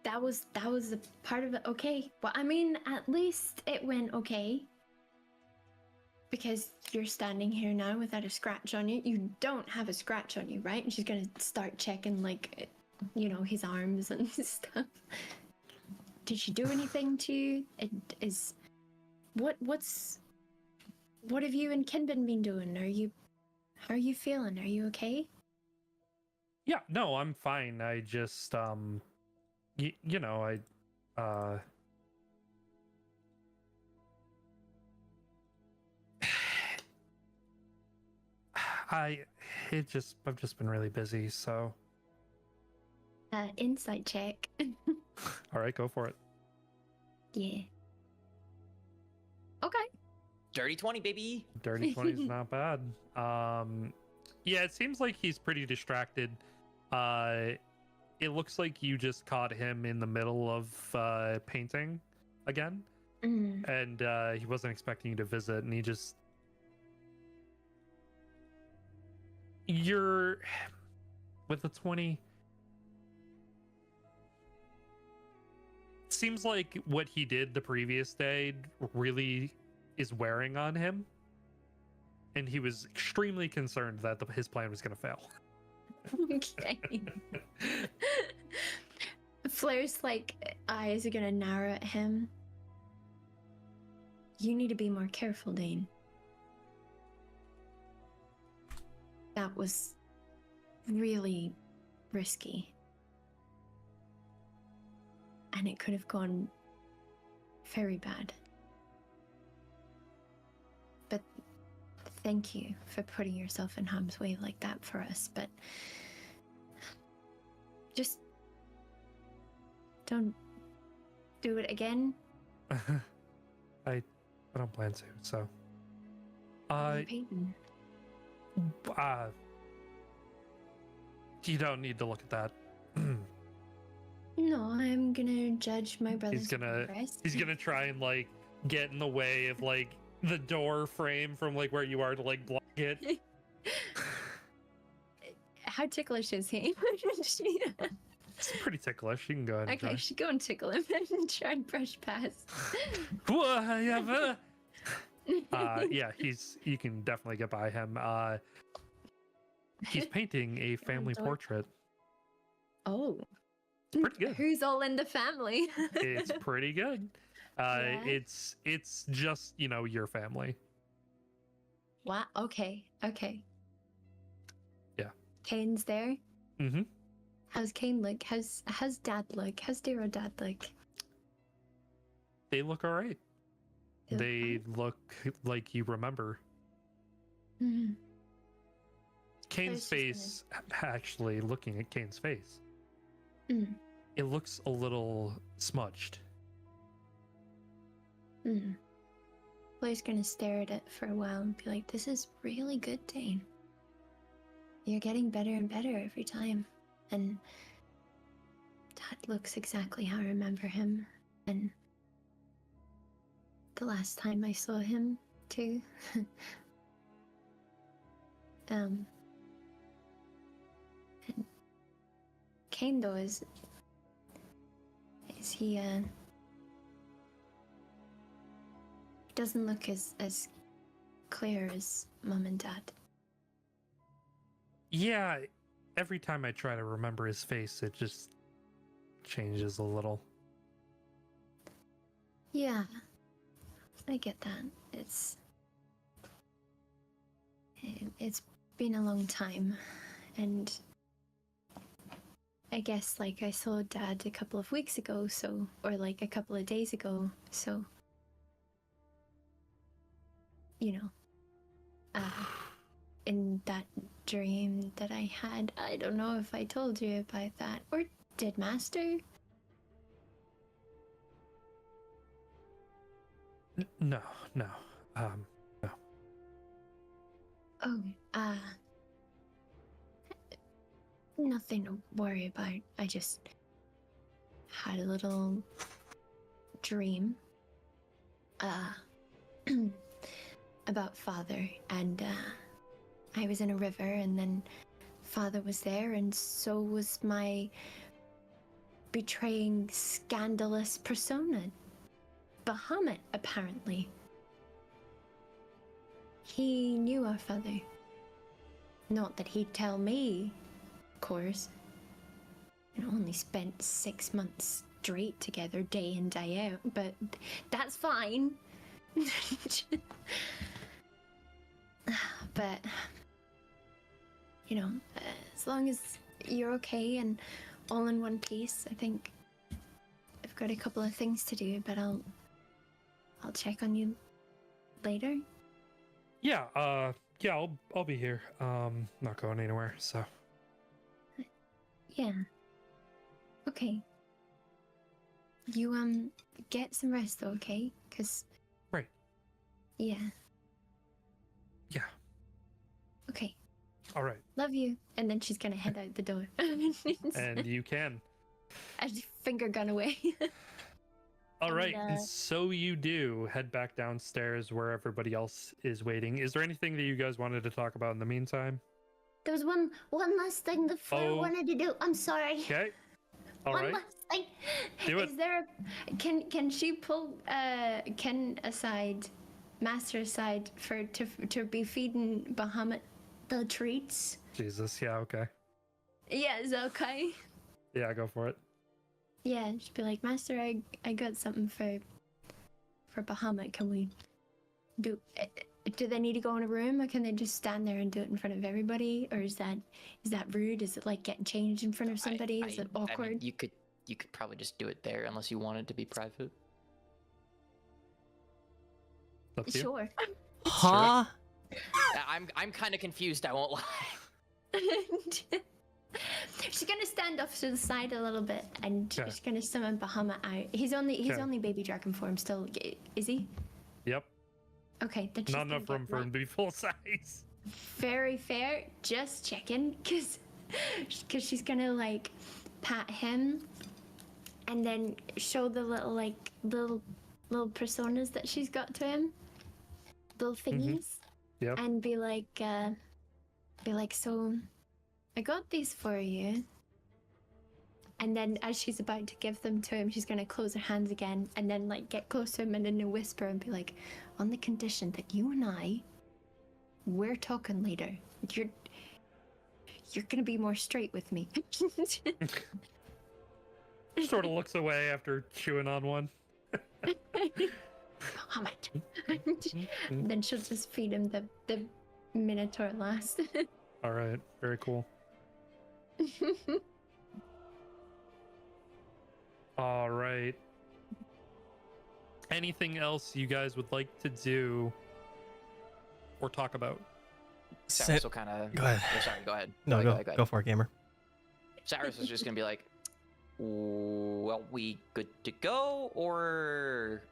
That was a part of it. Okay. Well, I mean, at least it went okay. Because you're standing here now without a scratch on you. You don't have a scratch on you, right? And she's gonna start checking, like, his arms and stuff. Did she do anything to you? What have you and Kinbin been doing? How are you feeling? Are you okay? Yeah, no, I'm fine. I just, I've just been really busy, so. Insight check. All right, go for it. Yeah. Okay. Dirty 20, baby. Dirty 20 is not bad. Yeah, it seems like he's pretty distracted. It looks like you just caught him in the middle of painting again. Mm. And he wasn't expecting you to visit, and you're with the 20. Seems like what he did the previous day really is wearing on him, and he was extremely concerned that his plan was going to fail. Okay. Flair's eyes are gonna narrow at him. You need to be more careful, Dane. That was really risky. And it could have gone very bad. But thank you for putting yourself in harm's way like that for us, but just don't do it again. I don't plan to, so. Peyton. You don't need to look at that. No, I'm gonna judge my brother's progress. He's gonna try and get in the way of the door frame from where you are to block it. How ticklish is he? It's pretty ticklish. You can go ahead and Okay, go and tickle him and try and brush past. Whatever. Yeah, you can definitely get by him. He's painting a family portrait. Oh, It's pretty good. who's all in the family? It's pretty good. Yeah. It's just, you know, your family. Wow. Okay. Okay. Yeah. Kane's there. Mm-hmm. How's Kane look? How's Dad look? How's dear old Dad look? They look all right. They look They look like you remember. Mhm. Kane's Flair's just face, actually looking at Kane's face, Mm. it looks a little smudged. Mm. Flair's gonna stare at it for a while and be like, "This is really good, Dane. You're getting better and better every time." And Dad looks exactly how I remember him. And the last time I saw him, too. And Kane, though, is he, he doesn't look as clear as Mom and Dad. Yeah, every time I try to remember his face, it just changes a little. Yeah, I get that. It's been a long time, and I guess like I saw Dad a couple of weeks ago, so or like a couple of days ago, so you know, in that dream that I had, I don't know if I told you about that, or did Master? No, no. No. Oh, nothing to worry about. I just had a little dream, about Father, and, I was in a river, and then Father was there, and so was my betraying, scandalous persona, Bahamut, apparently. He knew our father. Not that he'd tell me, of course. And only spent 6 months straight together, day in, day out, but that's fine. But, you know, as long as you're okay and all in one piece, I think I've got a couple of things to do, but I'll check on you later. Yeah, yeah, I'll be here. Not going anywhere, so. Yeah. Okay. You, get some rest though, okay? 'Cause... Right. Yeah. Yeah. Okay. All right. Love you. And then she's gonna head out the door. And you can. As finger gun away. All And, right. And so you do head back downstairs where everybody else is waiting. Is there anything that you guys wanted to talk about in the meantime? There was one last thing the Flair wanted to do. I'm sorry. Okay. All One right. last thing. Do it. Is there can she pull Ken aside, Master aside to be feeding Bahamut the treats? Jesus. Yeah. Okay. Yeah, is that okay? Yeah. Go for it. Yeah, just be like, Master, I got something for Bahamut. Can we do they need to go in a room, or can they just stand there and do it in front of everybody? Or is that rude? Is it like getting changed in front of somebody? Is it awkward? I mean, you could probably just do it there unless you want it to be private. Up to you. Sure. Huh? I'm kind of confused. I won't lie. She's gonna stand off to the side a little bit, and Okay. she's gonna summon Bahamut out. He's only baby dragon form still, is he? Yep. Okay, then she's Not gonna enough room get, for him like, to be full size. very fair. Just checking, cause she's gonna like pat him, and then show the little personas that she's got to him, little thingies, Yep. and be like, so I got these for you. And then as she's about to give them to him, she's gonna close her hands again and then like get close to him and in a whisper and be like, on the condition that you and we're talking later. you're gonna be more straight with me. Sort of looks away after chewing on one. Muhammad. And then she'll just feed him the Minotaur last. All right, very cool. All right. Anything else you guys would like to do or talk about? Cyrus will kind of. Go ahead. Oh, sorry, go ahead. No, Go go, ahead, go ahead. go for it, gamer. Cyrus is just gonna be like, "Well, we good to go, or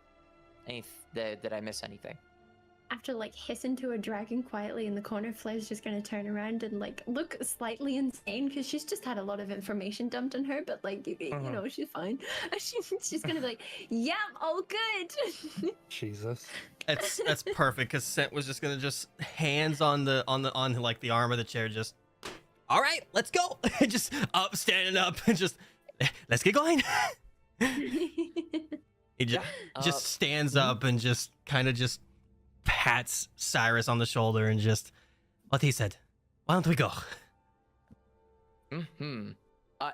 did I miss anything?" After like hissing to a dragon quietly in the corner, Flair's just gonna turn around and like look slightly insane because she's just had a lot of information dumped on her, but like you know, she's fine. She's gonna be like, "Yeah, all good." Jesus. That's perfect because Scent was just gonna just hands on like the arm of the chair, just all right, let's go. Just up, standing up, and just let's get going. He just stands up and just kind of just pats Cyrus on the shoulder and just what he said. Why don't we go?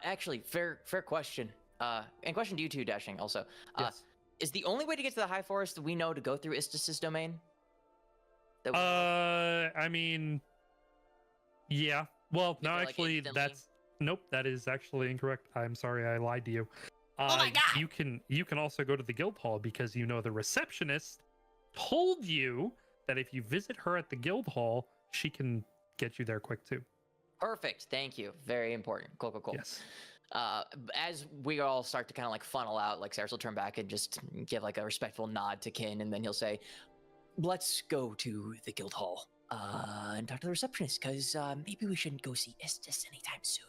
Actually, fair question. And question to you too, Dashing. Also, Yes. is the only way to get to the High Forest we know to go through Istis's domain? I mean, yeah. Well, no, Like, actually, instantly? nope. That is actually incorrect. I'm sorry, I lied to you. Oh my God! You can also go to the guild hall because you know the receptionist told you that if you visit her at the guild hall, she can get you there quick too. Perfect. Thank you. Very important. Cool. Yes. As we all start to kind of like funnel out, like Cyrus will turn back and just give like a respectful nod to Kin, and then he'll say, "Let's go to the guild hall and talk to the receptionist, because maybe we shouldn't go see Istis anytime soon."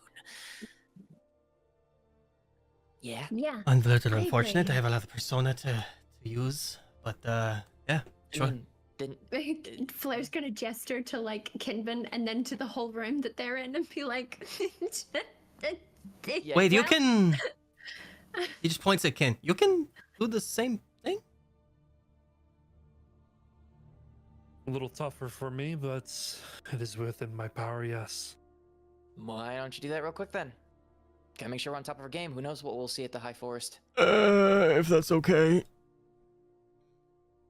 Yeah. Yeah. I'm a little I unfortunate. agree. I have a lot of persona to use, but yeah, sure. I mean, didn't Flair's gonna gesture to like Kinban and then to the whole room that they're in and be like, Yeah, Wait, you well- can. He just points at Ken. You can do the same thing. A little tougher for me, but it is within my power. Yes. why don't you do that real quick then? Gotta make sure we're on top of our game. Who knows what we'll see at the High Forest? If that's okay.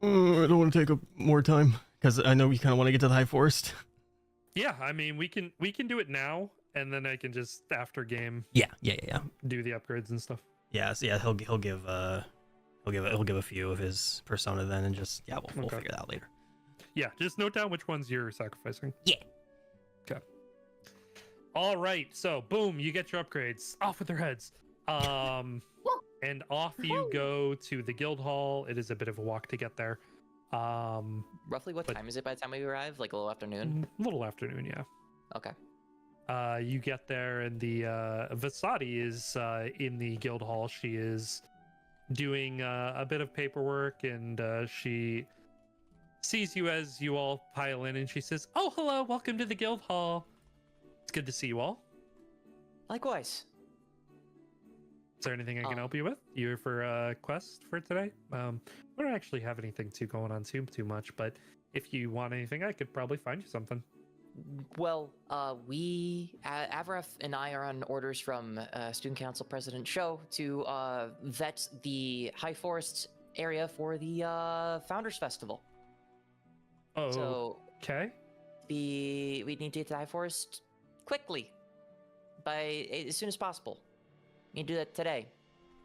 I don't want to take up more time because I know we kind of want to get to the High Forest. Yeah. I mean, we can do it now, and then I can just after game Yeah. do the upgrades and stuff. Yeah, so yeah, he'll give a few of his persona then, and just we'll Okay. figure it out later. Yeah. Just note down which ones you're sacrificing. Yeah. Okay. All right. So boom, you get your upgrades. Off with their heads. And off you go to the guild hall. It is a bit of a walk to get there. Roughly what But- time is it by the time we arrive? Like a little afternoon? Little afternoon, yeah. Okay. You get there, and the Vasati is in the guild hall. She is doing a bit of paperwork, and she sees you as you all pile in, and she says, "Oh, hello, welcome to the guild hall. It's good to see you all. Likewise. Is there anything I can help you with? You here for a quest for today? We don't actually have anything going on too much, but if you want anything, I could probably find you something." Well, Avaref and I are on orders from Student Council President Sho to vet the High Forest area for the Founders Festival. Oh, So okay. we need to get to the High Forest quickly, as soon as possible. We need to do that today.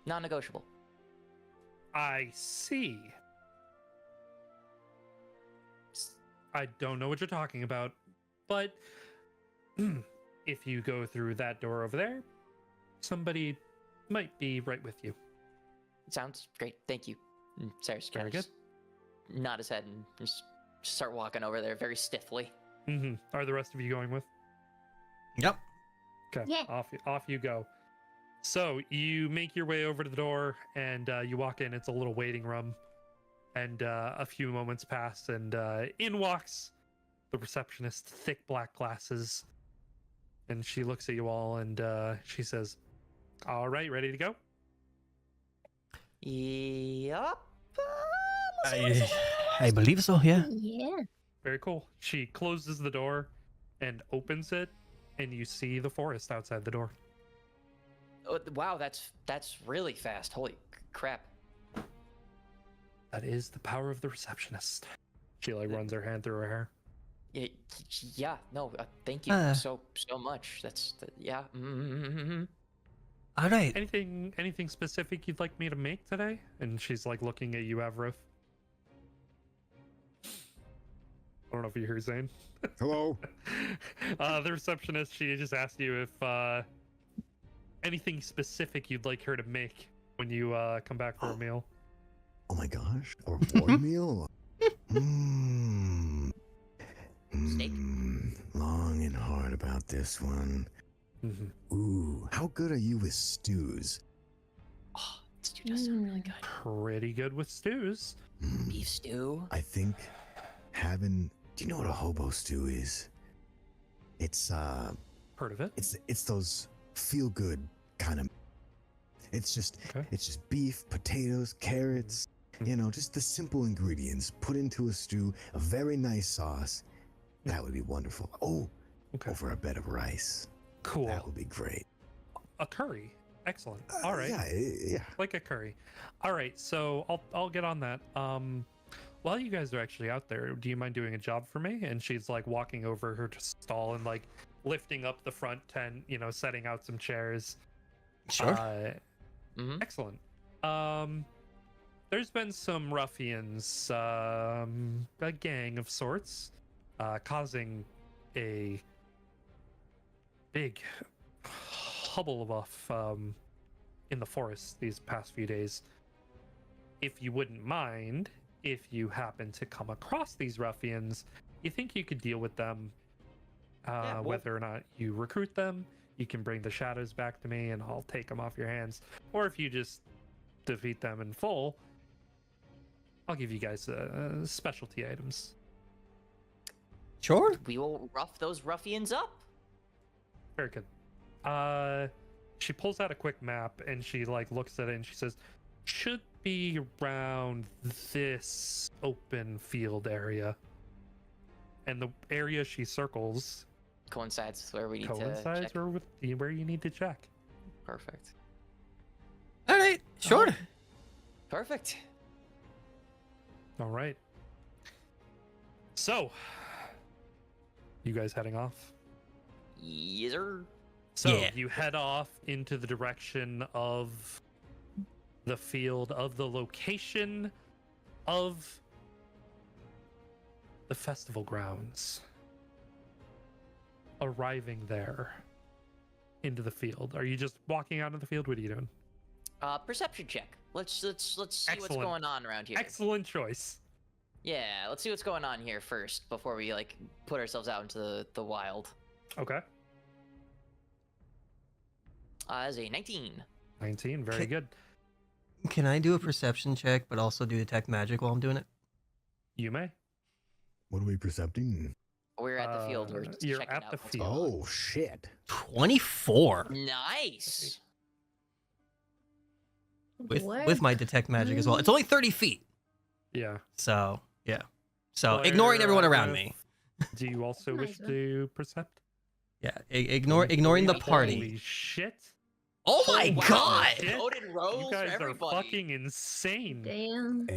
Non-negotiable. I see. I don't know what you're talking about, but if you go through that door over there, somebody might be right with you. Sounds great. Thank you. And Cyrus Very kind of nod his head and just start walking over there very stiffly. Are the rest of you going with? Yep. Okay. Yeah. Off you go. So you make your way over to the door, and you walk in. It's a little waiting room, and a few moments pass, and in walks the receptionist, thick black glasses, and she looks at you all, and she says, "All right, ready to go?" Yup. I believe so. Yeah. Yeah. Very cool. She closes the door and opens it, and you see the forest outside the door. Oh, wow, that's really fast. Holy crap. That is the power of the receptionist. She like runs her hand through her hair. Yeah, no, thank you so much. Yeah. All right. Anything specific you'd like me to make today? And she's like looking at you, Avrith. I don't know if you hear Zane. Hello. The receptionist, she just asked you if anything specific you'd like her to make when you come back for a meal. Oh my gosh. Or board meal? Steak? Long and hard about this one. Mm-hmm. Ooh, how good are you with stews? Oh, stew does sound really good. Pretty good with stews. Beef stew? I think do you know what a hobo stew is? It's Heard of it? it's those feel good kind of. It's just beef, potatoes, carrots, just the simple ingredients put into a stew, a very nice sauce. That would be wonderful. Oh, over a bed of rice. Cool. That would be great. A curry. Excellent. All right. Yeah. Like a curry. All right. So I'll get on that. While you guys are actually out there, do you mind doing a job for me? And she's like walking over her stall and like lifting up the front tent, setting out some chairs. Sure. Excellent. There's been some ruffians, a gang of sorts, causing a big hubble in the forest these past few days. If you wouldn't mind, if you happen to come across these ruffians, you think you could deal with them, whether or not you recruit them, you can bring the shadows back to me and I'll take them off your hands. Or if you just defeat them in full, I'll give you guys specialty items. Sure. We will rough those ruffians up. Very good. She pulls out a quick map and she like looks at it and she says, should be around this open field area. And the area she circles Coincides with where we need to coincides check. with where you need to check. Perfect. All right. Sure. Perfect. All right. So, you guys heading off? Yes, sir. So Yeah. you head off into the direction of the field, of the location of the festival grounds. Arriving there into the field. Are you just walking out of the field? What are you doing? Perception check. Let's see what's Excellent. going on around here. Excellent choice. Yeah, let's see what's going on here first before we like put ourselves out into the wild. Okay. As a 19. 19, very Okay. good. Can I do a perception check, but also do detect magic while I'm doing it? You may. What are we percepting? We're at the field. We're You're checking at out the what's field. going on. Oh shit! 24 Nice. with my detect magic as well. It's only 30 feet. Yeah. So, yeah. So, Flair, ignoring everyone around me. Do you also wish to percept? Yeah, ignoring the party. Holy shit. Oh my wow. god! Shit. Loaded rolls You for guys are everybody. fucking insane. Damn.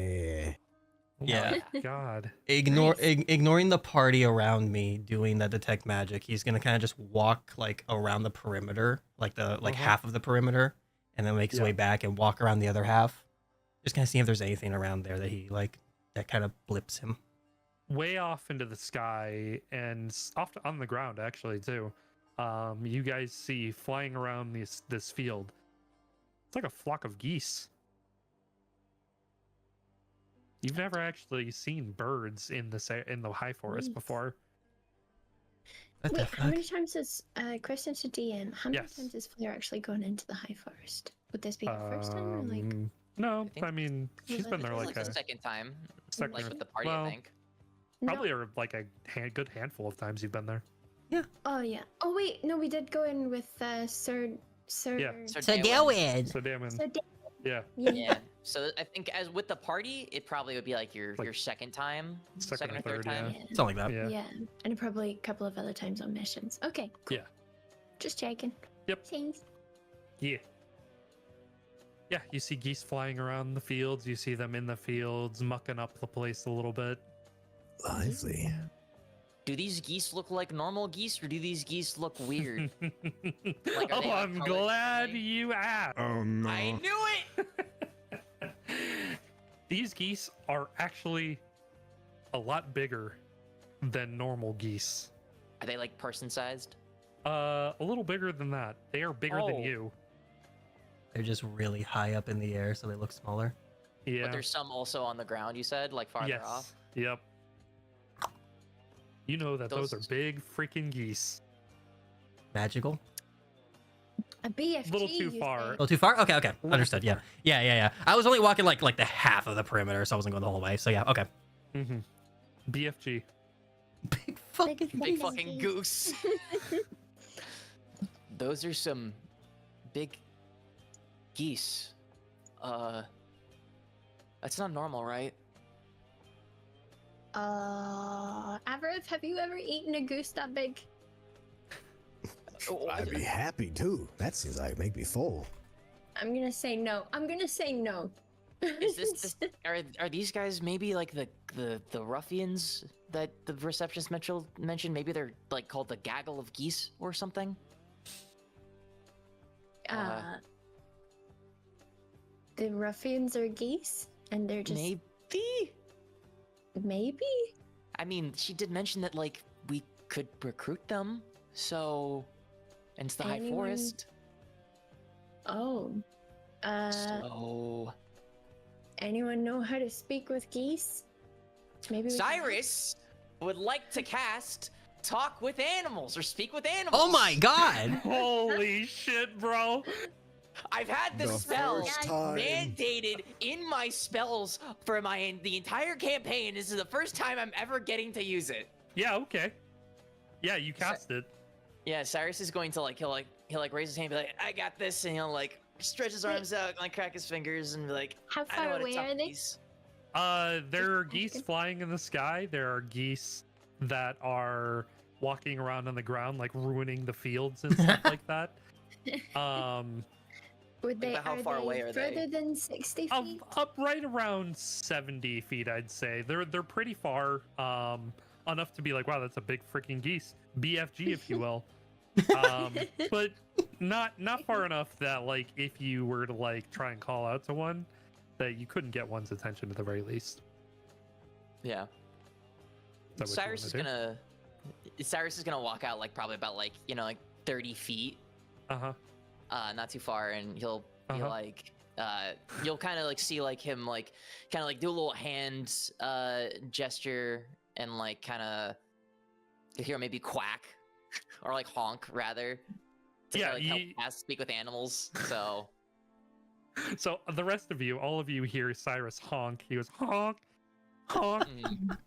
Oh Yeah. my god. Ignoring the party around me doing that detect magic, he's gonna kind of just walk like around the perimeter, like half of the perimeter, and then make his way back and walk around the other half. Just kind of see if there's anything around there that he that kind of blips him. Way off into the sky and on the ground actually too. You guys see flying around this field. It's like a flock of geese. You've never actually seen birds in the high forest Geese. before. What the Wait, how many fuck? times has question to DM? How many Yes. times has Flair actually gone into the high forest? Would this be the first time or like? No, think- I mean she's been there It's like like a the second time, second like or- with the party, well, I think. probably like a good handful of times you've been there. Oh yeah. Oh wait, no, we did go in with Sir. Yeah. So So Daewin- go in. So damn it. Sir Yeah. Yeah. So I think as with the party, it probably would be like your Like second time, second or or third third, time. Yeah. Something like that. Yeah. Yeah, and probably a couple of other times on missions. Okay. Cool. Yeah. Just checking. Yep. Thanks. Yeah. Yeah, you see geese flying around the fields. You see them in the fields, mucking up the place a little bit. Lively. Do these geese look like normal geese, or do these geese look weird? Are they, Oh, like, I'm colored glad differently? you asked. Oh no. I knew it. These geese are actually a lot bigger than normal geese. Are they like person-sized? A little bigger than that. They are bigger than Oh. you. They're just really high up in the air, so they look smaller. Yeah. But there's some also on the ground. You said like farther yes. off. Yep. You know that those are Those- big freaking geese. Magical. A BFG. Little too you far. said. A little too far? Okay. Understood. Yeah. I was only walking like the half of the perimeter, so I wasn't going the whole way. So yeah, okay. Mm-hmm. BFG. Big fucking. Big fucking goose. Those are some big geese. That's not normal, right? Avarith, have you ever eaten a goose that big? Oh, I'd be happy too. That seems like make me full. I'm gonna say no. I'm gonna say no. Is this are these guys maybe like the ruffians that the receptionist mentioned? Maybe they're like called the gaggle of geese or something. The ruffians are geese, and they're just Maybe. maybe. I mean, she did mention that like we could recruit them. So, and it's the High Anyone- Forest. Oh, So, anyone know how to speak with geese? Maybe we can- Cyrus would like to cast Talk with Animals or Speak with Animals. Oh my god! Holy shit, bro. I've had the The spell first time. mandated in my spells for the entire campaign. This is the first time I'm ever getting to use it. Yeah, okay. Yeah, you cast it. Yeah, Cyrus is going to he'll raise his hand and be like, I got this, and he'll like stretch his arms out and like crack his fingers and be like, How I know far how to away talk are to they? these. There are Just geese asking. flying in the sky. There are geese that are walking around on the ground, like ruining the fields and stuff like that. Would they? But how are far they away are they? further than 60 Up, feet? up right around 70 feet, I'd say. They're pretty far, enough to be like, wow, that's a big freaking geese. BFG, if you will. But not far enough that like if you were to like try and call out to one, that you couldn't get one's attention at the very least. Yeah. Is that what you Cyrus is wanna gonna walk out like probably about like 30 feet, do? Uh-huh. not too far, and he'll be Uh-huh. like you'll kind of like see like him like kind of like do a little hand gesture and like kind of you hear maybe quack or like honk rather to Yeah, kinda, like, you- help us speak with animals. So So the rest of you, all of you hear Cyrus honk. He goes honk, honk, mm,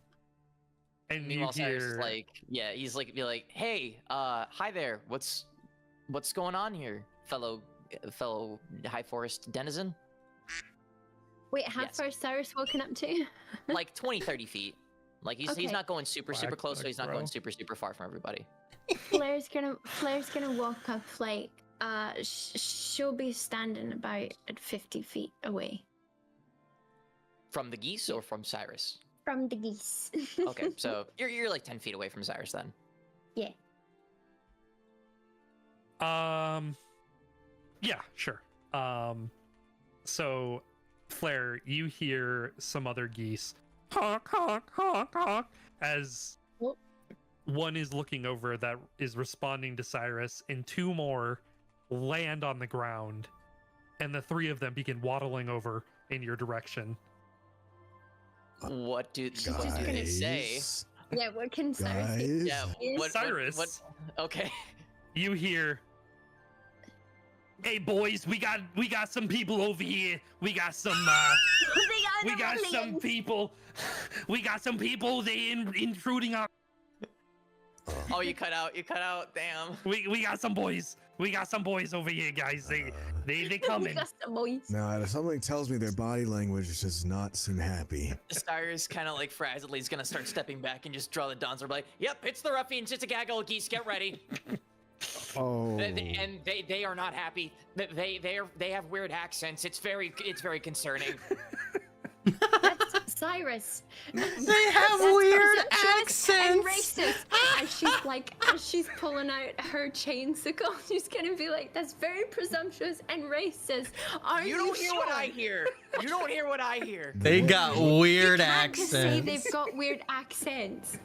and you meanwhile Cyrus is hear like he's like be like, hey, hi there, what's going on here, fellow High Forest denizen? Wait, how Yes. far is Cyrus walking up to? Like 20-30 feet. Like he's Okay. not going super Black close, so Black he's not Bro. going super far from everybody. Flair's gonna walk up like she'll be standing about at 50 feet away From the geese or from Cyrus? from the geese. Okay, so you're like 10 feet away from Cyrus then. Yeah. yeah, sure. So Flair, you hear some other geese honk, honk, honk, honk, as Oh. one is looking over that is responding to Cyrus, and two more land on the ground, and the three of them begin waddling over in your direction. What do gonna they say? Guys, Yeah, what can Cyrus say? guys. Yeah, Yes. Cyrus. Okay. You hear, "Hey boys, we got some people over here. We got some we got some people. We got some people. They intruding on. Oh, you cut out. Damn. We got some boys. We got some boys over here, guys. They We coming. got some boys. Now, something tells me their body language does not seem happy. Cyrus kind of like frazzledly is gonna start stepping back and just draw the Donzer like, yep, it's the ruffians, it's a gaggle of geese, get ready. Oh. And they are not happy. They have weird accents. It's very concerning. That's Cyrus. They have That's weird presumptuous and accents. racist. As she's pulling out her chainsicle, she's gonna be like, "That's very presumptuous and racist." Are You don't hear sure? what I hear. You don't hear what I hear. They got weird You can't just say accents. they've got weird accents.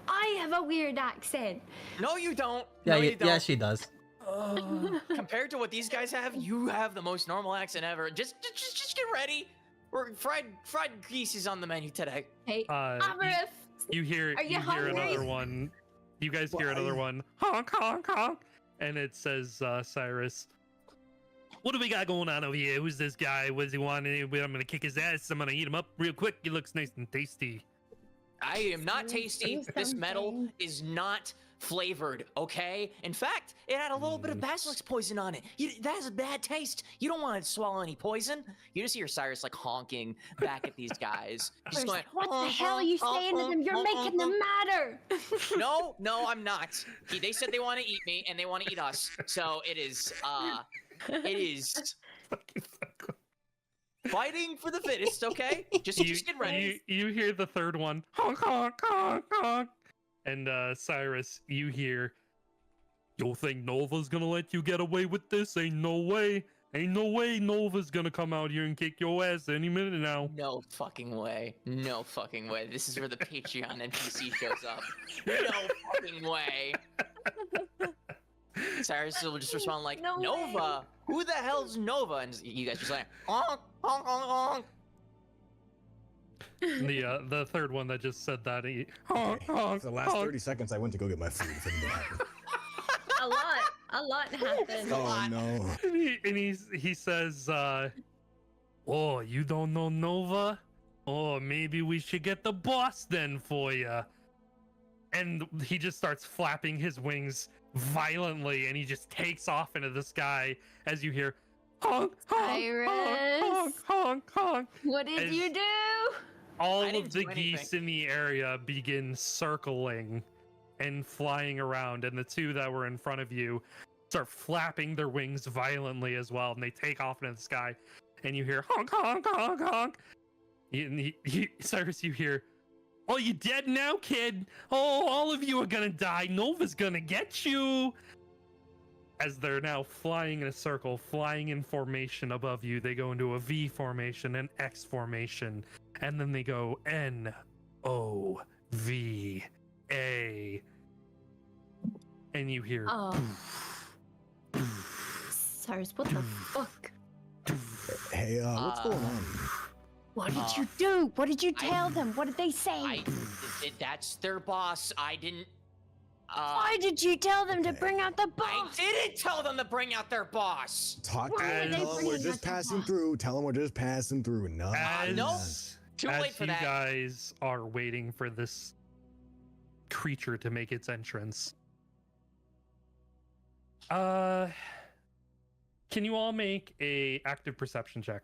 I have a weird accent. No, you don't. Yeah, no, you don't. yeah, she does. Compared to what these guys have, you have the most normal accent ever. Just get ready. We're fried geese is on the menu today. Hey, Uh, Amarif, You hear Are you hear hungry? another one. You guys hear Why? another one. Honk honk honk, and it says Cyrus. What do we got going on over here? Who's this guy? What does he want? I'm gonna kick his ass. I'm gonna eat him up real quick. He looks nice and tasty. I am not Say tasty. This metal something. is not flavored, okay? In fact, it had a little bit of basilisk poison on it. That has a bad taste. You don't want to swallow any poison. You just hear Cyrus like honking back at these guys. He's going, what the hell are you saying to them? You're making them madder. No, I'm not. They said they want to eat me and they want to eat us. So it is fighting for the fittest, okay? Just get ready. You hear the third one. Honk honk honk honk. And Cyrus, you hear, "You think Nova's gonna let you get away with this? Ain't no way. Ain't no way Nova's gonna come out here and kick your ass any minute now." No fucking way. No fucking way. This is where the Patreon NPC shows up. No fucking way. Cyrus will just respond like, No Nova? Who the hell's Nova? And you guys just like, honk, honk, honk, honk. The third one that just said that, honk honk. For the last honk. 30 seconds, I went to go get my food. If anything happened. A lot happened. Oh no. And he says, "Oh, you don't know Nova? Oh, maybe we should get the boss then for you." And he just starts flapping his wings violently, and he just takes off into the sky as you hear, honk honk honk honk Cyrus. honk honk. What did As- you do? All I of didn't the do geese anything. in the area begin circling and flying around, and the two that were in front of you start flapping their wings violently as well, and they take off into the sky, and you hear honk honk honk honk. Cyrus, you hear, "Oh, you dead now, kid? Oh, all of you are gonna die. Nova's gonna get you." As they're now flying in a circle, flying in formation above you, they go into a V formation, an X formation, and then they go NOVA. And you hear Oh. Cyrus, what the fuck? Hey, what's going on? What did Uh, you do? What did you tell them? What did they say? That's their boss. I didn't. Why did you tell them to okay. bring out the I boss? didn't tell them to bring out their boss. Talk Why to are them. they Tell them we're bringing just out the passing boss? through. Tell them we're just passing through. No. No. Too as late for you that. guys are waiting for this creature to make its entrance. Can you all make a active perception check?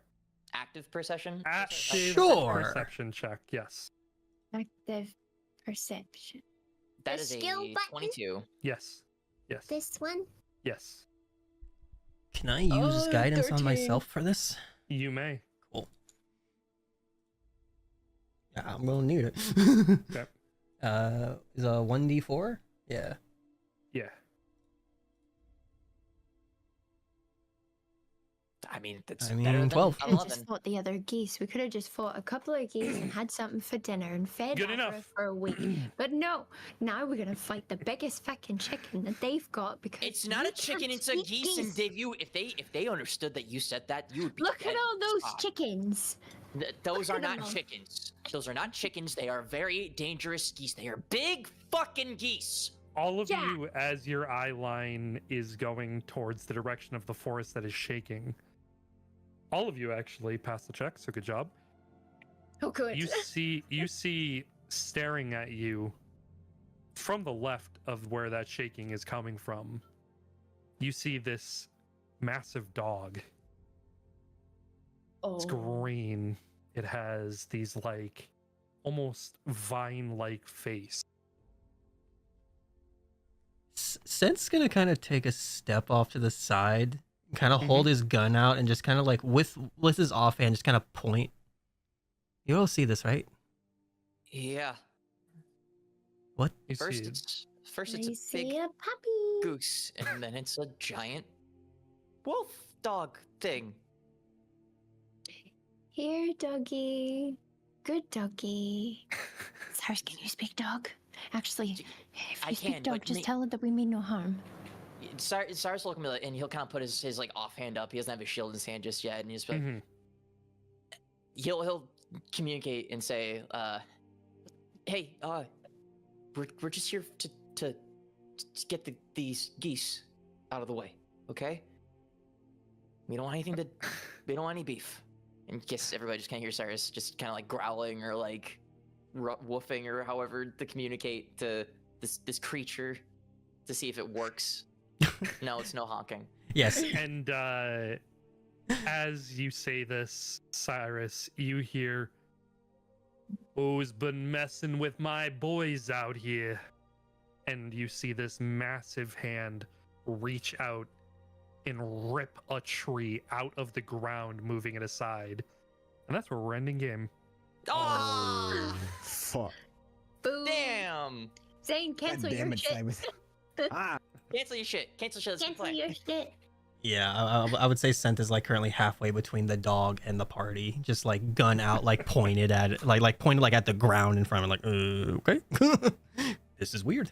Active perception? Active Sure. perception check, yes. Active perception. That The is a skill button? 22. Yes. Yes. This one? Yes. Can I use guidance on 13. myself for this? You may. Cool. Yeah, I'm gonna need it. Okay. Is a 1d4? Yeah. Yeah. I mean, that's I mean, better than 12. We could have 11. just fought the other geese. We could have just fought a couple of geese and had something for dinner and fed Good Aphra enough. for a week. But no, now we're gonna fight the biggest fucking chicken that they've got because It's not we a chicken, can't it's a speak geese. And Dave, if they understood that you said that, you would be Look at dead all on the those spot. chickens. Those Look are at not them all. chickens. Those are not chickens. They are very dangerous geese. They are big fucking geese. All of Yeah. you, as your eye line is going towards the direction of the forest that is shaking, all of you actually passed the check, so good job. Oh, good. You see staring at you from the left of where that shaking is coming from. You see this massive dog. It's Oh. green. It has these like almost vine-like face. Sent's gonna kind of take a step off to the side, kind of hold his gun out, and just kind of like with his offhand, just kind of point. You all see this, right? Yeah. What? You First, see, it's I a see big a puppy. goose, and then it's a giant wolf dog thing. Here, doggy. Good doggy. Cyrus, can you speak dog? Actually, if I you speak can, dog, but just tell it that we mean no harm. Cyrus will look at me and he'll kind of put his like offhand up. He doesn't have his shield in his hand just yet, and he's like, Mhm. he'll communicate and say, "Hey, we're just here to get these geese out of the way, okay? We don't want anything to, we don't want any beef." And guess everybody just can't hear Cyrus just kind of like growling or like woofing or however to communicate to this creature to see if it works. No, it's no honking. Yes. And as you say this, Cyrus, you hear, "Who's been messing with my boys out here?" And you see this massive hand reach out and rip a tree out of the ground, moving it aside. And that's where we're ending game. Oh, Fuck. Boom. damn! Zane, cancel God your damn it, shit. Cyrus. Ah, Cancel your shit. Cancel shit. Let's keep Cancel playing. your shit. Yeah, I would say Sent is like currently halfway between the dog and the party, just like gun out, like pointed at it, like pointed like at the ground in front of him, like okay, this is weird.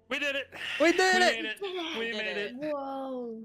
We did it! We did it! We made it! We made it! Whoa.